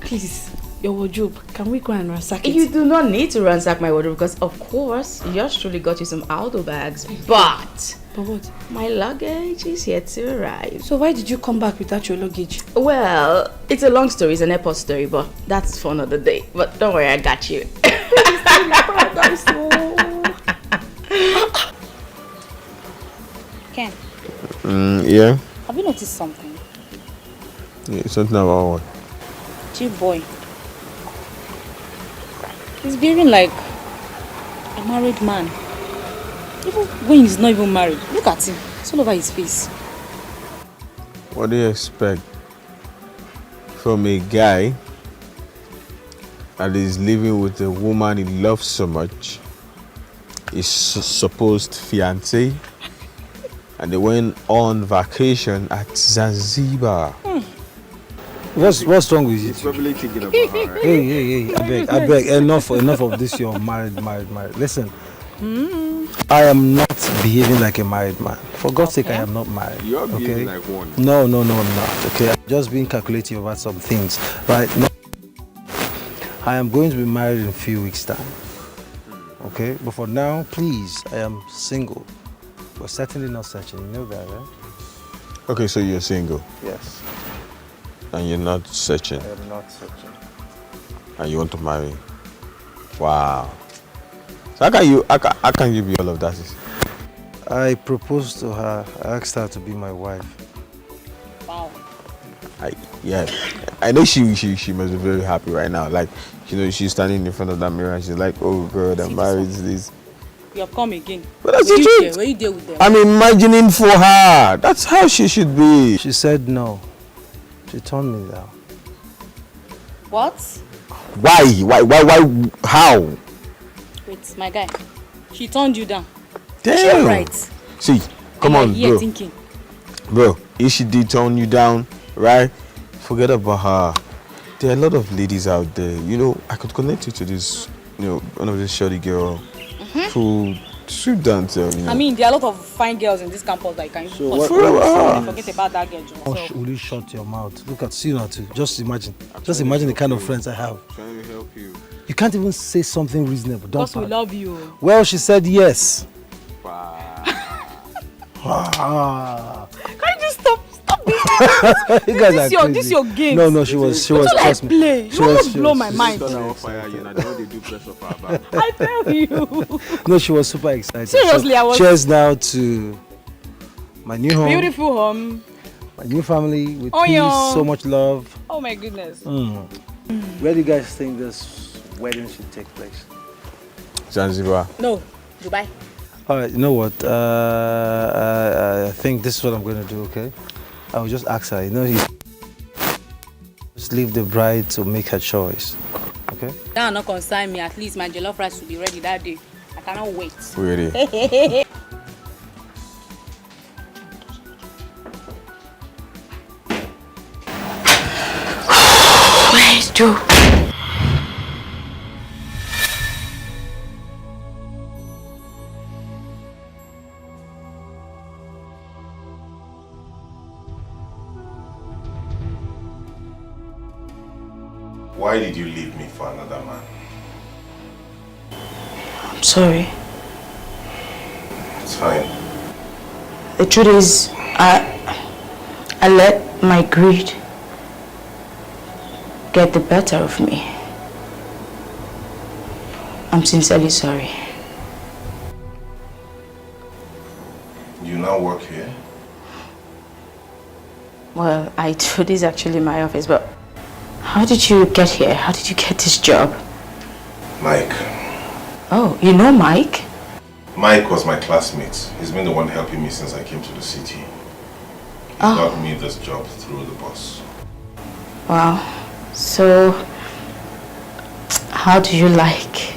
Please, your wardrobe, can we go and ransack it? You do not need to ransack my wardrobe because, of course, yours truly got you some Aldo bags. But what? My luggage is yet to arrive. So why did you come back without your luggage? Well, it's a long story. It's an airport story, but that's for another day. But don't worry, I got you. Ken, Yeah? have you noticed something? Yeah, something about what? Chief boy. He's behaving like a married man. Even when he's not even married. Look at him. It's all over his face. What do you expect from a guy that is living with a woman he loves so much, his supposed fiancée, and they went on vacation at Zanzibar? What's wrong with you? He's probably thinking about her. Hey, I beg, enough of this. You're married. Listen, I am not behaving like a married man. For God's sake, I am not married. You're behaving like one. No, I'm not. Okay, I'm just being calculative about some things. Right? No. I am going to be married in a few weeks' time. Okay, but for now, please, I am single. We're certainly not searching. You know that, right? Okay, so you're single. Yes. And you're not searching. I am not searching. And you want to marry. Wow. So how can you be all of that? I proposed to her. I asked her to be my wife. Wow. I know she must be very happy right now. Like, you know, she's standing in front of that mirror and she's like, oh girl, I'm married to this. You have come again. But that's the truth. Where you there with them? I'm imagining for her. That's how she should be. She said no. She turned me down. What? Why? How? Wait, my guy. She turned you down. Damn. You're right. See, come on, here bro. Thinking. Bro, if she did turn you down, right? Forget about her. There are a lot of ladies out there. You know, I could connect you to this, you know, one of this shorty girl who sweep dancer. You know. I mean, there are a lot of fine girls in this campus that you can So forget about that girl. So. Will you shut your mouth? Look at Sina too. Just imagine the kind of friends I have. Trying to help you. You can't even say something reasonable. Don't. Because we love you. Well, she said yes. Wow. Can you just stop You guys are crazy. This your game. No, she was trust me. Play. You want to blow my mind. I tell you. No, she was super excited. Seriously, so, I was. Cheers now to my new home. Beautiful home. My new family with peace, so much love. Oh my goodness. Where do you guys think this wedding should take place? Zanzibar. No, Dubai. All right, you know what? I think this is what I'm going to do, okay? I will just ask her, you know, just leave the bride to make her choice, okay? That will not concern me. At least my jollof rice will be ready that day. I cannot wait. Really? Where is Joe? Why did you leave me for another man? I'm sorry. It's fine. The truth is, I let my greed get the better of me. I'm sincerely sorry. You now work here? Well, I do. This is actually my office, but how did you get here? How did you get this job? Mike. Oh, you know Mike? Mike was my classmate. He's been the one helping me since I came to the city. He got me this job through the boss. Wow. So, how do you like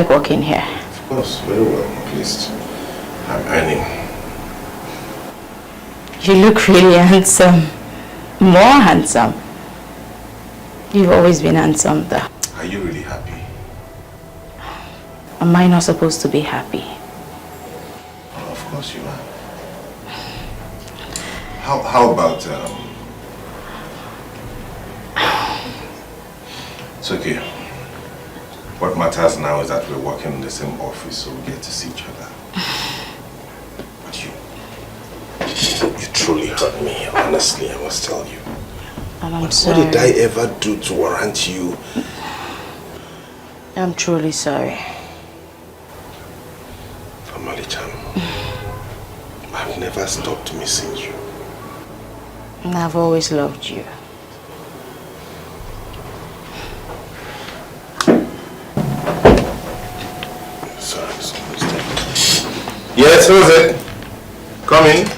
working here? Of course, very well, at least. I'm earning. You look really handsome. More handsome. You've always been handsome though. Are you really happy? Am I not supposed to be happy? Oh, of course you are. How about it's okay. What matters now is that we're working in the same office, so we get to see each other. But you truly hurt me, honestly, I must tell you. I'm sorry. What did I ever do to warrant you? I'm truly sorry. Omalicha, I've never stopped missing you. And I've always loved you. Sorry, yes, who's it? Come in.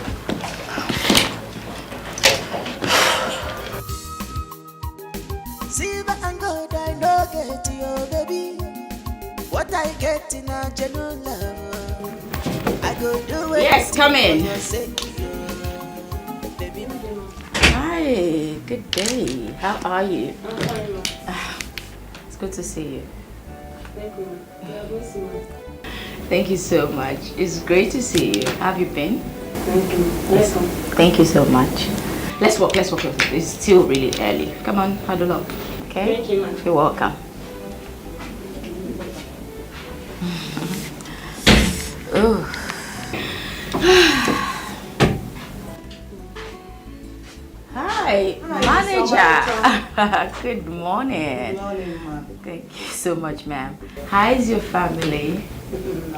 Silver and gold I no get you, baby. What I get in a genuine love, I go do it. Yes, come in. For your sake, baby. Hi, good day. How are you? It's good to see you. Thank you so much. It's great to see you. How have you been? Thank you. Welcome. Thank you so much. Let's walk. It's still really early. Come on, huddle up. Okay? Thank you, ma'am. You're welcome. Oh. Hi, manager. Good morning. Good morning, ma'am. Thank you so much, ma'am. How is your family?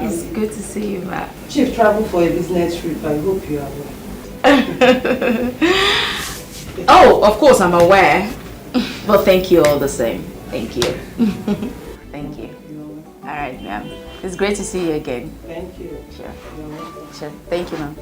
It's good to see you, ma'am. Chief traveled for a business trip. I hope you are well. Oh, of course I'm aware. But thank you all the same. Thank you. Thank you. All right, ma'am. It's great to see you again. Thank you. Sure. Sure. Thank you, ma'am.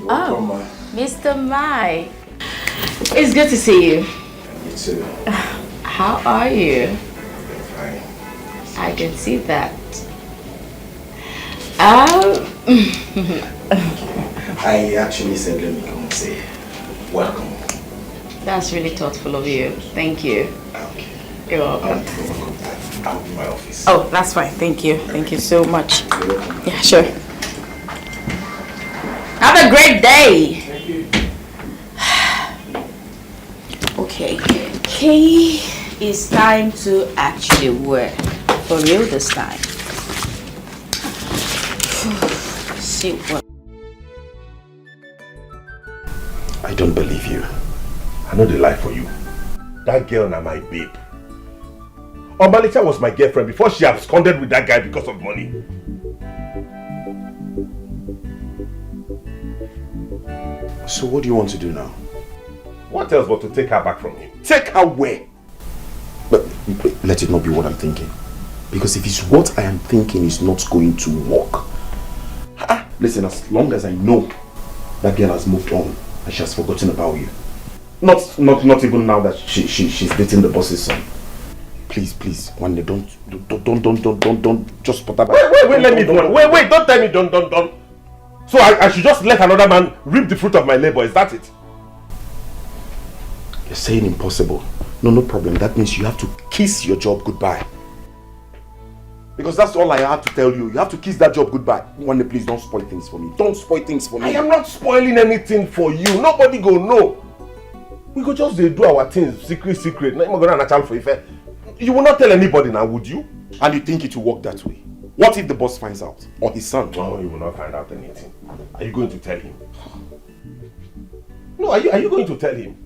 Welcome, Oh, Mr. Mai. It's good to see you. You too. How are you? Fine. I can see that. I actually said let me come and say welcome. That's really thoughtful of you. Thank you. Okay. You're welcome. I'll be in my office. Oh, that's fine. Thank you. Thank you so much. Yeah, sure. Have a great day. Thank you. Okay. Okay. It's time to actually work. For real this time. See what. I don't believe you. I know the lie for you. That girl na my babe. Omalicha was my girlfriend before she absconded with that guy because of money. So what do you want to do now? What else but to take her back from him? Take her where? But let it not be what I'm thinking. Because if it's what I am thinking is not going to work. Listen, as long as I know that girl has moved on and she has forgotten about you. Not even now that she's dating the boss's son. Please, one day, don't just put that back. Wait, let me do. Wait, don't tell me don't. So I should just let another man reap the fruit of my labor, is that it? You're saying impossible. No problem. That means you have to kiss your job goodbye. Because that's all I have to tell you. You have to kiss that job goodbye. One day, please don't spoil things for me. Don't spoil things for me. I am not spoiling anything for you. Nobody go know. We go just do our things secret. Not even gonna natural for Ife. You will not tell anybody now, would you? And you think it will work that way? What if the boss finds out? Or his son? No, he will not find out anything. Are you going to tell him? No, are you going to tell him?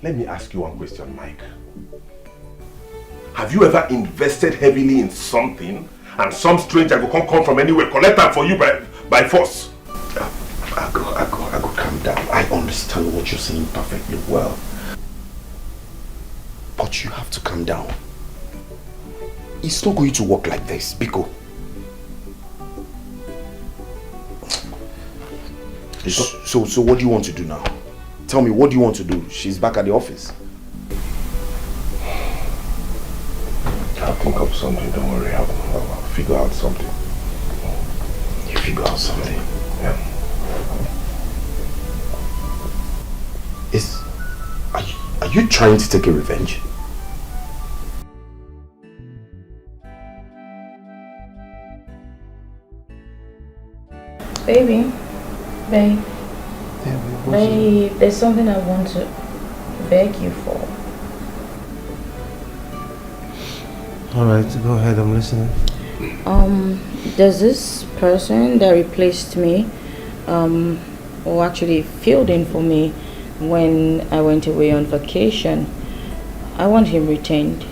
Let me ask you one question, Mike. Have you ever invested heavily in something and some stranger will come from anywhere, collect that for you by force? I go, calm down. I understand what you're saying perfectly well. But you have to calm down. It's not going to work like this, Biko. So what do you want to do now? Tell me, what do you want to do? She's back at the office. I'll think of something, don't worry. I'll figure out something. You figure out something? Yeah. Are you trying to take a revenge? Babe, there's something I want to beg you for. Alright, go ahead, I'm listening. There's this person that replaced me, who actually filled in for me when I went away on vacation. I want him retained.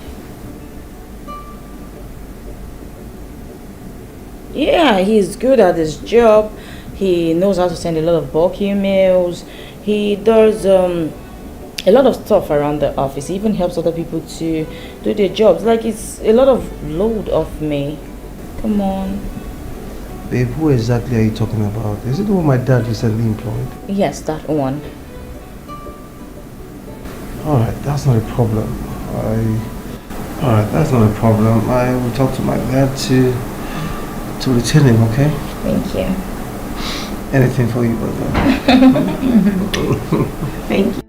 Yeah, he's good at his job. He knows how to send a lot of bulk emails. He does a lot of stuff around the office. He even helps other people to do their jobs. Like, it's a lot of load off me. Come on. Babe, who exactly are you talking about? Is it the one my dad recently employed? Yes, that one. Alright, that's not a problem. Alright, that's not a problem. I will talk to my dad to retain him, okay? Thank you. Anything for you, brother. Thank you.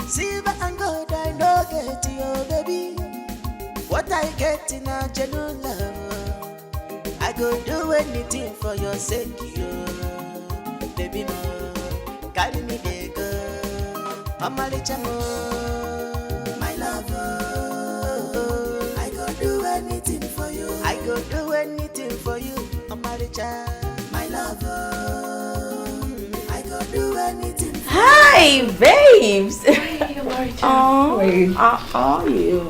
Silver and gold I no get you, baby. What I get in a genuine love, I go do anything for your sake, you. Baby, no, carry me there, go. Omalicha, my lover. I go do anything for you. I go do anything for you, Omalicha, my lover. I go do anything for Hi, babes. Hi, Omalicha. How are you?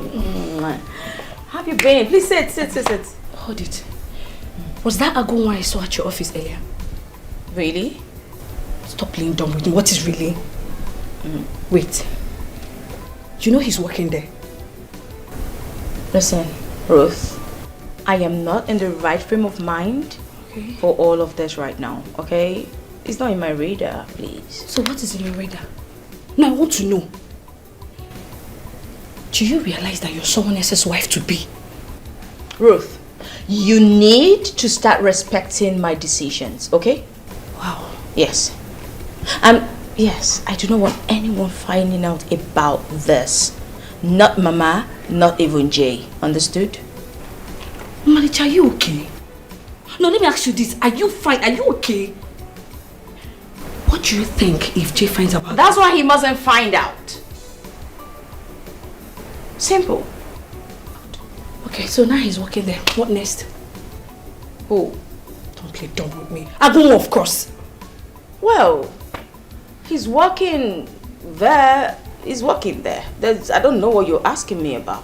How have you been? Please sit. Hold it. Was that Agunwa I saw at your office earlier? Really? Stop playing dumb with me. What is really? Wait. You know he's working there? Listen, Ruth. I am not in the right frame of mind for all of this right now, okay? It's not in my radar, please. So what is in your radar? Now I want to know. Do you realize that you're someone else's wife to be? Ruth, you need to start respecting my decisions, okay? Wow. Yes. Yes, I do not want anyone finding out about this. Not Mama, not even Jay. Understood? Omalicha, are you okay? No, let me ask you this. Are you fine? Are you okay? What do you think if Jay finds out? That's why he mustn't find out. Simple. Okay, so now he's working there. What next? Who? Don't play dumb with me. Agunwa, of course. Well, he's working there. He's working there. I don't know what you're asking me about.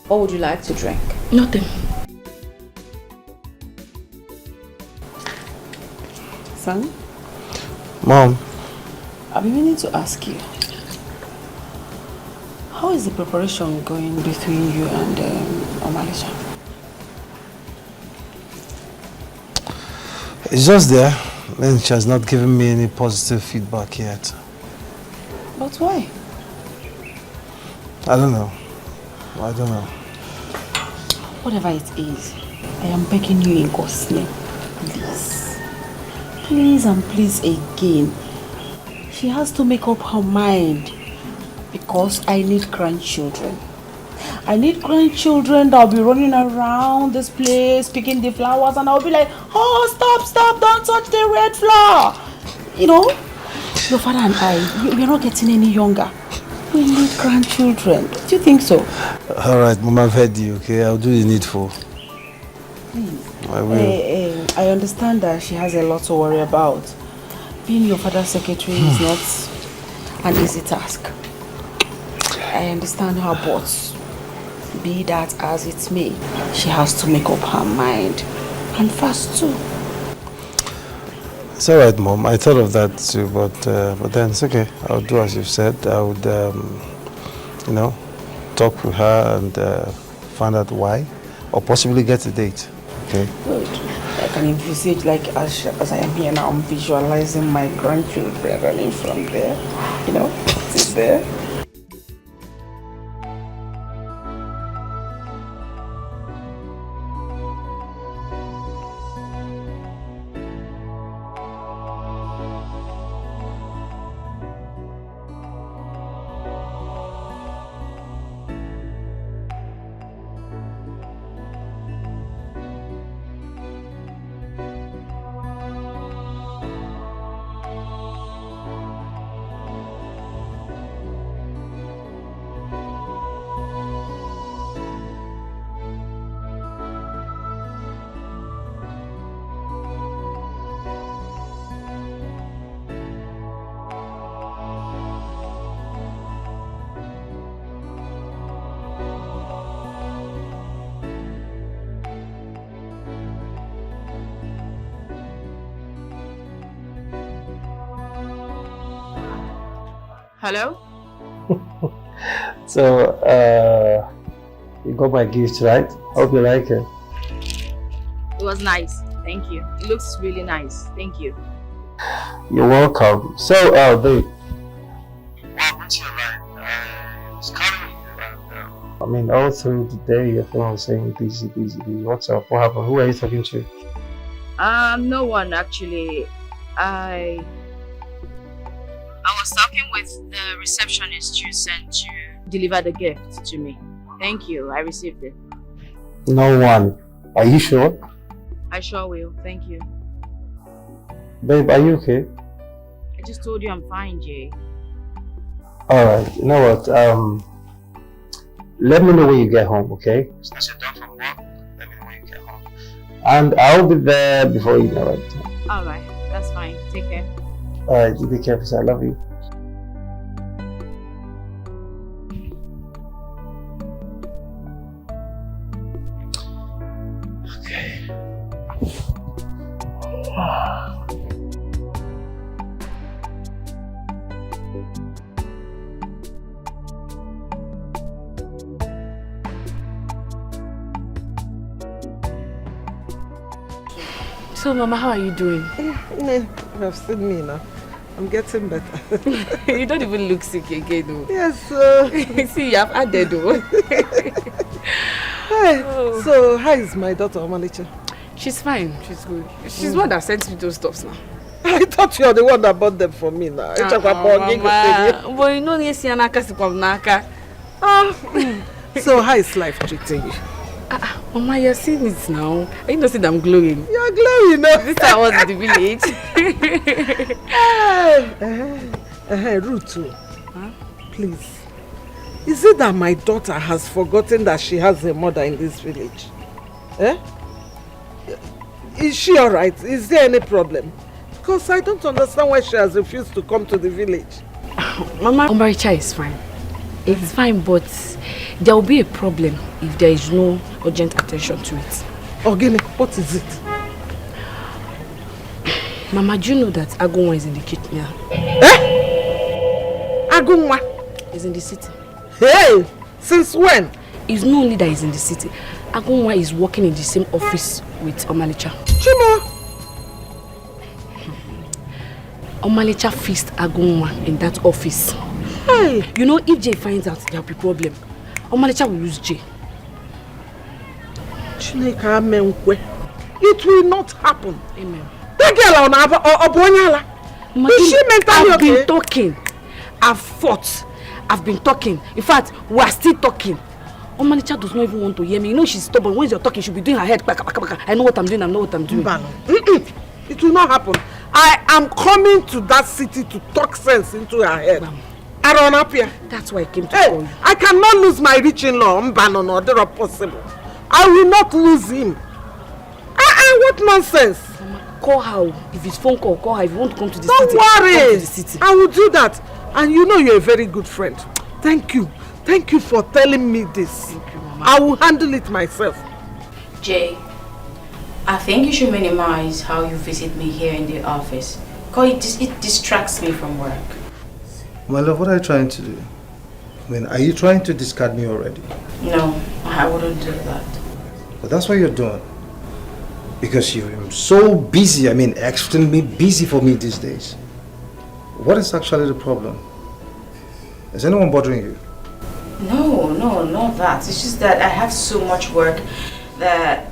What would you like to drink? Nothing. Son? Mom. I've been meaning to ask you. How is the preparation going between you and Omalicha? It's just there. Then she has not given me any positive feedback yet. But why? I don't know. Whatever it is, I am begging you in God's name. Please. Please and please again. She has to make up her mind. Because I need grandchildren. I need grandchildren that will be running around this place, picking the flowers, and I'll be like, oh, stop, don't touch the red flower. You know, your father and I, we're not getting any younger. We need grandchildren. Do you think so? All right, Mom, I've heard you, okay? I'll do the needful. Please. I will. I understand that she has a lot to worry about. Being your father's secretary is not an easy task. I understand her, but be that as it may, she has to make up her mind. And fast too. It's alright, Mom. I thought of that too, but then it's okay. I'll do as you've said. I would, talk with her and find out why, or possibly get a date. Okay? Good. I can envisage, like, as I am here now, I'm visualizing my grandchildren running from there. You know, sit there. Hello? So, you got my gift, right? Hope you like it. It was nice. Thank you. It looks really nice. Thank you. You're welcome. So, babe, get your line. I was calling you and I mean, all through the day your phone was saying busy, busy, busy. What's up? What happened? Who are you talking to? No one actually. I was talking with the receptionist you sent to deliver the gift to me. Thank you, I received it. No one. Are you sure? I sure will, thank you. Babe, are you okay? I just told you I'm fine, Jay. Alright, you know what? Let me know when you get home, okay? Since you're done from work, let me know when you get home. And I'll be there before you know it. Alright, that's fine. Take care. Alright, you be careful, sir. I love you. Okay. So, Mama, how are you doing? You have seen me now. I'm getting better. You don't even look sick again, though. Yes. See, you have added, though. Hey, so, how is my daughter, Omalicha? She's fine. She's good. She's one that sent me those stuffs now. I thought you were the one that bought them for me now. Mama. But you know, yes, you're not So, how is life treating you? Mama, you're seeing it now. I know that I'm glowing. You're glowing now. This time I was in the village. Rutu, please. Is it that my daughter has forgotten that she has a mother in this village? Eh? Is she alright? Is there any problem? Because I don't understand why she has refused to come to the village. Mama, Omalicha is fine. It's fine, but there will be a problem if there is no urgent attention to it. Ogini, what is it? Mama, do you know that Agunwa is in the kitchen now? Eh? Agunwa? Is in the city. Hey! Since when? It's not only that he's in the city. Agunwa is working in the same office with Omalicha. Chimo! Omalicha fixed Agunwa in that office. Hey! You know, if Jay finds out, there will be a problem. Omalicha will lose Jay. It will not happen. Amen. That girl on Obonyala. Is she mentally okay? I've been talking. I've fought. I've been talking. In fact, we are still talking. Omalicha does not even want to hear me. You know she's stubborn. When you're talking, she'll be doing her head. I know what I'm doing. I know what I'm doing. It will not happen. I am coming to that city to talk sense into her head. I run up here. That's why I came to call you. I cannot lose my rich-in-law. Mbano, possible. I will not lose him. What nonsense? Mama, call her. If it's phone call, call her. If you want to come to the city, come to the city. I will do that. And you know you're a very good friend. Thank you. Thank you for telling me this. Thank you, Mama. I will handle it myself. Jay, I think you should minimize how you visit me here in the office. Because it distracts me from work. My love, what are you trying to do? I mean, are you trying to discard me already? No, I wouldn't do that. But that's what you're doing. Because you're so busy, I mean, extremely busy for me these days. What is actually the problem? Is anyone bothering you? No, not that. It's just that I have so much work that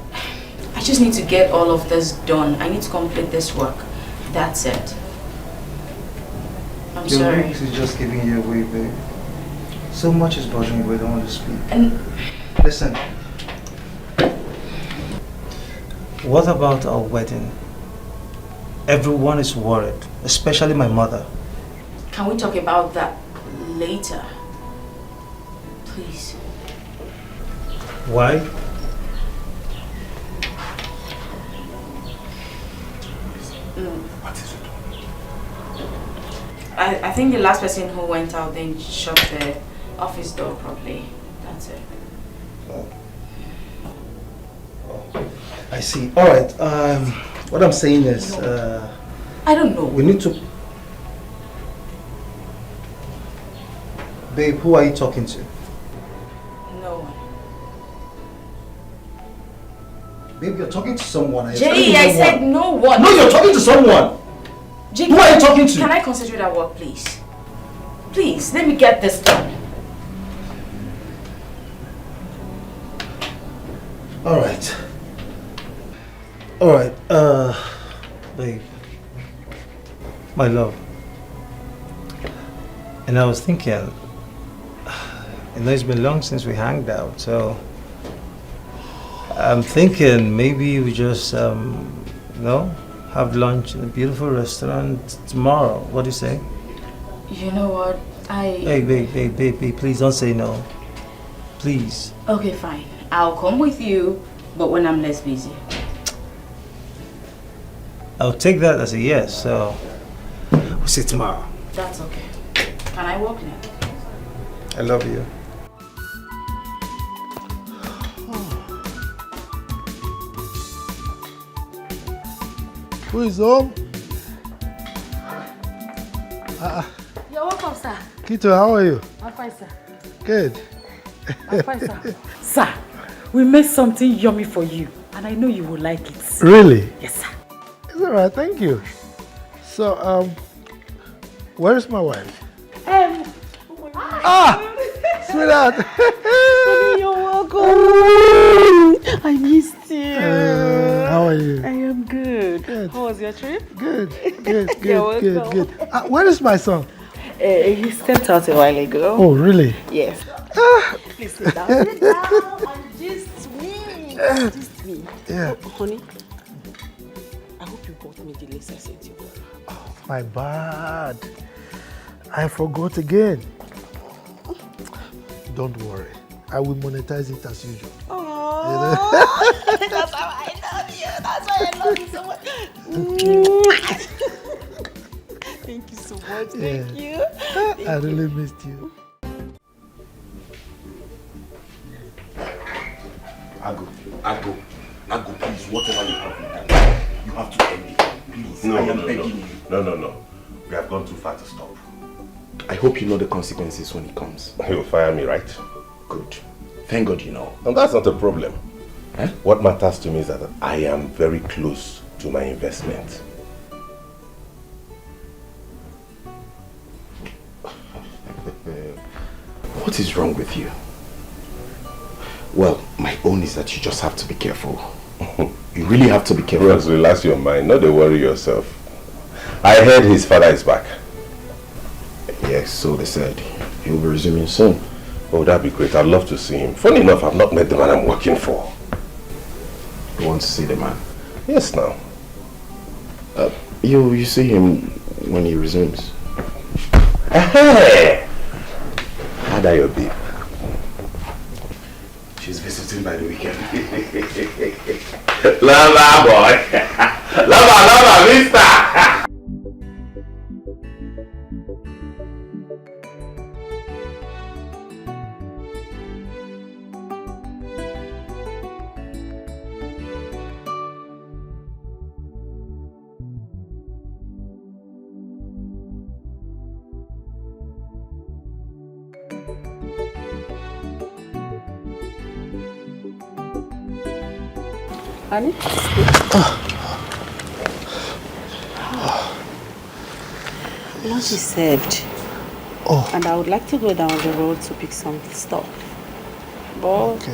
I just need to get all of this done. I need to complete this work. That's it. I'm sorry. Your is just giving you away, babe. So much is bothering you, I don't want to speak. And listen. What about our wedding? Everyone is worried, especially my mother. Can we talk about that later? Please. Why? What is it? I think the last person who went out then shut the office door properly. That's it. I see. All right. What I'm saying is, I don't know. We need to. Babe, who are you talking to? No one. Babe, you're talking to someone. Jay, I said no one. No, you're talking to someone. Jay, who are you talking to? Can I concentrate at work, please? Please, let me get this done. Alright. Babe. My love. And I was thinking, it's been long since we hanged out, so I'm thinking maybe we just, have lunch in a beautiful restaurant tomorrow. What do you say? You know what? Hey, babe, please don't say no. Please. Okay, fine. I'll come with you, but when I'm less busy. I'll take that as a yes, so we'll see tomorrow. That's okay. Can I walk now? I love you. Who is home? You're welcome, sir. Kito, how are you? I'm fine, sir. Good. I'm fine, sir. Sir, we made something yummy for you, and I know you will like it. Really? Yes, sir. It's all right, thank you. So, where is my wife? Sweetheart. You're welcome. I missed you. How are you? I am good. How was your trip? Good. You're Good. welcome. Where is my son? He stepped out a while ago. Oh, really? Yes. Please sit down. Sit down and just me. Just me. Yeah. Oh, honey, I hope you bought me the lace I sent you. Oh, my bad. I forgot again. Don't worry. I will monetize it as usual. Oh, that's how I love you. That's why I love you so much. Thank you so much. Thank you. I really missed you. Ago, please, whatever you have done, you have to end it. Please, I am begging you. No. We have gone too far to stop. I hope you know the consequences when it comes. You'll fire me, right? Good. Thank God you know. And that's not a problem. What matters to me is that I am very close to my investment. What is wrong with you? Well, my own is that you just have to be careful. You really have to be careful. Bros, relax your mind. Not to worry yourself. I heard his father is back. Yes, so they said. He'll be resuming soon. Oh, that'd be great. I'd love to see him. Funny enough, I've not met the man I'm working for. You want to see the man? Yes, now. You see him when he resumes. Hey! How are your babe? She's visiting by the weekend. Lover boy. Lover, mister. Honey? Lunch is served. And I would like to go down the road to pick some stuff. But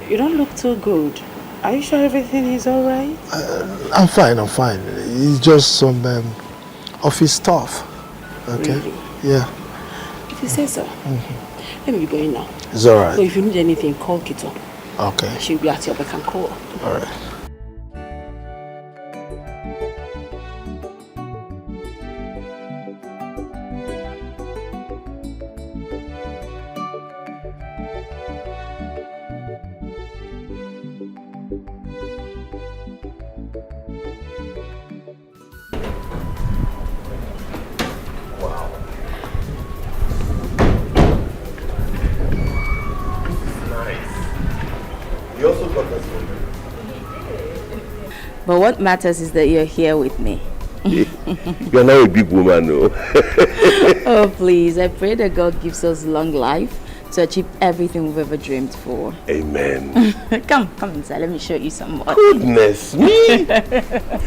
you don't look too good. Are you sure everything is alright? I'm fine. It's just some office stuff. Okay? Really? Yeah. If you say so. Let me be going now. It's alright. So if you need anything, call Kito. Okay. She'll be at your beck and call. Alright. But what matters is that you're here with me. You're not a big woman, no. Oh, please. I pray that God gives us long life to achieve everything we've ever dreamed for. Amen. Come inside. Let me show you some more. Goodness me.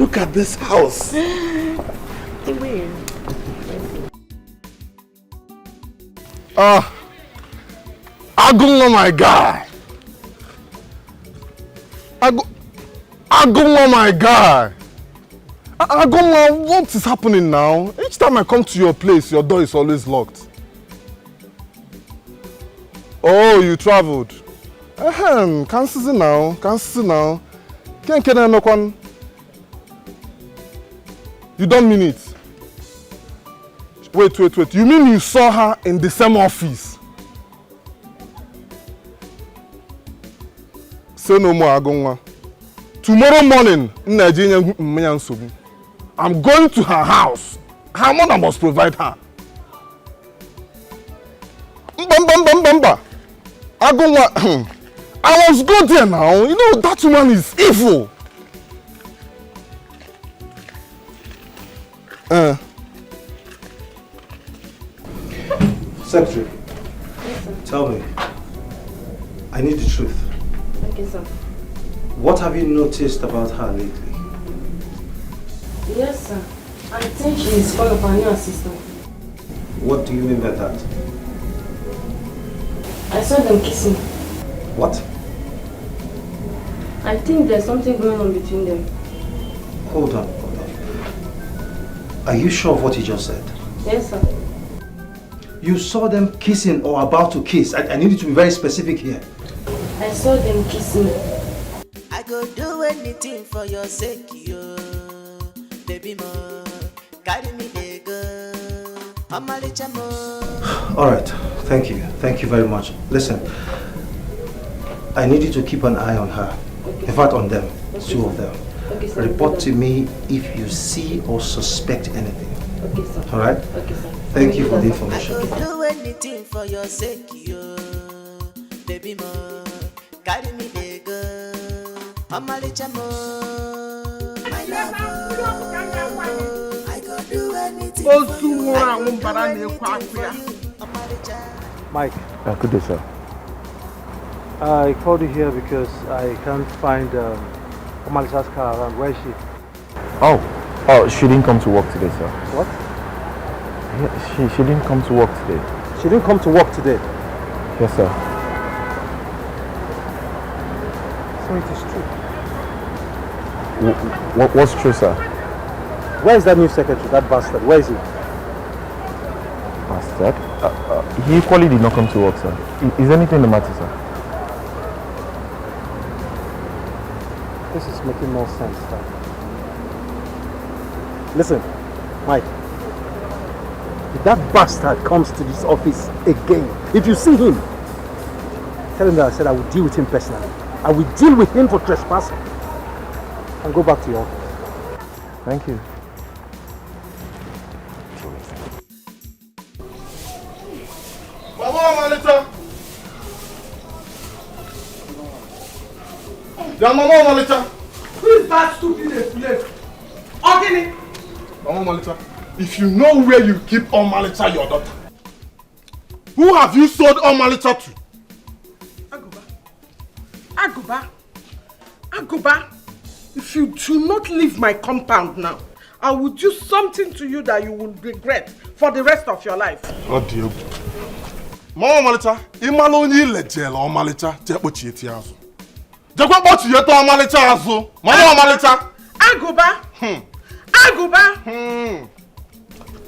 Look at this house. Hey, where? Agunwa, my guy. Agunwa, my guy. Agunwa, what is happening now? Each time I come to your place, your door is always locked. Oh, you traveled. Can't see now. You don't mean it. Wait. You mean you saw her in the same office? Say no more, Agunwa. Tomorrow morning, I'm going to her house. Her mother must provide her. Agunwa, I was good there now. You know, that woman is evil. Secretary, Yes, sir. tell me. I need the truth. Okay, sir. What have you noticed about her lately? Yes, sir. I think she is one of our new assistants. What do you mean by that? I saw them kissing. What? I think there's something going on between them. Hold on. Are you sure of what you just said? Yes, sir. You saw them kissing or about to kiss. I need you to be very specific here. I saw them kissing. I go do anything for your sake, yo. Baby mo, carry me there go. Omalicha mo. All right. Thank you. Thank you very much. Listen, I need you to keep an eye on her. In fact, on them. Two of them. Okay, sir. Report to me if you see or suspect anything. Okay, sir. All right? Okay, sir. Thank you for the I information. go do anything for your sake, yo. Baby mo, carry me there go. Omalicha mo, my love. I go do anything for you. Mike. Good day, sir. I called you here because I can't find Omalicha's car around. Where is she? Oh, she didn't come to work today, sir. What? Yeah, she didn't come to work today. She didn't come to work today? Yes, sir. So it is true. What's true, sir? Where is that new secretary, that bastard? Where is he? Bastard? He equally did not come to work, sir. Is anything the matter, sir? This is making more sense, sir. Listen, Mike. If that bastard comes to this office again, if you see him, tell him that I said I will deal with him personally. I will deal with him for trespassing. And go back to your office. Thank you. Mama Omalicha! Yeah, Mama Omalicha! Who is that stupid place? Ogini! Mama Omalicha, if you know where you keep Omalicha, your daughter, who have you sold Omalicha to? Aguba, if you do not leave my compound now, I will do something to you that you will regret for the rest of your life. Oh dear. Mama Omalicha, imalo onye ilejela Omalicha je kpochi eti azu. Je kwa kpochi yeto Omalicha azu. Mama Omalicha.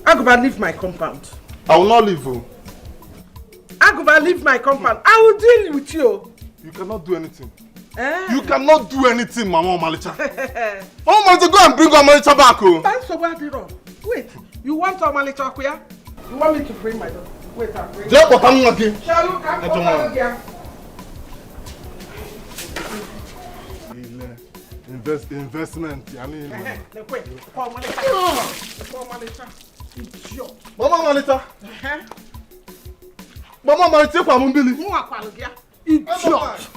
Aguba, leave my compound. I will not leave you. Aguba, leave my compound. I will deal with you. You cannot do anything. You cannot do anything, Mama Omalicha. Mama Omalicha, go and bring Omalicha back. Wait, you want Omalicha here? You want me to bring my daughter? Wait, I'll bring Shall you come over here? Investment. Yani. Wait, Omalicha. Idiot. Mama Omalicha. Mama Omalicha kwa mumbili. Idiot.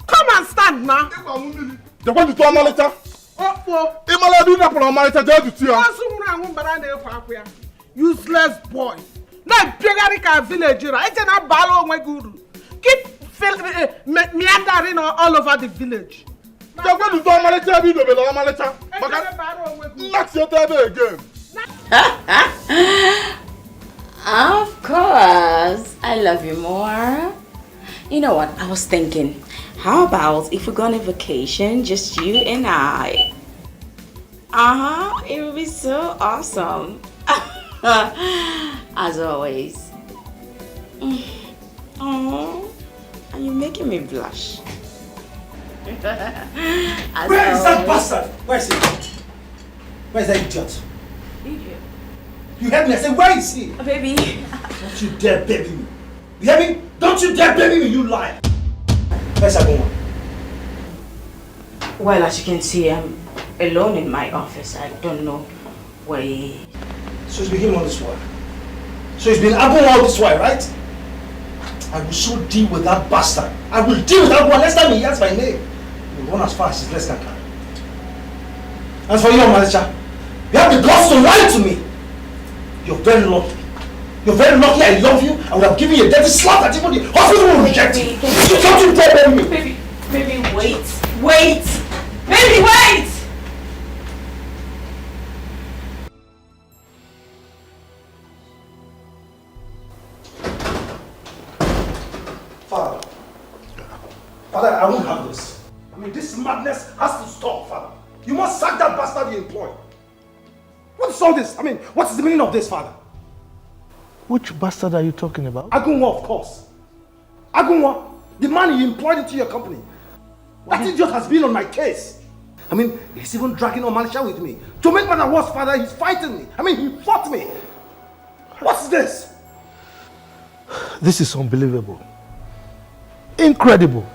Come and stand now. Useless boy. Now Piogarika village. Keep meandering all over the village. Of course. I love you more. You know what? I was thinking, how about if we go on a vacation, just you and I? It would be so awesome. As always. Oh, are you making me blush? Where is that bastard? Where is he? Where is that idiot? Idiot. You heard me? I said, where is he? Baby. Don't you dare baby me. You hear me? Don't you dare baby me, you liar. Where's that woman? Well, as you can see, I'm alone in my office. I don't know where he... So it's been him all this while. So it's been Abu all this while, right? I will so deal with that bastard. I will deal with that one next time he hears my name. He will run as fast as his legs can carry. As for you, Omalicha, you have the guts to lie to me. You're very lucky. You're very lucky I love you. I would have given you a dirty slap that even the hospital will reject you. Don't you dare baby me. Baby, wait. Wait! Baby, wait! Father, I won't have this. I mean, this madness has to stop, Father. You must sack that bastard you employ. What is all this? I mean, what is the meaning of this, Father? Which bastard are you talking about? Agunwa, of course. Agunwa, the man you employed into your company. That idiot has been on my case. I mean, he's even dragging Omalicha with me. To make matters worse, Father, he's fighting me. I mean, he fought me. What's this? This is unbelievable. Incredible.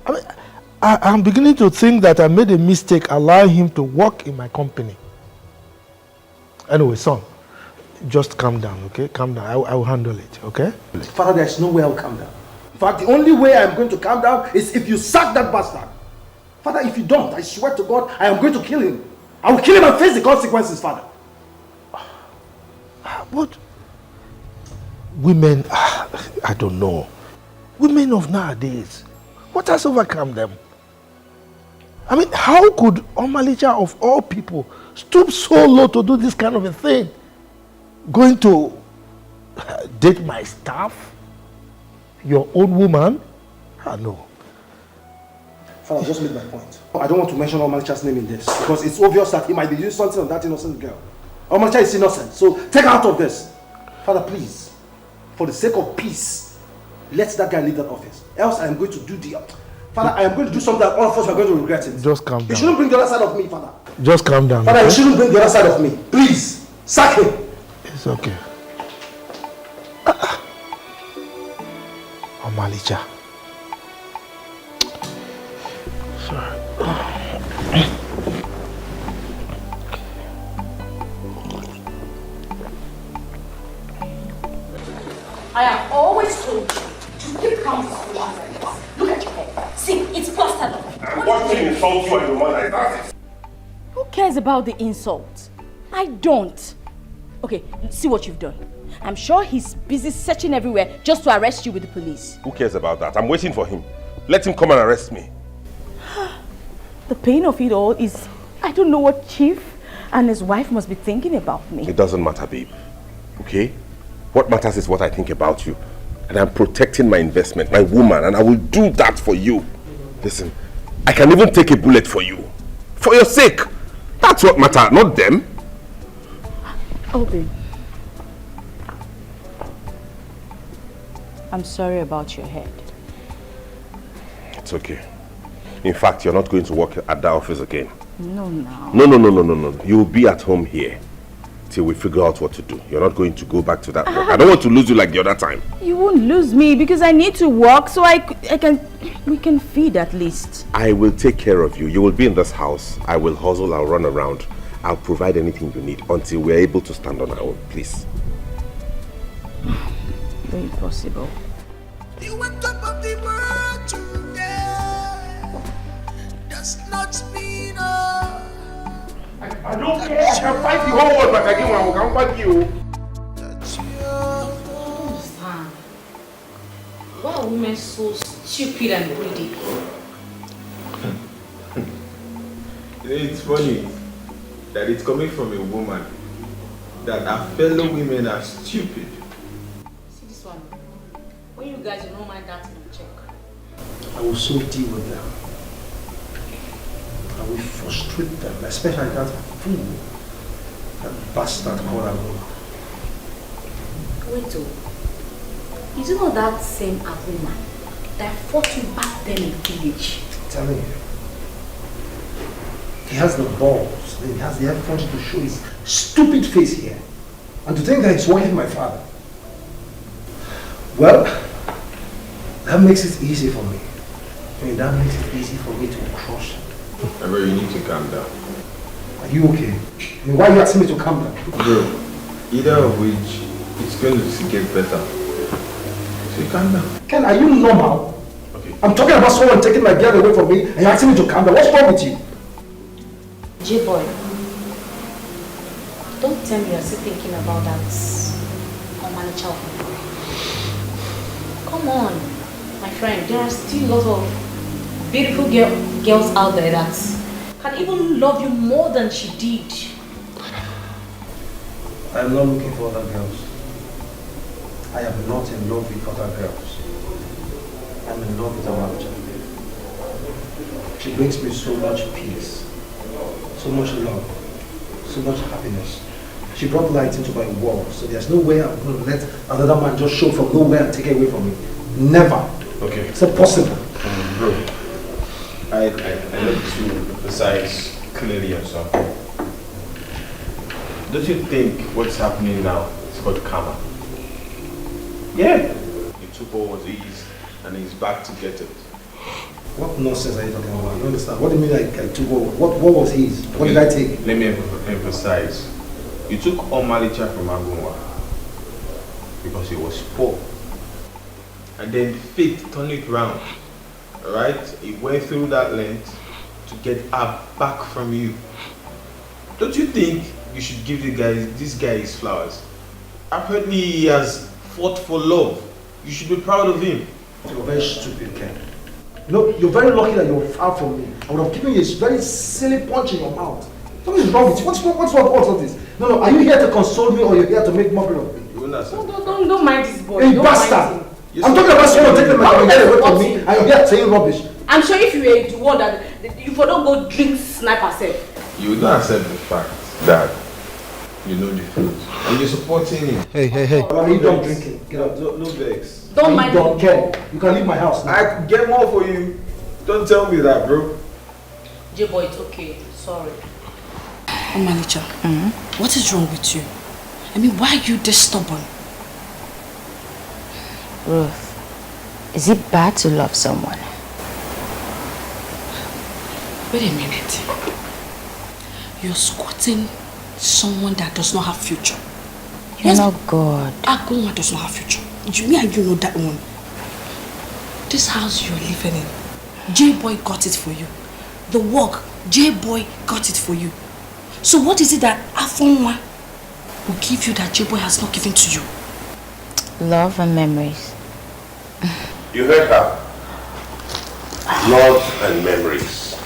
I mean, I'm beginning to think that I made a mistake allowing him to work in my company. Anyway, son, just calm down, okay? Calm down. I will handle it, okay? Father, there's no way I'll calm down. In fact, the only way I'm going to calm down is if you sack that bastard. Father, if you don't, I swear to God, I am going to kill him. I will kill him and face the consequences, Father. But women, I don't know. Women of nowadays, what has overcome them? I mean, how could Omalicha of all people stoop so low to do this kind of a thing? Going to date my staff? Your own woman? No. Father, just make my point. I don't want to mention Omalicha's name in this because it's obvious that he might be doing something on that innocent girl. Omalicha is innocent, so take her out of this. Father, please, for the sake of peace, let that guy leave that office. Else I am going to do the... Father, I am going to do something that all of us are going to regret it. Just calm down. You shouldn't bring the other side of me, Father. Just calm down. Father, okay? You shouldn't bring the other side of me. Please, sack him. It's okay. Omalicha. Sorry. I have always told you to keep calm with your affairs. Look at your head. See, it's plastered up. I'm watching insult you and your mother. That's it. Who cares about the insult? I don't. Okay, see what you've done. I'm sure he's busy searching everywhere just to arrest you with the police. Who cares about that? I'm waiting for him. Let him come and arrest me. The pain of it all is, I don't know what Chief and his wife must be thinking about me. It doesn't matter, babe. Okay? What matters is what I think about you. And I'm protecting my investment, my woman, and I will do that for you. Listen, I can even take a bullet for you. For your sake. That's what matters, not them. Obi, I'm sorry about your head. It's okay. In fact, you're not going to work at that office again. No, no. No. You'll be at home here till we figure out what to do. You're not going to go back to that work. I don't want to lose you like the other time. You won't lose me because I need to work so we can feed at least. I will take care of you. You will be in this house. I will hustle, I'll run around. I'll provide anything you need until we're able to stand on our own, please. Very possible. You went top of the world today. Does not mean I don't care. I can fight the whole world, but I can't fight you. Why are women so stupid and greedy? It's funny that it's coming from a woman that our fellow women are stupid. See this one. When you guys don't mind that in check. I will so deal with them. I will frustrate them, especially that fool, that bastard called Aguma. Wait, is it not that same Aguma that fought you back then in the village? I'm telling you. He has the balls, he has the effort to show his stupid face here. And to think that he's working my father. Well, that makes it easy for me. I mean, that makes it easy for me to crush him. Bro, you need to calm down. Are you okay? I mean, why are you asking me to calm down? Bro, either of which, it's going to get better. So you calm down. Ken, are you normal? Okay. I'm talking about someone taking my girl away from me and you're asking me to calm down. What's wrong with you? J-boy, don't tell me you're still thinking about that Omalicha. Come on, my friend, there are still a lot of beautiful girls out there that can even love you more than she did. I am not looking for other girls. I am not in love with other girls. I am in love with Omalicha. She brings me so much peace, so much love, so much happiness. She brought light into my world, so there's no way I'm going to let another man just show from nowhere and take it away from me. Never. Okay. It's impossible. Bro, I need to emphasize clearly on something. Don't you think what's happening now is called karma? Yeah. He took what was his and he's back to get it. What nonsense are you talking about? You understand? What do you mean I took over? What was his? What did I take? Let me emphasize. You took Omalicha from Aguma because he was poor. And then fate turned it round. Alright? He went through that length to get her back from you. Don't you think you should give this guy his flowers? Apparently he has fought for love. You should be proud of him. You're very stupid, Ken. You know, you're very lucky that you're far from me. I would have given you a very silly punch in your mouth. Something's wrong with you. What's wrong with this? No, are you here to console me or you're here to make mockery of me? Don't mind this boy. Hey, bastard! I'm talking about someone taking my girl away from me and you're here saying rubbish. I'm sure if you were the one that you for don't go drink sniper self. You will not accept the fact that you know the truth and you're supporting him. Hey. Are you done drinking? Get out. No vex. Don't mind me. Don't care. You can leave my house now. I can get more for you. Don't tell me that, bro. J-boy, it's okay. Sorry. Omalicha, what is wrong with you? I mean, why are you this stubborn? Ruth, is it bad to love someone? Wait a minute. You're squatting someone that does not have future. You're not God. Aguma does not have future. You know that one. This house you're living in, J-boy got it for you. The work, J-boy got it for you. So what is it that Afonwa will give you that J-boy has not given to you? Love and memories. You heard her. Love and memories.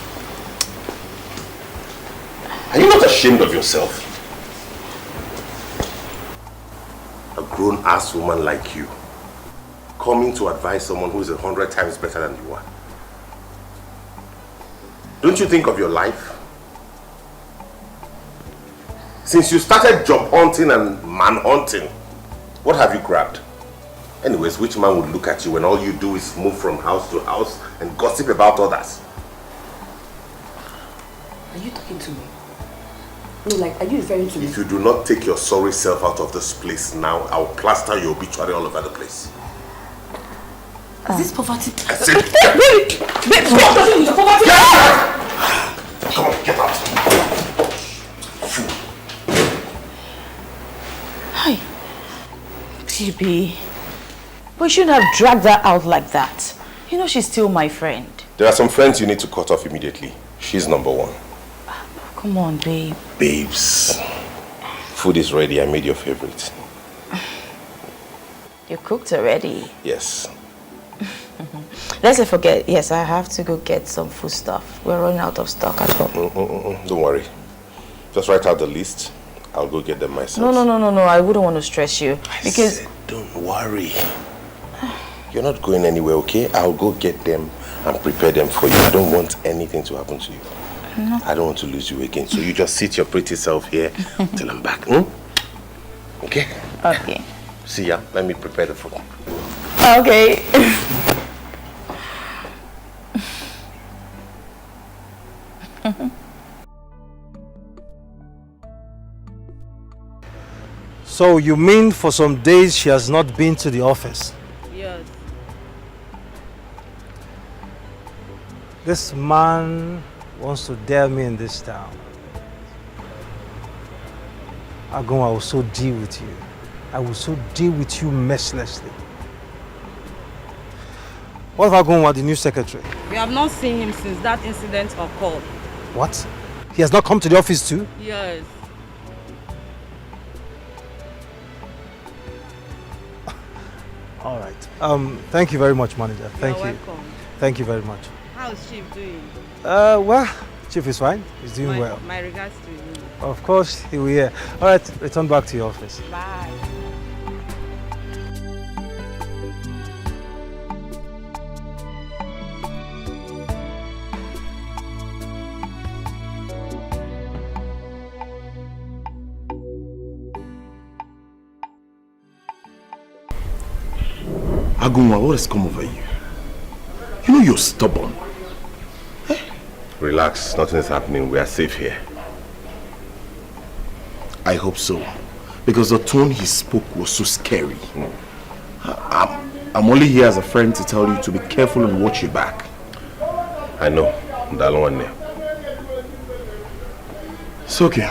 Are you not ashamed of yourself? A grown-ass woman like you coming to advise someone who is 100 times better than you are. Don't you think of your life? Since you started job hunting and man hunting, what have you grabbed? Anyways, which man would look at you when all you do is move from house to house and gossip about others? Are you talking to me? No, like, are you referring to me? If you do not take your sorry self out of this place now, I'll plaster your obituary all over the place. Is this poverty? I said, Wait! Stop talking with your poverty! Come on, get out! Fool. Hi. TB. We shouldn't have dragged her out like that. You know she's still my friend. There are some friends you need to cut off immediately. She's number one. Come on, babe. Babes. Food is ready. I made your favorite. You cooked already? Yes. Let's not forget, yes, I have to go get some food stuff. We're running out of stock at home. Don't worry. Just write out the list I'll go get them myself. No. I wouldn't want to stress you. Because... I said, don't worry. You're not going anywhere, okay? I'll go get them and prepare them for you. I don't want anything to happen to you. No. I don't want to lose you again. So you just sit your pretty self here till I'm back. Okay? Okay. See ya. Let me prepare the food. Okay. So you mean for some days she has not been to the office? Yes. This man wants to dare me in this town. Agun, I will so deal with you. I will so deal with you mercilessly. What if Agun was the new secretary? We have not seen him since that incident occurred. What? He has not come to the office too? Yes. All right. Thank you very much, manager. Thank you. Welcome. Thank you very much. How's Chief doing? Well, Chief is fine. He's doing well. My regards to you. Of course, he will hear. All right, return back to your office. Bye. Agunwa, what has come over you? You know you're stubborn. Relax, nothing is happening. We are safe here. I hope so. Because the tone he spoke was so scary. I'm only here as a friend to tell you to be careful and watch your back. I know. It's okay.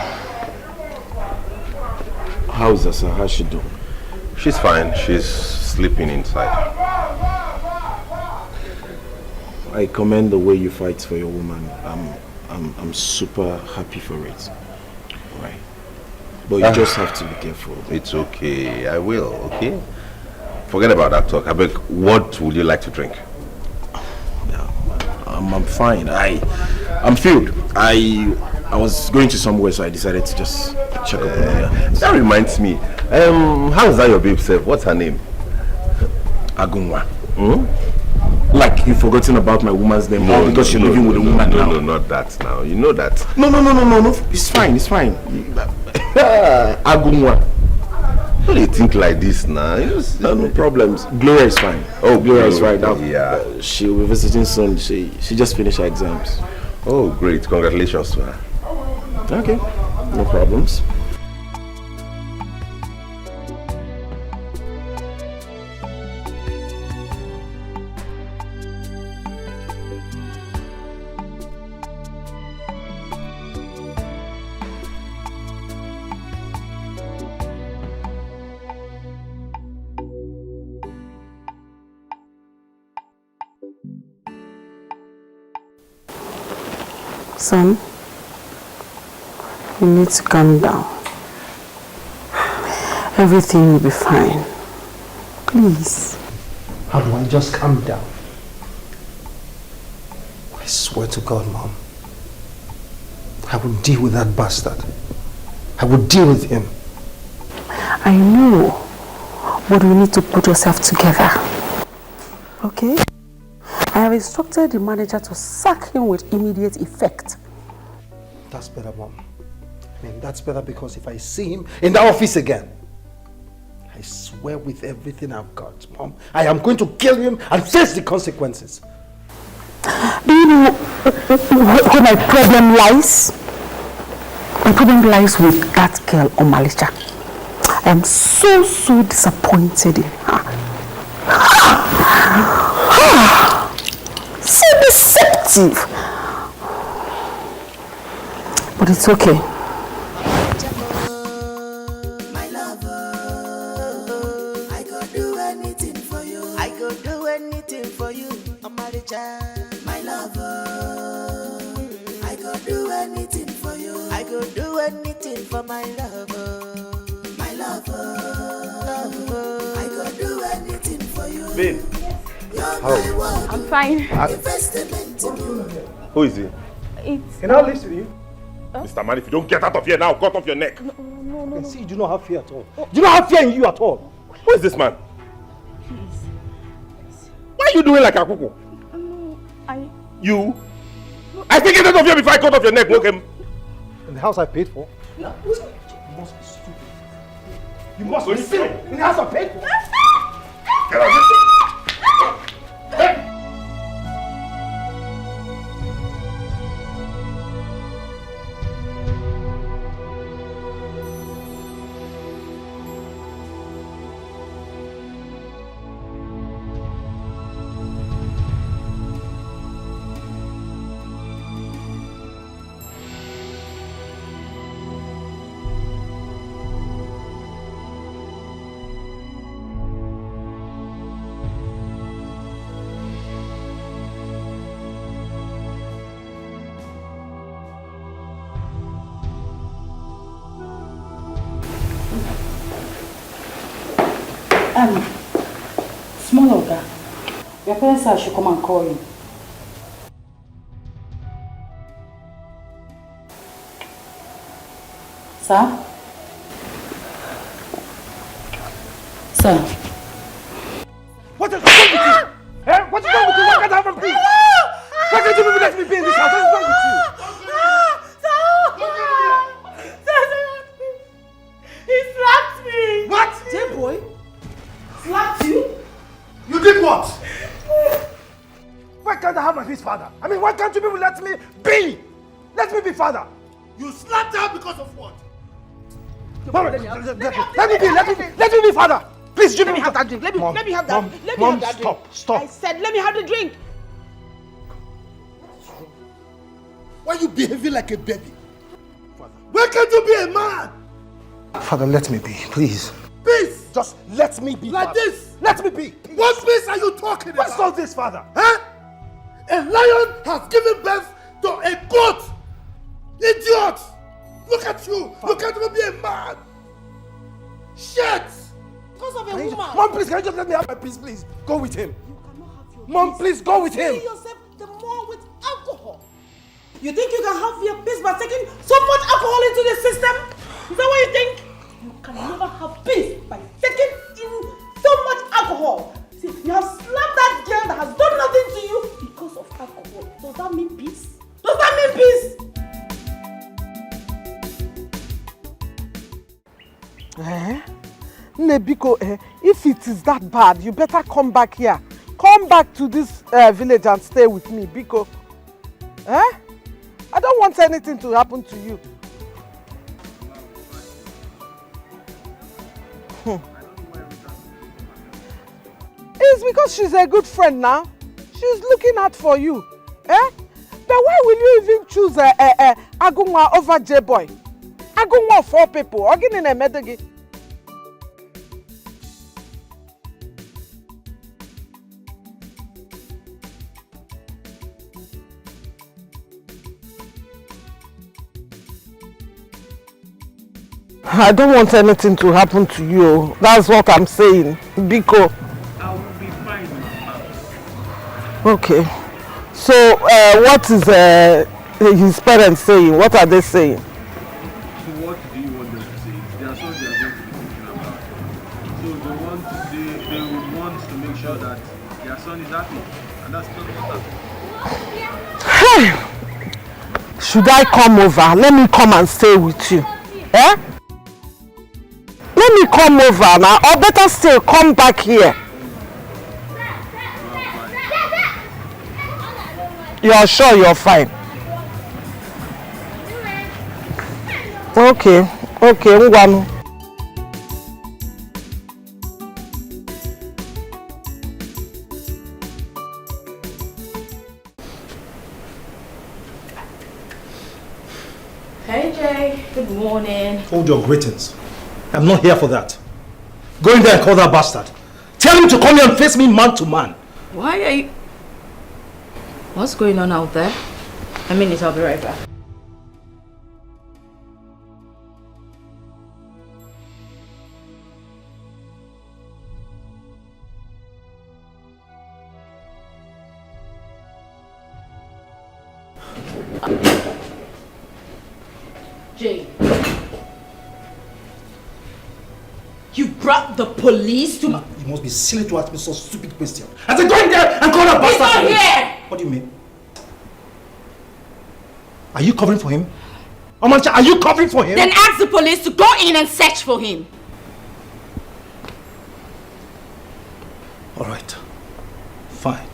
How's Asa? How's she doing? She's fine. She's sleeping inside. I commend the way you fight for your woman. I'm super happy for it. Right. But you just have to be careful. It's okay. I will, okay? Forget about that talk. I beg, what would you like to drink? I'm fine. I'm filled. I was going to somewhere, so I decided to just check up on her. That reminds me. How's that your babe self? What's her name? Agunwa. Like you've forgotten about my woman's name now because you're living with a woman now. No, not that now. You know that. No. It's fine. Agunwa. How do you think like this now? No problems. Gloria is fine. Oh, Gloria is right now. Yeah. She'll be visiting soon. She just finished her exams. Oh, great. Congratulations to her. Okay. No problems. Son, you need to calm down. Everything will be fine. Please. How do I just calm down? I swear to God, Mom, I will deal with that bastard. I will deal with him. I know, but we need to put yourself together. Okay? I have instructed the manager to sack him with immediate effect. That's better, Mom. I mean, that's better because if I see him in the office again, I swear with everything I've got, Mom, I am going to kill him and face the consequences. Do you know where my problem lies? My problem lies with that girl, Omalicha. I am so disappointed in her. So deceptive. But it's okay. My lover, I go do anything for you. I go do anything for you. Omalicha, my lover, I go do anything for you. I go do anything for my lover. My lover, I go do anything for you. Babe. How? I'm fine. Who is he? It's... Can I listen to you? Mr. Man, if you don't get out of here now, I'll cut off your neck. No. See, you do not have fear at all. You don't have fear in you at all. Who is this man? Please. Why are you doing like a cuckoo? No, You? I think get out of here before I cut off your neck, okay? In the house I paid for. No. You must be stupid. You must be silly. In the house I paid for. Get out of here. Small Oga, your parents said I should come and call you. Sir? Sir? What is wrong with you? Eh? What is wrong with you? Why can't I have a peace? Why can't you let me be in this house? What is wrong with you? He slapped me! What? J-boy? Slapped you? You did what? Why can't I have my peace, father? I mean, why can't you people let me be? Let me be father. You slapped her because of what? Let me be father. Please, Let me have that drink. Let me have that. Let me have that drink. Stop. I said, let me have the drink. Why are you behaving like a baby? Father, why can't you be a man? Father, let me be, please. Peace! Just let me be, like father. this? Let me be. What peace are you talking about? What's all this, father? Huh? A lion has given birth to a goat! Idiot! Look at you! You can't even be a man! Shit! Because of a woman. Mom, please, can you just let me have my peace, please? Go with him. You cannot have your Mom, peace. please, go with him. You yourself the more with alcohol. You think you can have your peace by taking so much alcohol into the system? Is that what you think? You can never have peace by taking in so much alcohol. See, you have slapped that girl that has done nothing to you because of alcohol. Does that mean peace? Does that mean peace? Nebiko, if it is that bad, you better come back here. Come back to this village and stay with me, Biko. I don't want anything to happen to you. It's because she's a good friend now. She's looking out for you. But why will you even choose Agunwa over J-boy? Agunwa of 4 people. Ogini na medegi. I don't want anything to happen to you. That's what I'm saying, Biko. I will be fine. Okay. So, what is his parents saying? What are they saying? So what do you want them to say? Their sons they are going to be thinking about. So they will want to make sure that their son is happy. And that's not what happens. Should I come over? Let me come and stay with you. Let me come over now, or better still, come back here. You're sure you're fine? Okay, Ngwanu. Hey Jay, good morning. Hold your greetings. I'm not here for that. Go in there and call that bastard. Tell him to come here and face me man to man. Why are you... What's going on out there? A minute, I'll be right back. Jay. You brought the police to... You must be silly to ask me such stupid question. I said, go in there and call a bastard. He's not here! What do you mean? Are you covering for him? Omalicha, are you covering for him? Then ask the police to go in and search for him. Alright. Fine.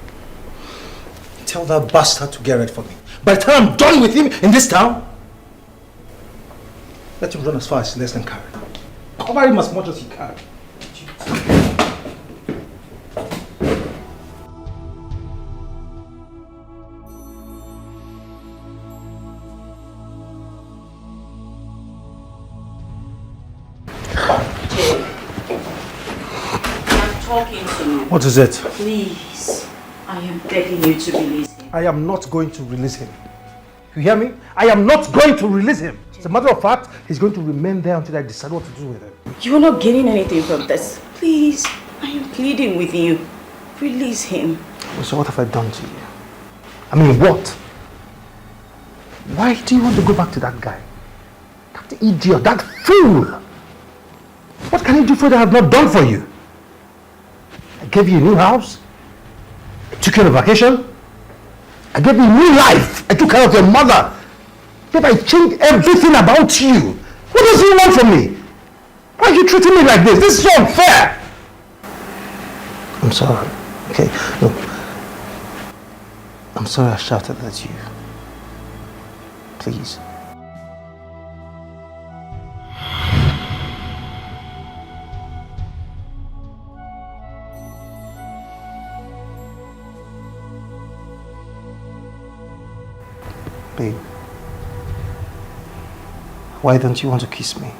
Tell that bastard to get ready for me. By the time I'm done with him in this town, let him run as far as his legs can carry. Cover him as much as he can. Talking to you. What is it? Please, I am begging you to release him. I am not going to release him. You hear me? I am not going to release him. As a matter of fact, he's going to remain there until I decide what to do with him. You are not getting anything from this. Please, I am pleading with you. Release him. So what have I done to you? I mean, what? Why do you want to go back to that guy? That idiot, that fool! What can he do for that I have not done for you? I gave you a new house. I took you on a vacation. I gave you a new life. I took care of your mother. Yet I changed everything about you. What does he want from me? Why are you treating me like this? This is so unfair. I'm sorry. Okay, look. I'm sorry I shouted at you. Please. Babe, why don't you want to kiss me?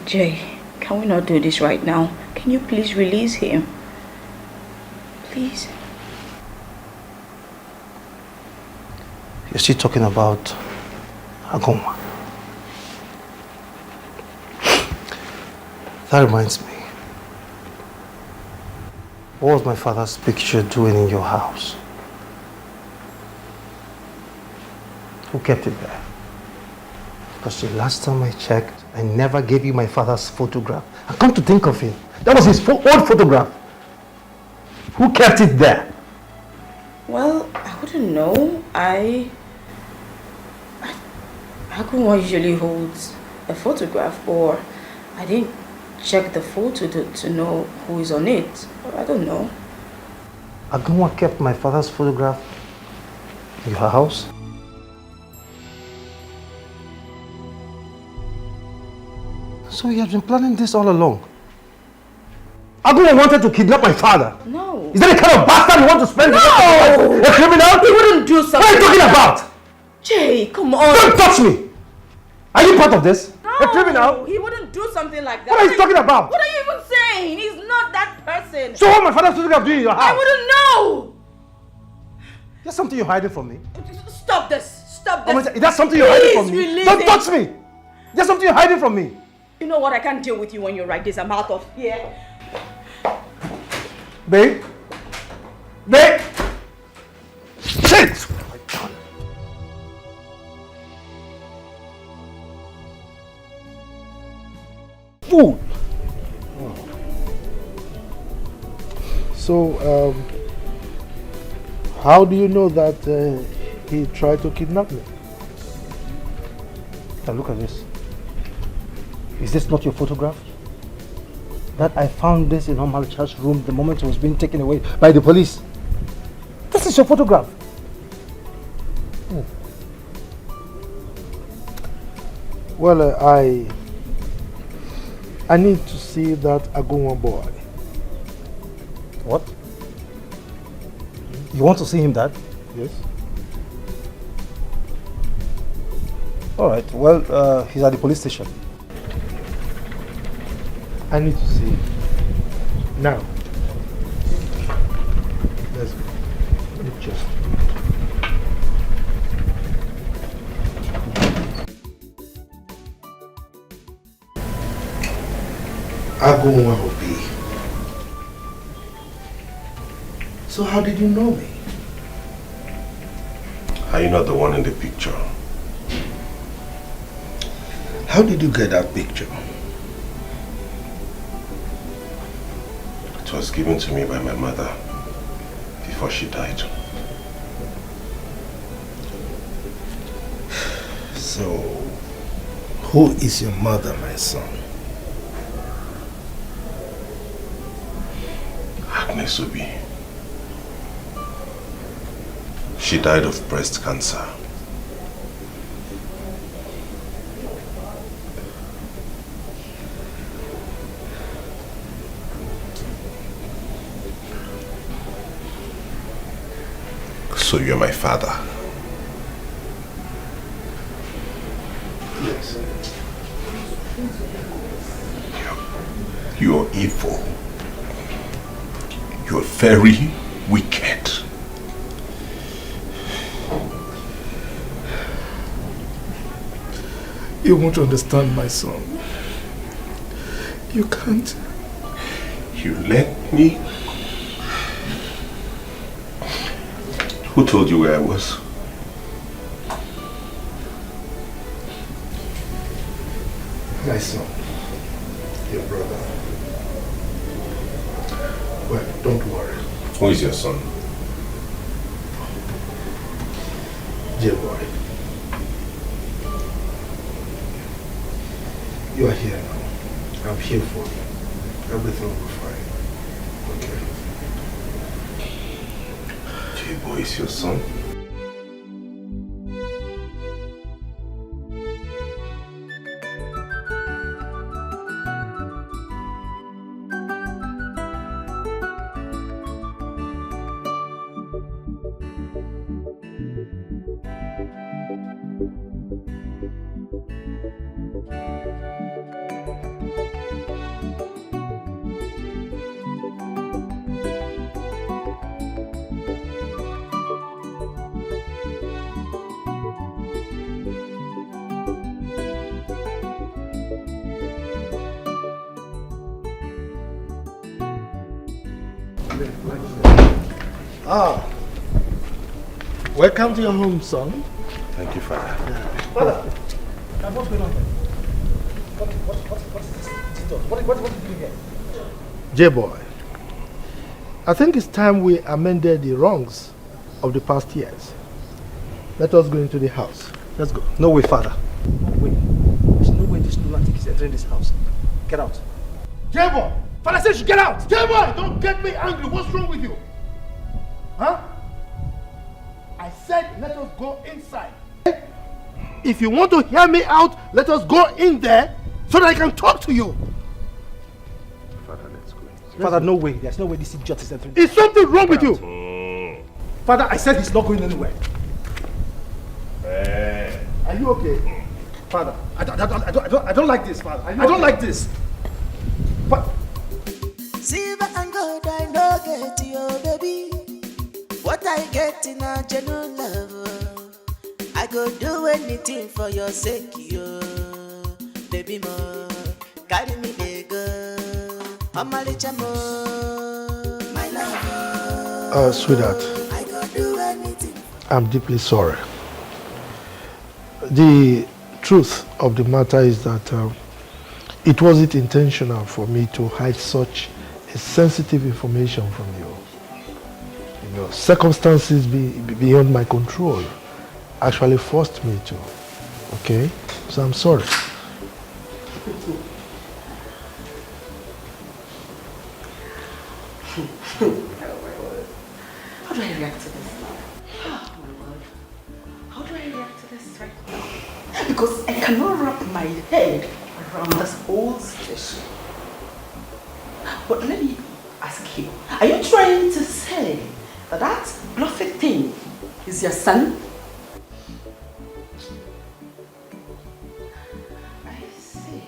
Jay, can we not do this right now? Can you please release him? Please. You're still talking about Agoma. That reminds me. What was my father's picture doing in your house? Who kept it there? Because the last time I checked, I never gave you my father's photograph. And come to think of it, that was his old photograph. Who kept it there? Well, I wouldn't know. Agoma usually holds a photograph, or I didn't check the photo to know who is on it. I don't know. Agoma kept my father's photograph in your house? So he has been planning this all along. Aguma wanted to kidnap my father. No. Is that the kind of bastard you want to spend? No! A criminal? He wouldn't do something. What are you talking like that. about? Jay, come on. Don't touch me! Are you part of this? No, a criminal? He wouldn't do something like that. What are you talking about? What are you even saying? He's not that person. So what my father's photograph doing in your house? I wouldn't know. There's something you're hiding from me. Stop this. Stop this. Is that something you're hiding from me? Release Don't him. touch me! There's something you're hiding from me. You know what? I can't deal with you when you're like this. I'm out of here. Babe? Babe? Shit! Fool! So, how do you know that he tried to kidnap me? Now look at this. Is this not your photograph? That I found this in Omalicha's room the moment it was being taken away by the police. This is your photograph. Well, I need to see that Agoma boy. What? You want to see him, Dad? Yes. Alright, well, he's at the police station. I need to see him. Now. Let's go. Let me just. Agoma Obi. So how did you know me? Are you not the one in the picture? How did you get that picture? It was given to me by my mother before she died. So, who is your mother, my son? Agnes Obi. She died of breast cancer. So you're my father? Yes. You're evil. You're very wicked. You won't understand, my son. You can't. You let me? Who told you where I was? My son. Your brother. Well, don't worry. Who is your son? Dear boy. You are here now. I'm here for you. Everything will be fine. Okay? J-Boy is your son? Ah, welcome to your home, son. Thank you, Father. Father, what's going on here? What did you do here? J-Boy, I think it's time we amended the wrongs of the past years. Let us go into the house. Let's go. No way, Father. No way. There's no way this lunatic is entering this house. Get out. J-Boy! Father says you get out! J-Boy, don't get me angry. What's wrong with you? Huh? I said let us go inside. If you want to hear me out, let us go in there so that I can talk to you. Father, let's go. Father, no way. There's no way this idiot is entering. Is something wrong with you? Father, I said he's not going anywhere. Are you okay? Father, I don't like this, Father. I don't like this. Silver and gold I no get you, baby. What I get in a genuine love, I go do anything for your sake, yo. Baby mo, carry me they go. Omalicha mo, my love. Sweetheart, I go do anything. I'm deeply sorry. The truth of the matter is that it wasn't intentional for me to hide such a sensitive information from you. You know, circumstances beyond my control actually forced me to. Okay? So I'm sorry. How do I react to this? Oh my word. How do I react to this right now? Because I cannot wrap my head around this whole situation. But let me ask you, are you trying to say that that bluffy thing is your son? I see.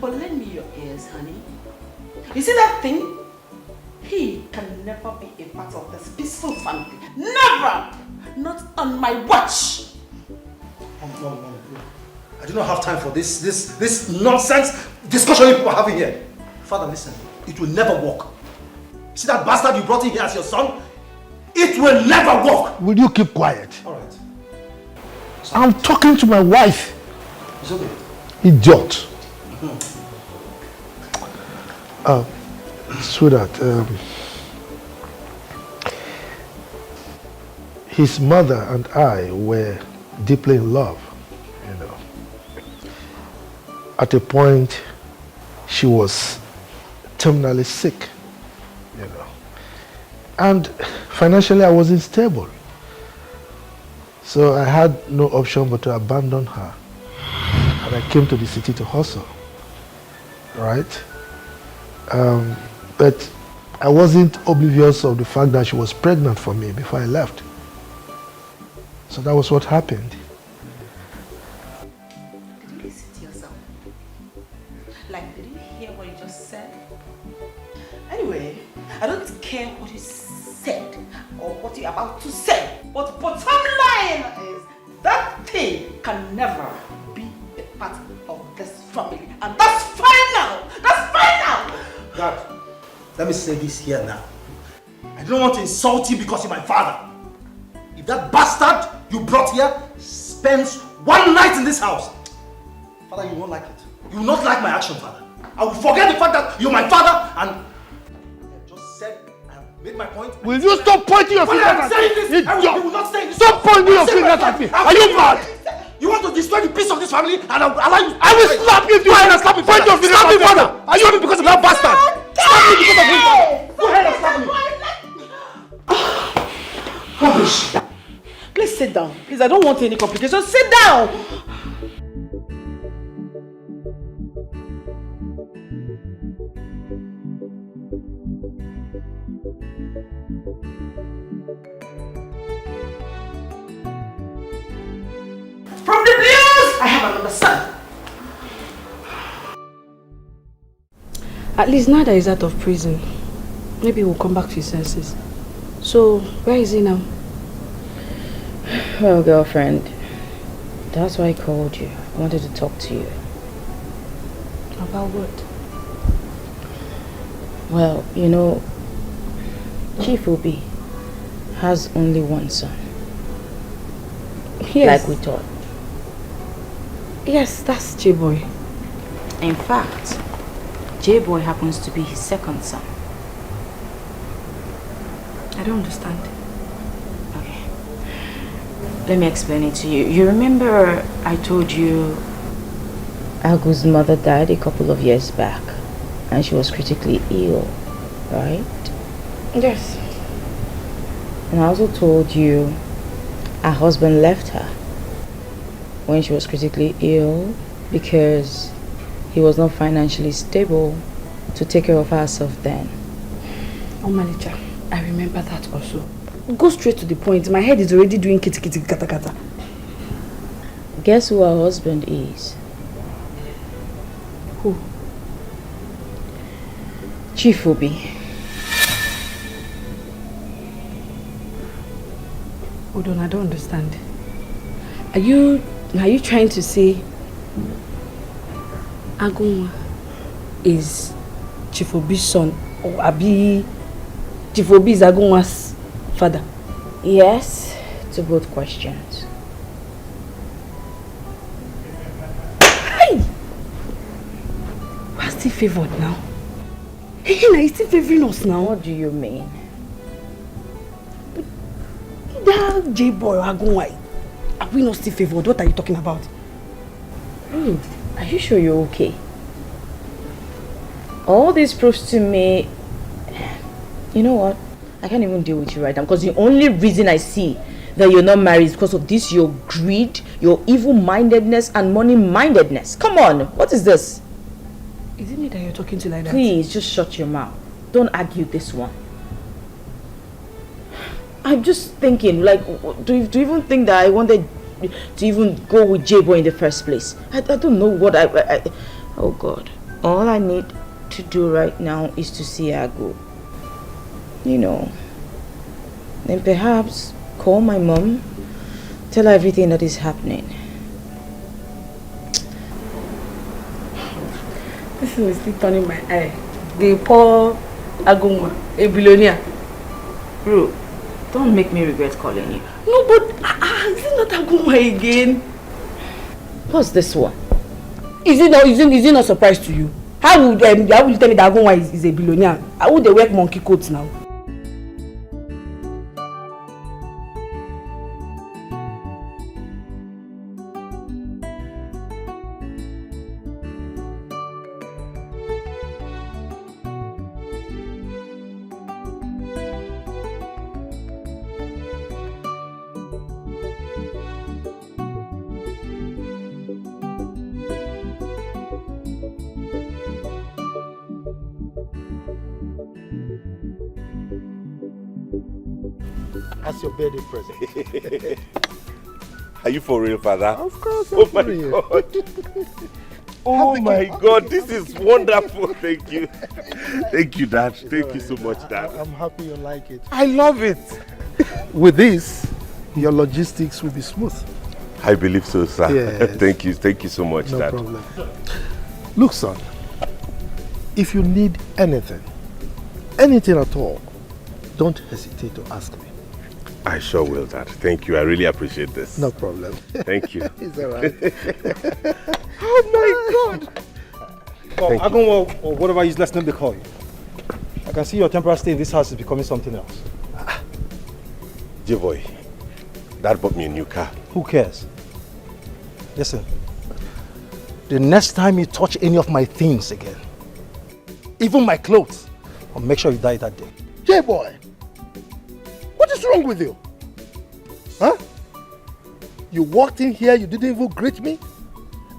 But lend me your ears, honey. You see that thing? He can never be a part of this peaceful family. Never! Not on my watch! Mom, I do not have time for this nonsense discussion people are having here. Father, listen. It will never work. See that bastard you brought in here as your son? It will never work. Will you keep quiet? All right. I'm talking to my wife. It's okay. Idiot. Sweetheart, his mother and I were deeply in love, you know. At a point, she was terminally sick, you know. And financially, I wasn't stable. So I had no option but to abandon her. And I came to the city to hustle, right? But I wasn't oblivious of the fact that she was pregnant for me before I left. So that was what happened. Did you listen to yourself? Like, did you hear what you just said? Anyway, I don't care what you said or what you're about to say, but bottom line is that thing can never be a part of this family, and that's final! That's final! Dad, let me say this here now. I don't want to insult you because you're my father. If that bastard you brought here spends one night in this house, Father, you won't like it. You will not like my action, Father. I will forget the fact that you're my father and I just said, I made my point. Will you stop pointing your fingers at me? You will not say this. Stop pointing your fingers at me. Are you mad? You want to destroy the peace of this family and I will allow you. I will slap you if you want to slap me. Point your fingers at me, Father. Are you only because of that bastard? Slap me because of him, Father. Go ahead and slap me. Rubbish. Please sit down. Please, I don't want any complications. Sit down. From the news, I have another son. At least now that he's out of prison, maybe he'll come back to his senses. So, where is he now? Well, girlfriend, that's why I called you. I wanted to talk to you. About what? Well, you know, Chief Obi has only one son. Yes. Like we thought. Yes, that's J-Boy. In fact, J-Boy happens to be his second son. I don't understand. Okay. Let me explain it to you. You remember I told you Agu's mother died a couple of years back and she was critically ill, right? Yes. And I also told you her husband left her when she was critically ill because he was not financially stable to take care of herself then. Omalicha, I remember that also. Go straight to the point. My head is already doing kitty kitty kata kata. Guess who her husband is? Who? Chief Obi. Hold on, I don't understand. Are you trying to say Agunwa is Chief Obi's son, or Abi Chief Obi is Agunwa's father? Yes, to both questions. Hey! We're still favored now. Hey, now he's still favoring us now. What do you mean? That J-Boy or Agunwa, are we not still favored? What are you talking about? Are you sure you're okay? All this proves to me, you know what? I can't even deal with you right now because the only reason I see that you're not married is because of this, your greed, your evil-mindedness and money-mindedness. Come on, what is this? Is it me that you're talking to like that? Please, just shut your mouth. Don't argue this one. I'm just thinking, like, do you even think that I wanted to even go with J-Boy in the first place? I don't know what I oh God. All I need to do right now is to see Agu. You know. Then perhaps call my mom, tell her everything that is happening. This is still turning my eye. The poor Agunwa, a billionaire. Bro, don't make me regret calling you. No, but is it not Agunwa again? What's this one? Is it not surprise to you? How would you tell me that Agunwa is a billionaire? How would they wear monkey coats now? As your birthday present. Are you for real, Father? Of course, oh my God. Oh my God, this is wonderful. Thank you. Thank you, Dad. Thank you so much, Dad. I'm happy you like it. I love it. With this, your logistics will be smooth. I believe so, sir. Yes. Thank you so much, No Dad. problem. Look, son, if you need anything at all, don't hesitate to ask me. I sure will, Dad. Thank you. I really appreciate this. No problem. Thank you. It's all right. Oh my God. Agunwa, or whatever useless name they call you. I can see your temporary stay in this house is becoming something else. J-boy, Dad bought me a new car. Who cares? Listen, the next time you touch any of my things again, even my clothes, I'll make sure you die that day. J-boy, what is wrong with you? Huh? You walked in here, you didn't even greet me?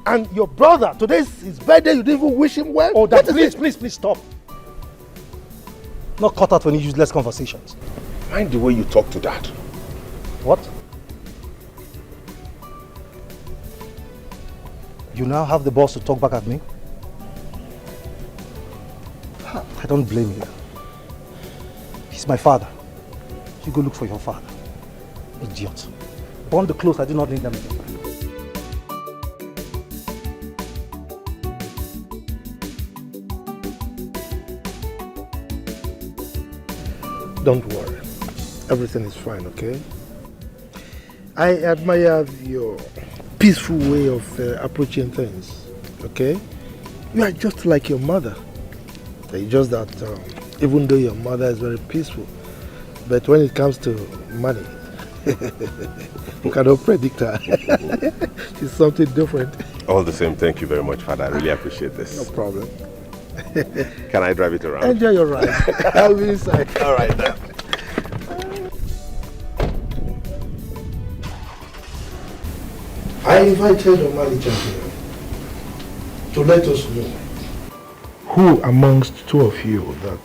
And your brother, today's his birthday, you didn't even wish him well? Oh, Dad, please stop. Not cut out for any useless conversations. Mind the way you talk to Dad. What? You now have the balls to talk back at me? I don't blame you. He's my father. You go look for your father. Idiot. Burn the clothes, I do not need them again. Don't worry. Everything is fine, okay? I admire your peaceful way of approaching things, okay? You are just like your mother. It's just that even though your mother is very peaceful, but when it comes to money, you cannot predict her. She's something different. All the same, thank you very much, Father. I really appreciate this. No problem. Can I drive it around? Enjoy your ride. I'll be inside. All right, then. I invited Omalicha here to let us know who amongst two of you that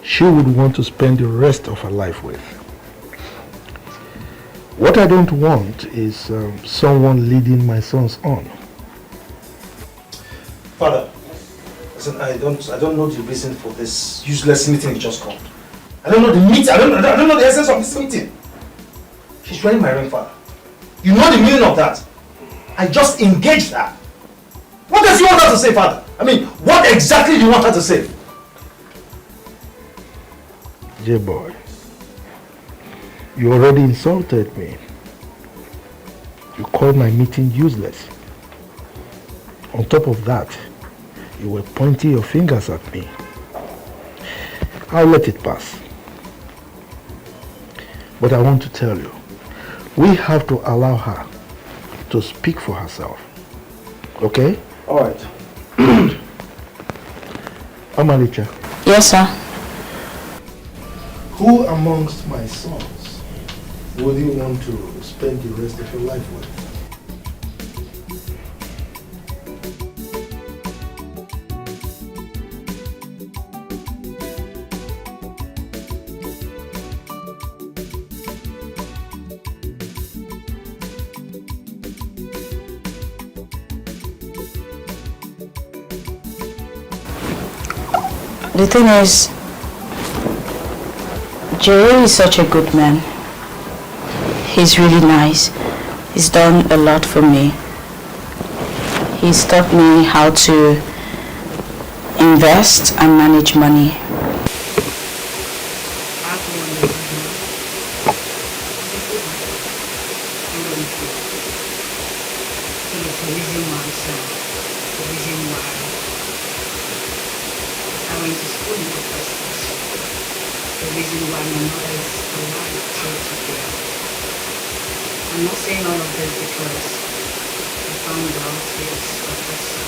she would want to spend the rest of her life with. What I don't want is someone leading my sons on. Father, listen, I don't know the reason for this useless meeting you just called. I don't know the meeting. I don't know the essence of this meeting. She's wearing my ring, Father. You know the meaning of that. I just engaged her. What does you want her to say, Father? I mean, what exactly do you want her to say? J-boy, you already insulted me. You called my meeting useless. On top of that, you were pointing your fingers at me. I'll let it pass. But I want to tell you, we have to allow her to speak for herself. Okay? All right. Omalicha. Yes, sir. Who amongst my sons would you want to spend the rest of your life with? The thing is, Jerry is such a good man. He's really nice. He's done a lot for me. He's taught me how to invest and manage money. reason why, sir, the reason why I went to school in the first place, the reason why my mother is alive till today. I'm not saying all of this because I found out his professor.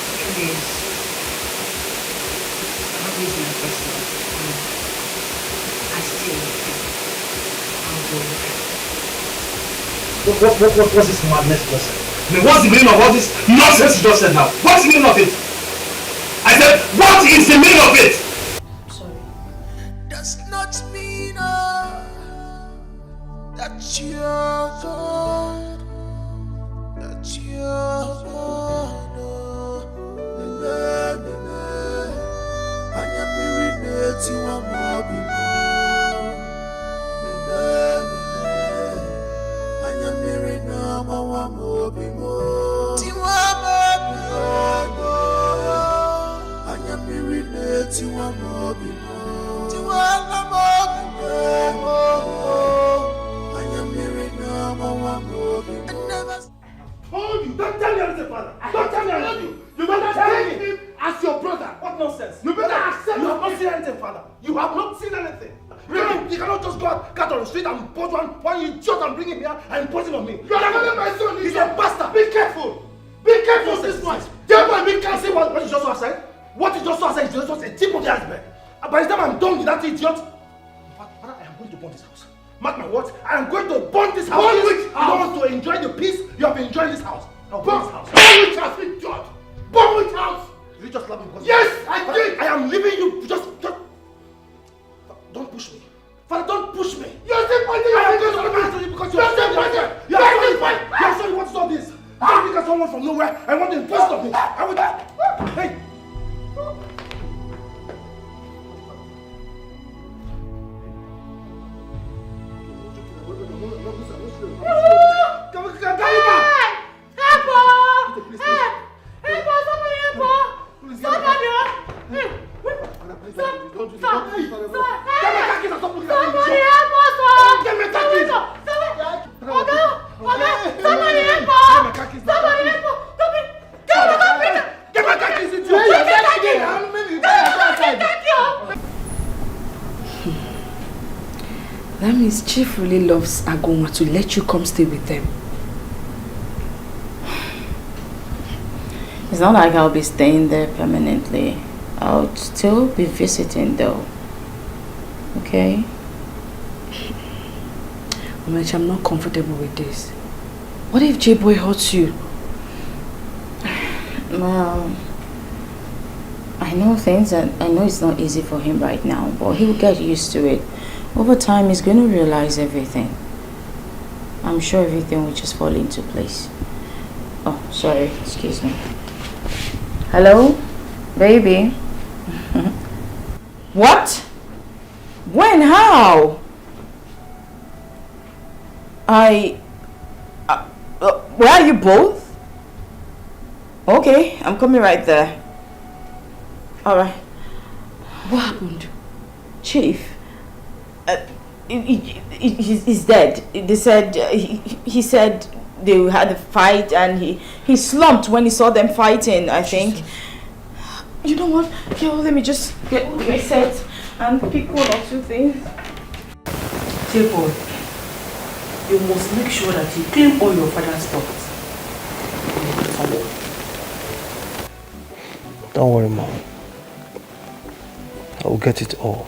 The truth is, Robbie is my first love, and I still love him. I'll go with him. What's this madness you just said? I mean, what's the meaning of all this nonsense you just said now? What's the meaning of it? I said, what is the meaning of it? Does not mean that you're God, that you're God. I am irritating one more people. I am irritating one more people. I am irritating one more people. Told you, don't tell me anything, father. Don't tell me anything. You better take him as your brother. What nonsense? You better accept. You have not seen anything, father. You have not seen anything. You cannot just go out on the street and put one idiot and bring him here and impose him on me. You are not my son. He's a bastard. Be careful. Be careful this one. Therefore, we can't say what you just said. What you just said is just a tip of the iceberg. By the time I'm done with that idiot, father, I am going to burn this house. Mark my words, I am going to burn this house. Burn which house? You don't want to enjoy the peace you have been enjoying this house. Now burn this house. Burn which house, idiot? Burn which house? Did you just love me because... Yes, I did. I am leaving you. Just... Don't push me. Father, don't push me. You're still fighting. I am going to answer you because you're still fighting. You're sorry what is all this? You don't think someone from nowhere I want to impose on me. I would... Hey! That means Chief really loves Agoma to let you come stay with them. It's not like I'll be staying there permanently. I'll still be visiting though. Okay? Omalicha, I'm not comfortable with this. What if J-Boy hurts you? Well, I know things and I know it's not easy for him right now, but he'll get used to it. Over time, he's going to realize everything. I'm sure everything will just fall into place. Oh, sorry. Excuse me. Hello? Baby? What? When? How? Where are you both? Okay, I'm coming right there. Alright. What happened? Chief. He's dead. They said he said they had a fight and he slumped when he saw them fighting, I think. You know what? Yo, let me just get reset and pick one or two things. J-Boy, you must make sure that you claim all your father's thoughts. Don't worry, Mom. I will get it all.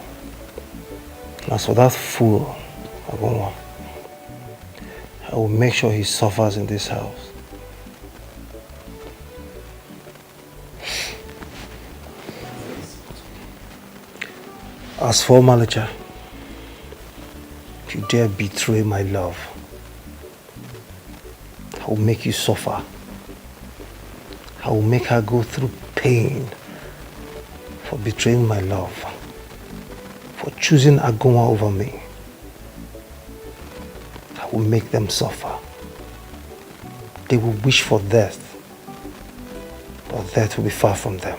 As for that fool, I will make sure he suffers in this house. As for Omalicha, if you dare betray my love, I will make you suffer. I will make her go through pain for betraying my love, for choosing Agoma over me. I will make them suffer. They will wish for death, but death will be far from them.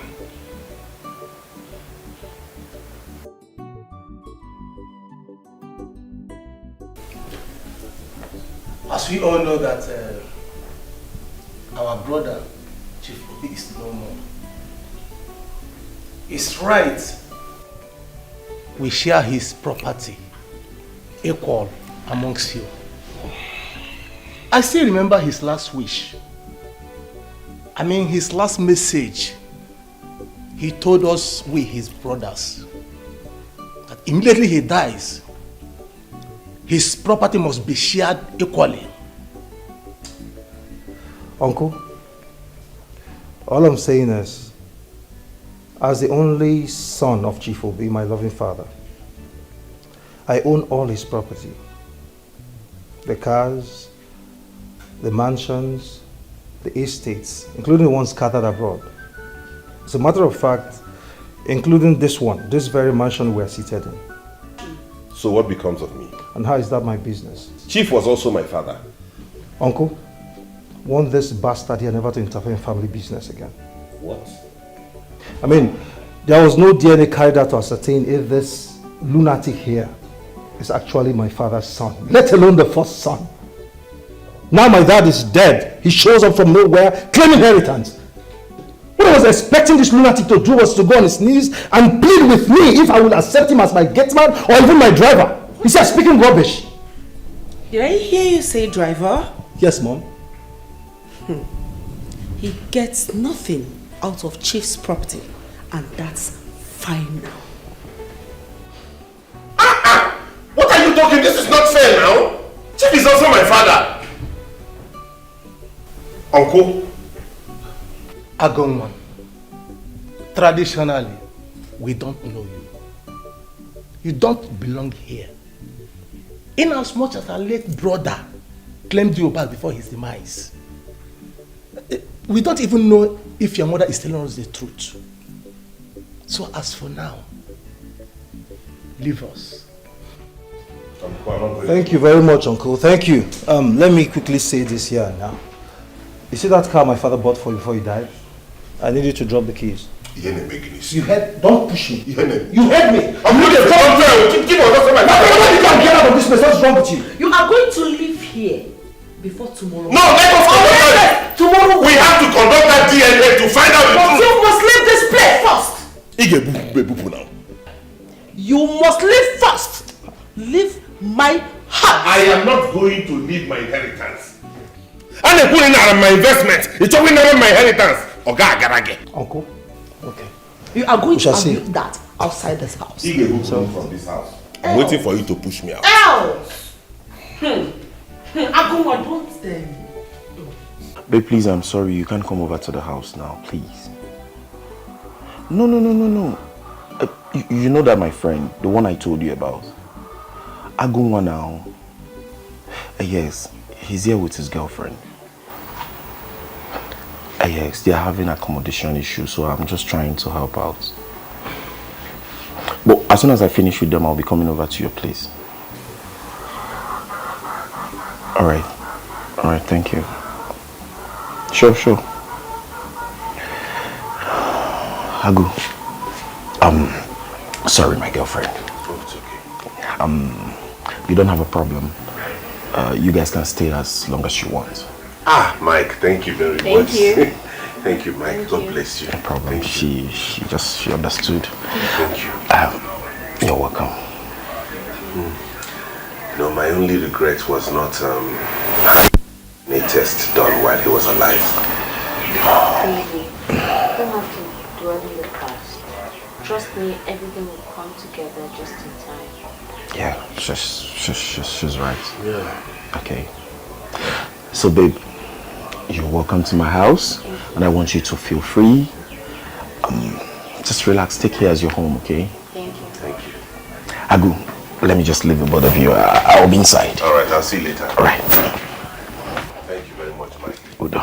As we all know that our brother, Chief Obi, is no more. It's right we share his property equal amongst you. I still remember his last wish. I mean, his last message. He told us, we his brothers, that immediately he dies, his property must be shared equally. Uncle, all I'm saying is, as the only son of Chief Obi, my loving father, I own all his property. The cars, the mansions, the estates, including the ones scattered abroad. As a matter of fact, including this one, this very mansion we are seated in. So what becomes of me? And how is that my business? Chief was also my father. Uncle, want this bastard here never to interfere in family business again. What? I mean, there was no DNA carried out to ascertain if this lunatic here is actually my father's son, let alone the first son. Now my dad is dead. He shows up from nowhere, claiming inheritance. What I was expecting this lunatic to do was to go on his knees and plead with me if I will accept him as my gateman or even my driver. He said, speaking rubbish. Did I hear you say driver? Yes, Mom. He gets nothing out of Chief's property, and that's fine now. What are you talking? This is not fair now. Chief is also my father. Uncle? Agonwan, traditionally, we don't know you. You don't belong here. In as much as our late brother claimed you back before his demise, we don't even know if your mother is telling us the truth. So as for now, leave us. Thank you very much, Uncle. Thank you. Let me quickly say this here now. You see that car my father bought for you before he died? I need you to drop the keys. You heard? Don't push me. You heard me. I'm looking for something. Give us my father. You can't get out of this place. What's wrong with you? You are going to leave here before tomorrow. No, let us conduct that. Tomorrow. We have to conduct that DNA to find out the But truth. you must leave this place first. Now. You must leave first. Leave my house. I am not going to leave my inheritance. And they put in my investment. It's only never my inheritance. Uncle, okay. You are going to see. leave that outside this house. He gave me from this house. I'm waiting for you to push me out. Else. Aguma, don't tell me. Babe, please, I'm sorry. You can't come over to the house now, please. No. You know that my friend, the one I told you about. Agunwa now. Yes, he's here with his girlfriend. Yes, they're having accommodation issues, so I'm just trying to help out. But as soon as I finish with them, I'll be coming over to your place. Alright, thank you. Sure. Agu. Sorry, my girlfriend. Oh, it's okay. You don't have a problem. You guys can stay as long as you want. Mike, thank you very much. Thank you. Thank you, Mike. God bless you. No problem. She understood. Thank you. You're welcome. No, my only regret was not having a test done while he was alive. Baby, you don't have to dwell in the past. Trust me, everything will come together just in time. Yeah, she's right. Yeah. Okay. So, babe, you're welcome to my house, and I want you to feel free. Just relax, take care as your home, okay? Thank you. Thank you. Agu, let me just leave the both of you. I'll be inside. All right, I'll see you later. All right. Thank you very much, Mike. Udo.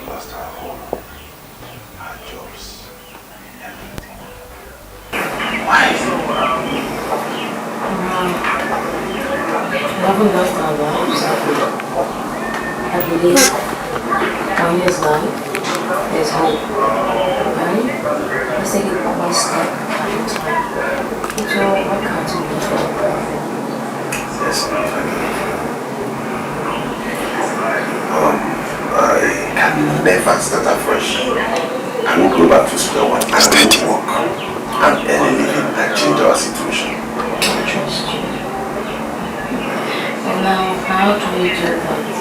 Lost our home, our jobs, everything. Why? We haven't lost our lives. I believe down his life, there's hope. Right? Let's take it one step at a time. So, what can't you do? Listen, I can never start afresh. I won't go back to square one. I will work and earn a living and change our situation. And now, how do we do that?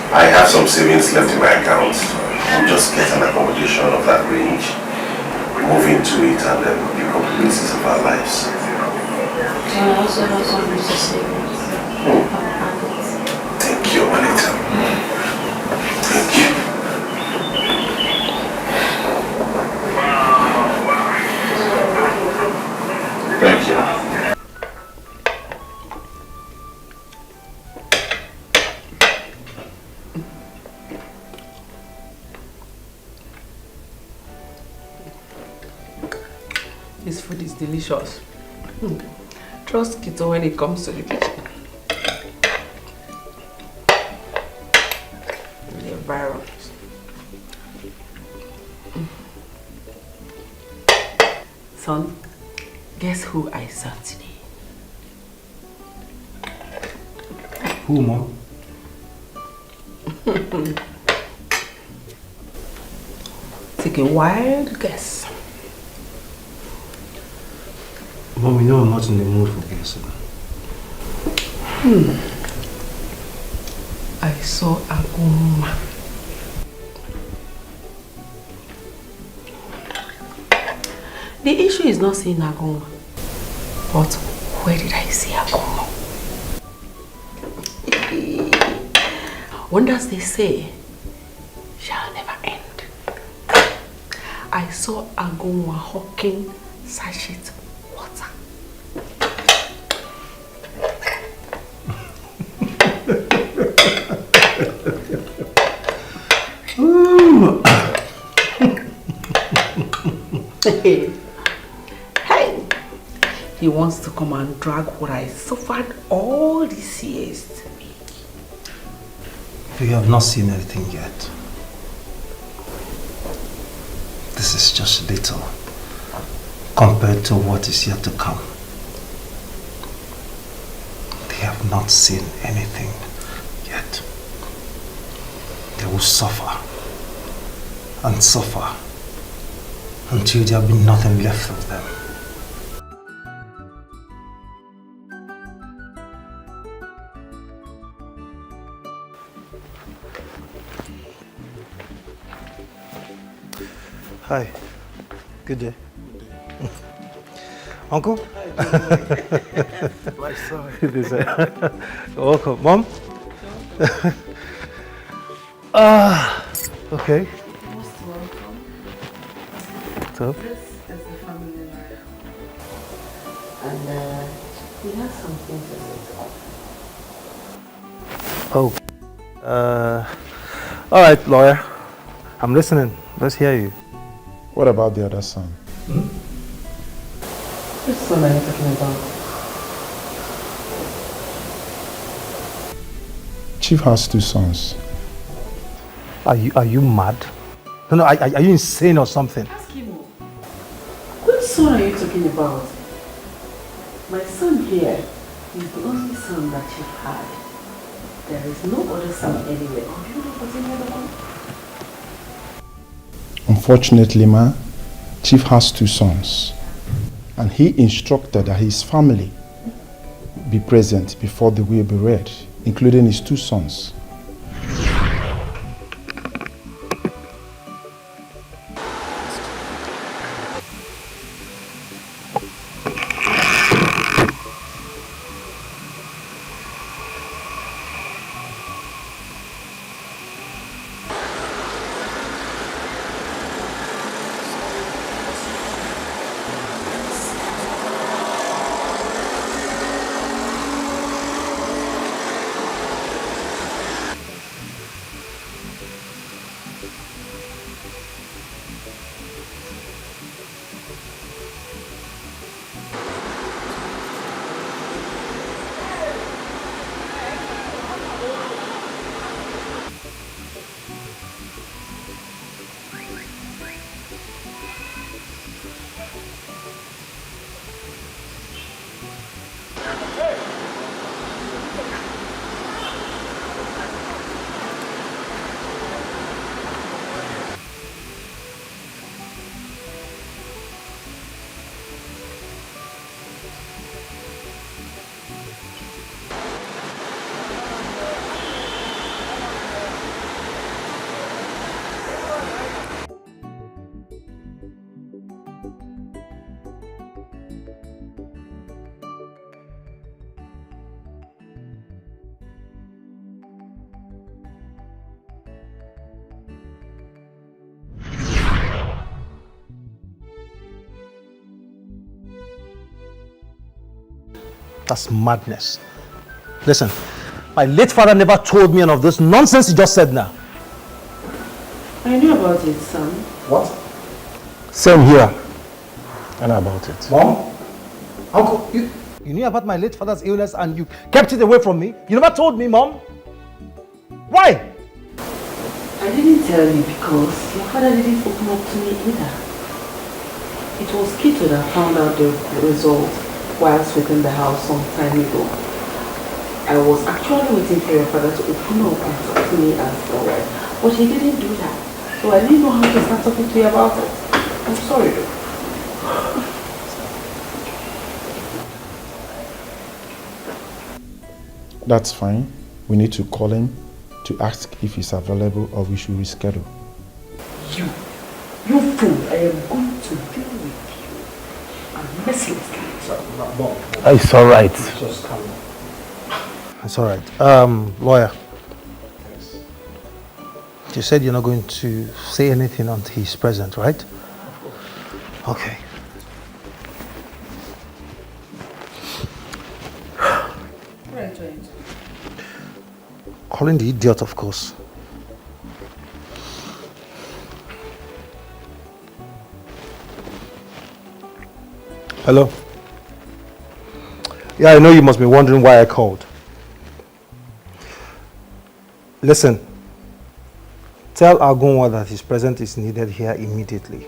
I have some savings left in my account. We'll just get an accommodation of that range, move into it, and then pick up the pieces of our lives. So I also have some little savings. Thank you, Omalicha. Thank you. Thank you. This food is delicious. Trust Kito when it comes to the kitchen. The environment. Son, guess who I saw today? Who, Mom? Take a wild guess. Mom, you know I'm not in the mood for guessing. I saw Aguma. The issue is not seeing Aguma, but where did I see Aguma? Wonders they say shall never end. I saw Aguma hawking sachet water. Hey, he wants to come and drag what I suffered all these years to me. You have not seen anything yet. This is just little compared to what is yet to come. They have not seen anything yet. They will suffer and suffer until there will be nothing left of them. Hi. Good day. Uncle? My son. Welcome. Mom? Okay. Most welcome. So? This is the family life. And we have something to say. Oh. Alright, lawyer. I'm listening. Let's hear you. What about the other son? Which son are you talking about? Chief has 2 sons. Are you mad? No, are you insane or something? Ask him. Which son are you talking about? My son here is the only son that Chief had. There is no other son anywhere. Have you know what's any other one? Unfortunately, ma, Chief has 2 sons. And he instructed that his family be present before the will be read, including his 2 sons. That's madness. Listen, my late father never told me any of this nonsense you just said now. I knew about it, son. What? Same here. I know about it. Mom? Uncle, you knew about my late father's illness and you kept it away from me? You never told me, Mom. Why? I didn't tell you because your father didn't open up to me either. It was Kito that found out the result whilst within the house some time ago. I was actually waiting for your father to open up and talk to me as well, but he didn't do that. So I didn't know how to start talking to you about it. I'm sorry though. That's fine. We need to call him to ask if he's available or we should reschedule. You fool, I am going to deal with you. I'm merciless guy. It's alright. Just calm down. It's alright. Lawyer. You said you're not going to say anything until he's present, right? Okay. Calling the idiot, of course. Hello? Yeah, I know you must be wondering why I called. Listen. Tell Agunwa that his presence is needed here immediately.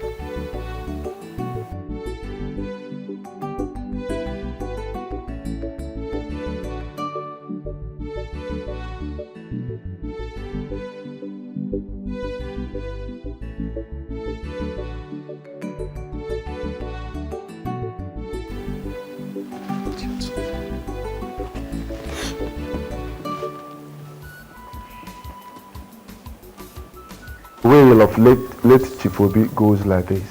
Wail of late Chief Obi goes like this.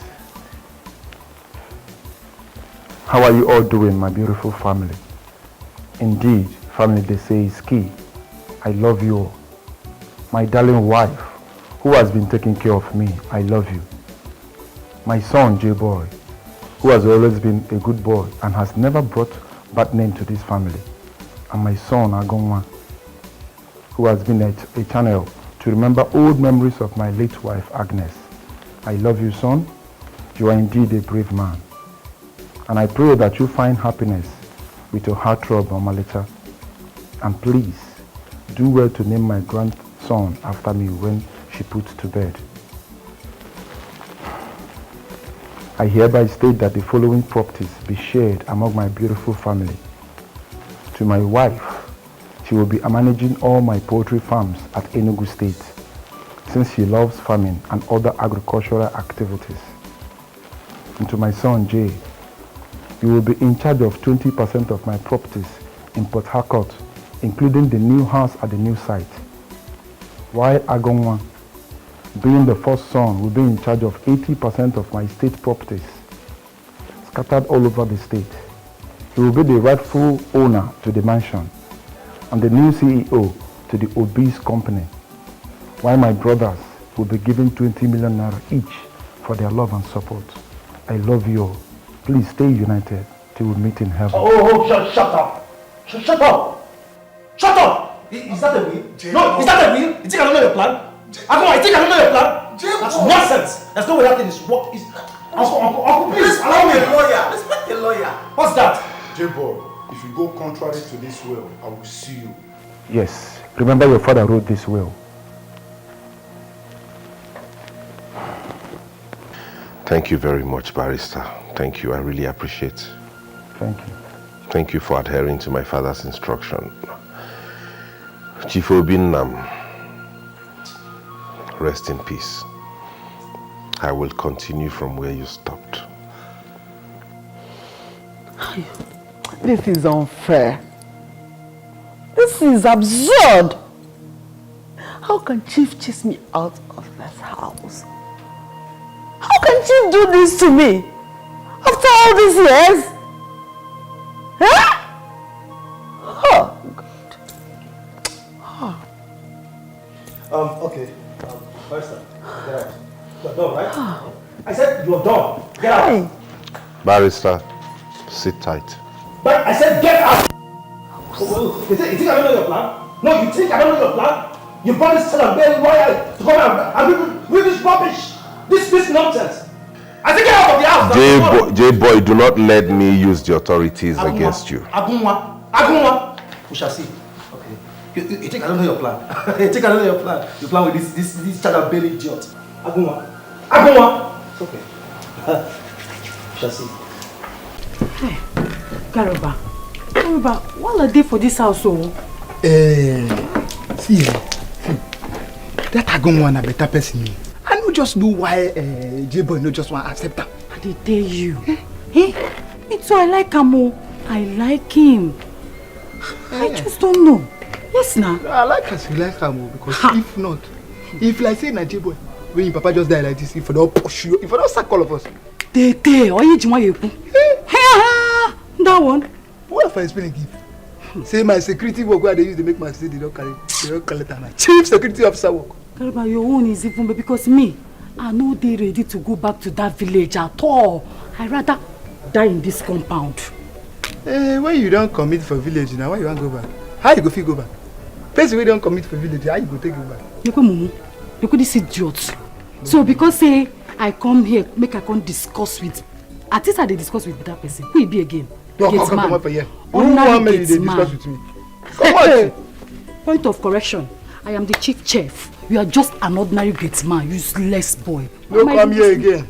How are you all doing, my beautiful family? Indeed, family they say is key. I love you all. My darling wife, who has been taking care of me, I love you. My son, J-Boy, who has always been a good boy and has never brought bad name to this family. And my son, Agonwa, who has been a channel to remember old memories of my late wife, Agnes. I love you, son. You are indeed a brave man. And I pray that you find happiness with your heartthrob, Omalicha. And please, do well to name my grandson after me when she puts to bed. I hereby state that the following properties be shared among my beautiful family. To my wife, she will be managing all my poultry farms at Enugu State, since she loves farming and other agricultural activities. And to my son Jay, you will be in charge of 20% of my properties in Port Harcourt, including the new house at the new site. While Agonwa, being the first son, will be in charge of 80% of my state properties, scattered all over the state. He will be the rightful owner to the mansion and the new CEO to the obese company, while my brothers will be given 20 million naira each for their love and support. I love you all. Please stay united till we meet in heaven. Shut up! Shut up! Shut up! Is that a will? No, is that a will? You think I don't know your plan? Uncle, I think I don't know your plan? That's nonsense! There's no way that thing is work. Uncle, please allow me. Respect the lawyer. What's that? J-Boy, if you go contrary to this will, I will sue you. Yes, remember your father wrote this will. Thank you very much, Barrister. Thank you. I really appreciate. Thank you. Thank you for adhering to my father's instruction. Chief Obinnam, rest in peace. I will continue from where you stopped. This is unfair. This is absurd. How can Chief chase me out of this house? How can Chief do this to me? After all these years? Huh? Oh, God. Okay. Barrister, get out. You're done, right? I said you're done. Get out. Barrister, sit tight. But I said get out! Oh, you think I don't know your plan? No, you think I don't know your plan? You brought this child and very royal to come and read this rubbish, this nonsense. I think get out of the house. J-boy, do not let me use the authorities against you. Agunwa. We shall see. Okay. You think I don't know your plan? You think I don't know your plan? You plan with this child and very idiot. Agunwa. It's okay. We shall see. Hey, Garuba, what are they for this house? See, that Agunwa na better person. I don't just know why J-boy no just want to accept her. I did tell you. Hey, me too, I like him. I like him. I just don't know. Yes, now. I like her, you like her more because if not, if like say na J-boy, when your papa just die like this, if I don't push you, if I don't sack all of us. Tete, why you want you? That one. What if I explain a gift? Say my security work where they use to make my city, they don't collect my chief security officer work. Garba, your own is even because me, I know they ready to go back to that village at all. I rather die in this compound. When you don't commit for village now, why you want to go back? How you go feel go back? Person we don't commit for village, how you go take you back? You could this idiot. So because say I come here, make I come discuss with. At least I discuss with that person. Who will be again? Come on for here. Who want me to discuss with me? Come on. Point of correction. I am the chief chef. You are just an ordinary gate man, useless boy. No, come here again.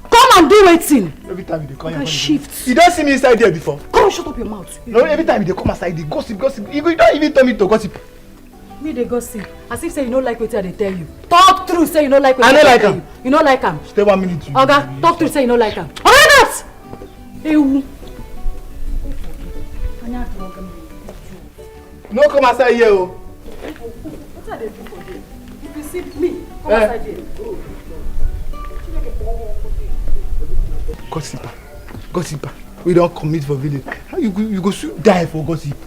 Come and do waiting. Every time you come here, shift. You don't see me inside there before. Come shut up your mouth. No, every time you come outside, they gossip. You don't even tell me to gossip. Me they gossip. As if say you don't like what they tell you. Talk through, say you don't like what I they don't tell like you. You don't like him. Stay 1 minute. Oga, talk through, say you don't like him. Alright, that. No come outside here. What are they doing for you? If you see me, come outside here. Gossiper. We don't commit for village. How you go soon die for gossip?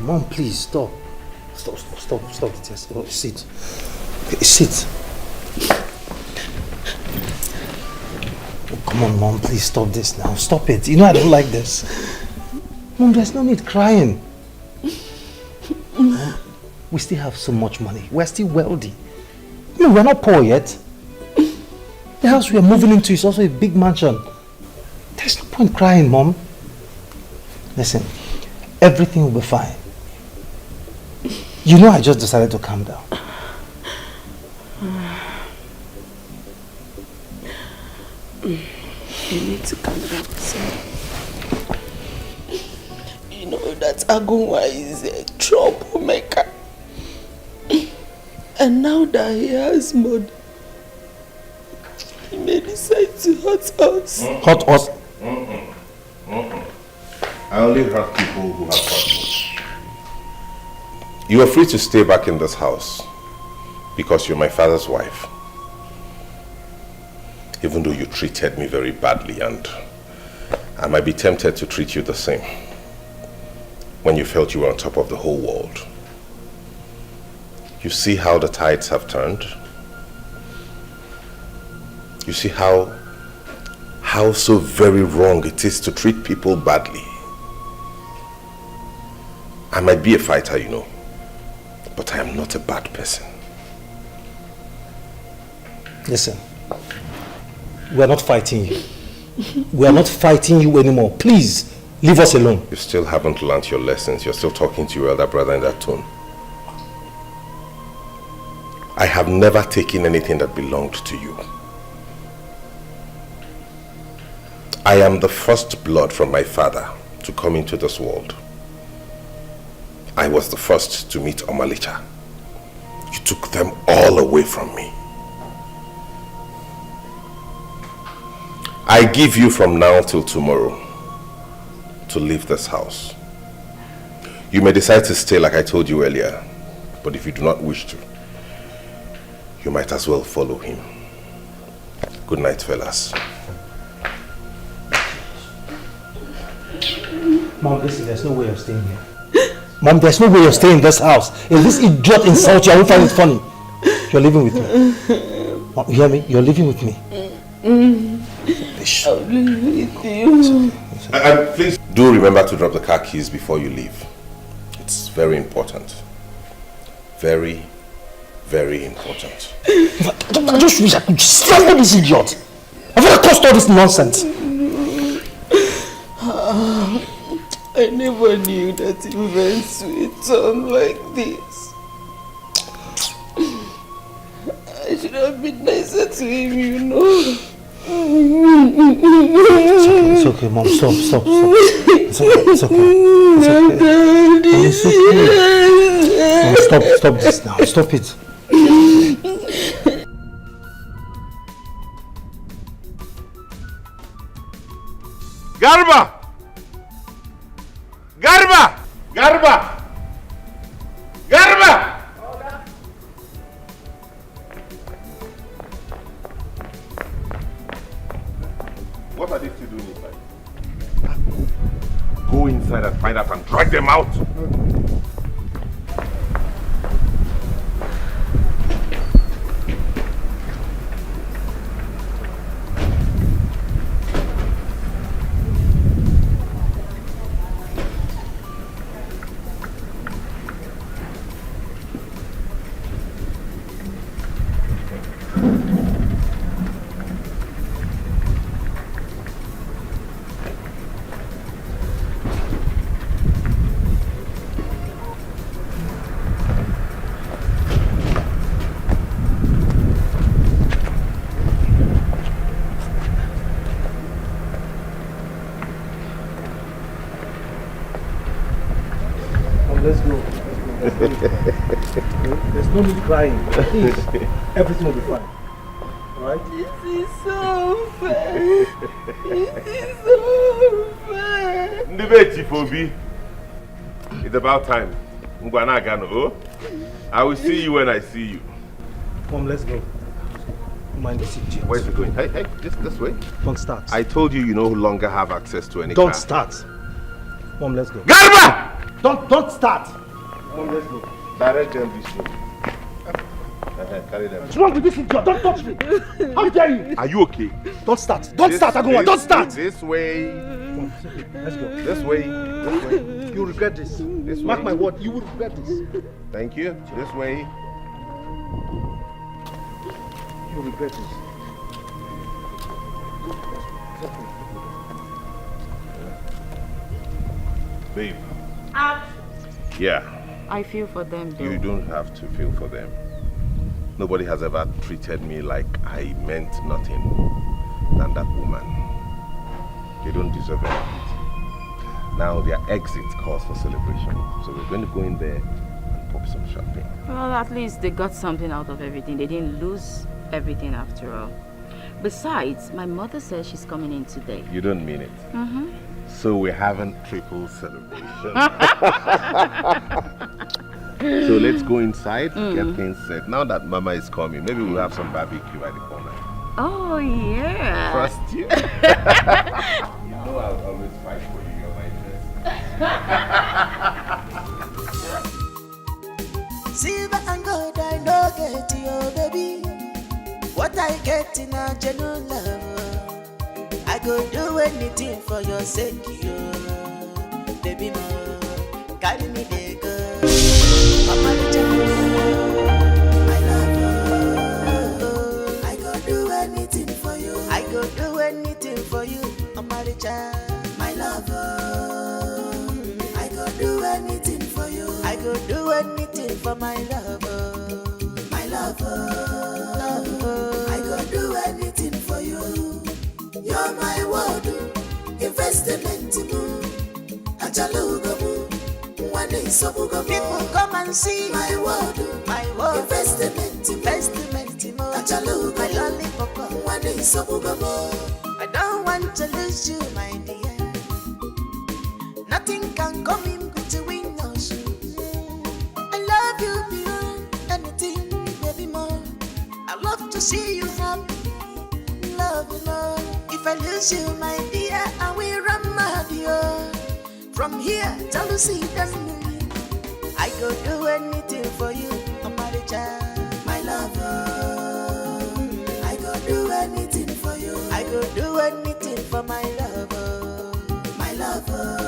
Mom, please stop. Stop the test. Oh, sit. Sit. Oh, come on, Mom, please stop this now. Stop it. You know I don't like this. Mom, there's no need crying. Mom, we still have so much money. We're still wealthy. You know, we're not poor yet. The house we are moving into is also a big mansion. There's no point crying, Mom. Listen. Everything will be fine. You know I just decided to calm down. You need to calm down, son. You know that Agunwa is a troublemaker. And now that he has money, he may decide to hurt us. Hurt us? I only hurt people who have hurt me. You are free to stay back in this house because you're my father's wife. Even though you treated me very badly, and I might be tempted to treat you the same when you felt you were on top of the whole world. You see how the tides have turned? You see how so very wrong it is to treat people badly. I might be a fighter, you know, but I am not a bad person. Listen, we are not fighting you. We are not fighting you anymore. Please, leave us alone. You still haven't learned your lessons. You're still talking to your elder brother in that tone. I have never taken anything that belonged to you. I am the first blood from my father to come into this world. I was the first to meet Omalicha. You took them all away from me. I give you from now till tomorrow to leave this house. You may decide to stay like I told you earlier, but if you do not wish to, you might as well follow him. Good night, fellas. Mom, listen, there's no way of staying here. Mom, there's no way of staying in this house. If this idiot insults you, I won't find it funny. You're living with me. Mom, you hear me? You're living with me. I'll live with you. And please do remember to drop the car keys before you leave. It's very important. Very, very important. I just wish I could slap this idiot. I've never caused all this nonsense. I never knew that events would turn like this. I should have been nicer to him, you know. It's okay, Mom. Stop. It's okay. It's okay. It's okay. Mom, stop this now. Stop it. Garba! What are they still doing inside? Go inside and find out and drag them out. Let's go. There's no need crying. Please. Everything will be fine. Alright? This is so unfair. This is so unfair. It's about time. I will see you when I see you. Mom, let's go. Mind the situation. Where's it going? Hey, this way. Don't start. I told you you no longer have access to any Don't car. start. Mom, let's go. Garba! Don't start. Mom, let's go. Direct them this way. Carry them. What's wrong with this idiot? Don't touch me. How dare you? Are you okay? Don't start. Don't start, Agumwa. Don't start. This way. Let's go. This way. This way. You'll regret this. This way. Mark my word, you will regret this. Thank you. This way. You'll regret this. Babe. Yeah. I feel for them though. You don't have to feel for them. Nobody has ever treated me like I meant nothing than that woman. They don't deserve anything. Now their exit calls for celebration. So we're going to go in there and pop some champagne. Well, at least they got something out of everything. They didn't lose everything after all. Besides, my mother says she's coming in today. You don't mean it. Mm-hmm. So we're having triple celebration. So let's go inside, get things set. Now that Mama is coming, maybe we'll have some barbecue at the corner. Oh, yeah. Trust you. You know I'll always fight for you. You're my best. Silver and gold I no get you, baby. What I get in a genuine love, I go do anything for your sake, you. Baby, no, carry me there, go. Omalicha, my love, I go do anything for you. I go do anything for you, Omalicha, my love. I go do anything for you. I go do anything for my lover, my lover. I go do anything for you. You're my world. People come and see my world, investment, my lollipop. I don't want to lose you, my dear. Nothing can come in between us. I love you beyond anything, baby more. I love to see you happy, love you more. If I lose you, my dear, I will run mad, yo. From here, jealousy doesn't mean I go do anything for you, Omalicha, my lover. I go do anything for you. I go do anything for my lover, my lover.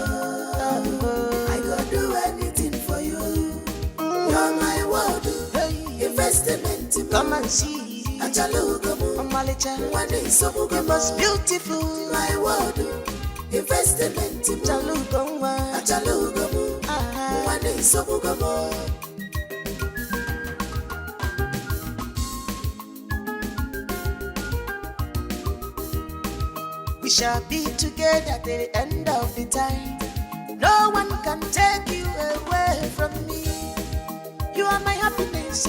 I go do anything for you. You're my world, investment. Come and see, Omalicha, the most beautiful, my world. Investment, Chalugonwa, one is Sobugamo. We shall be together at the end of the time. No one can take you away from me. You are my happiness,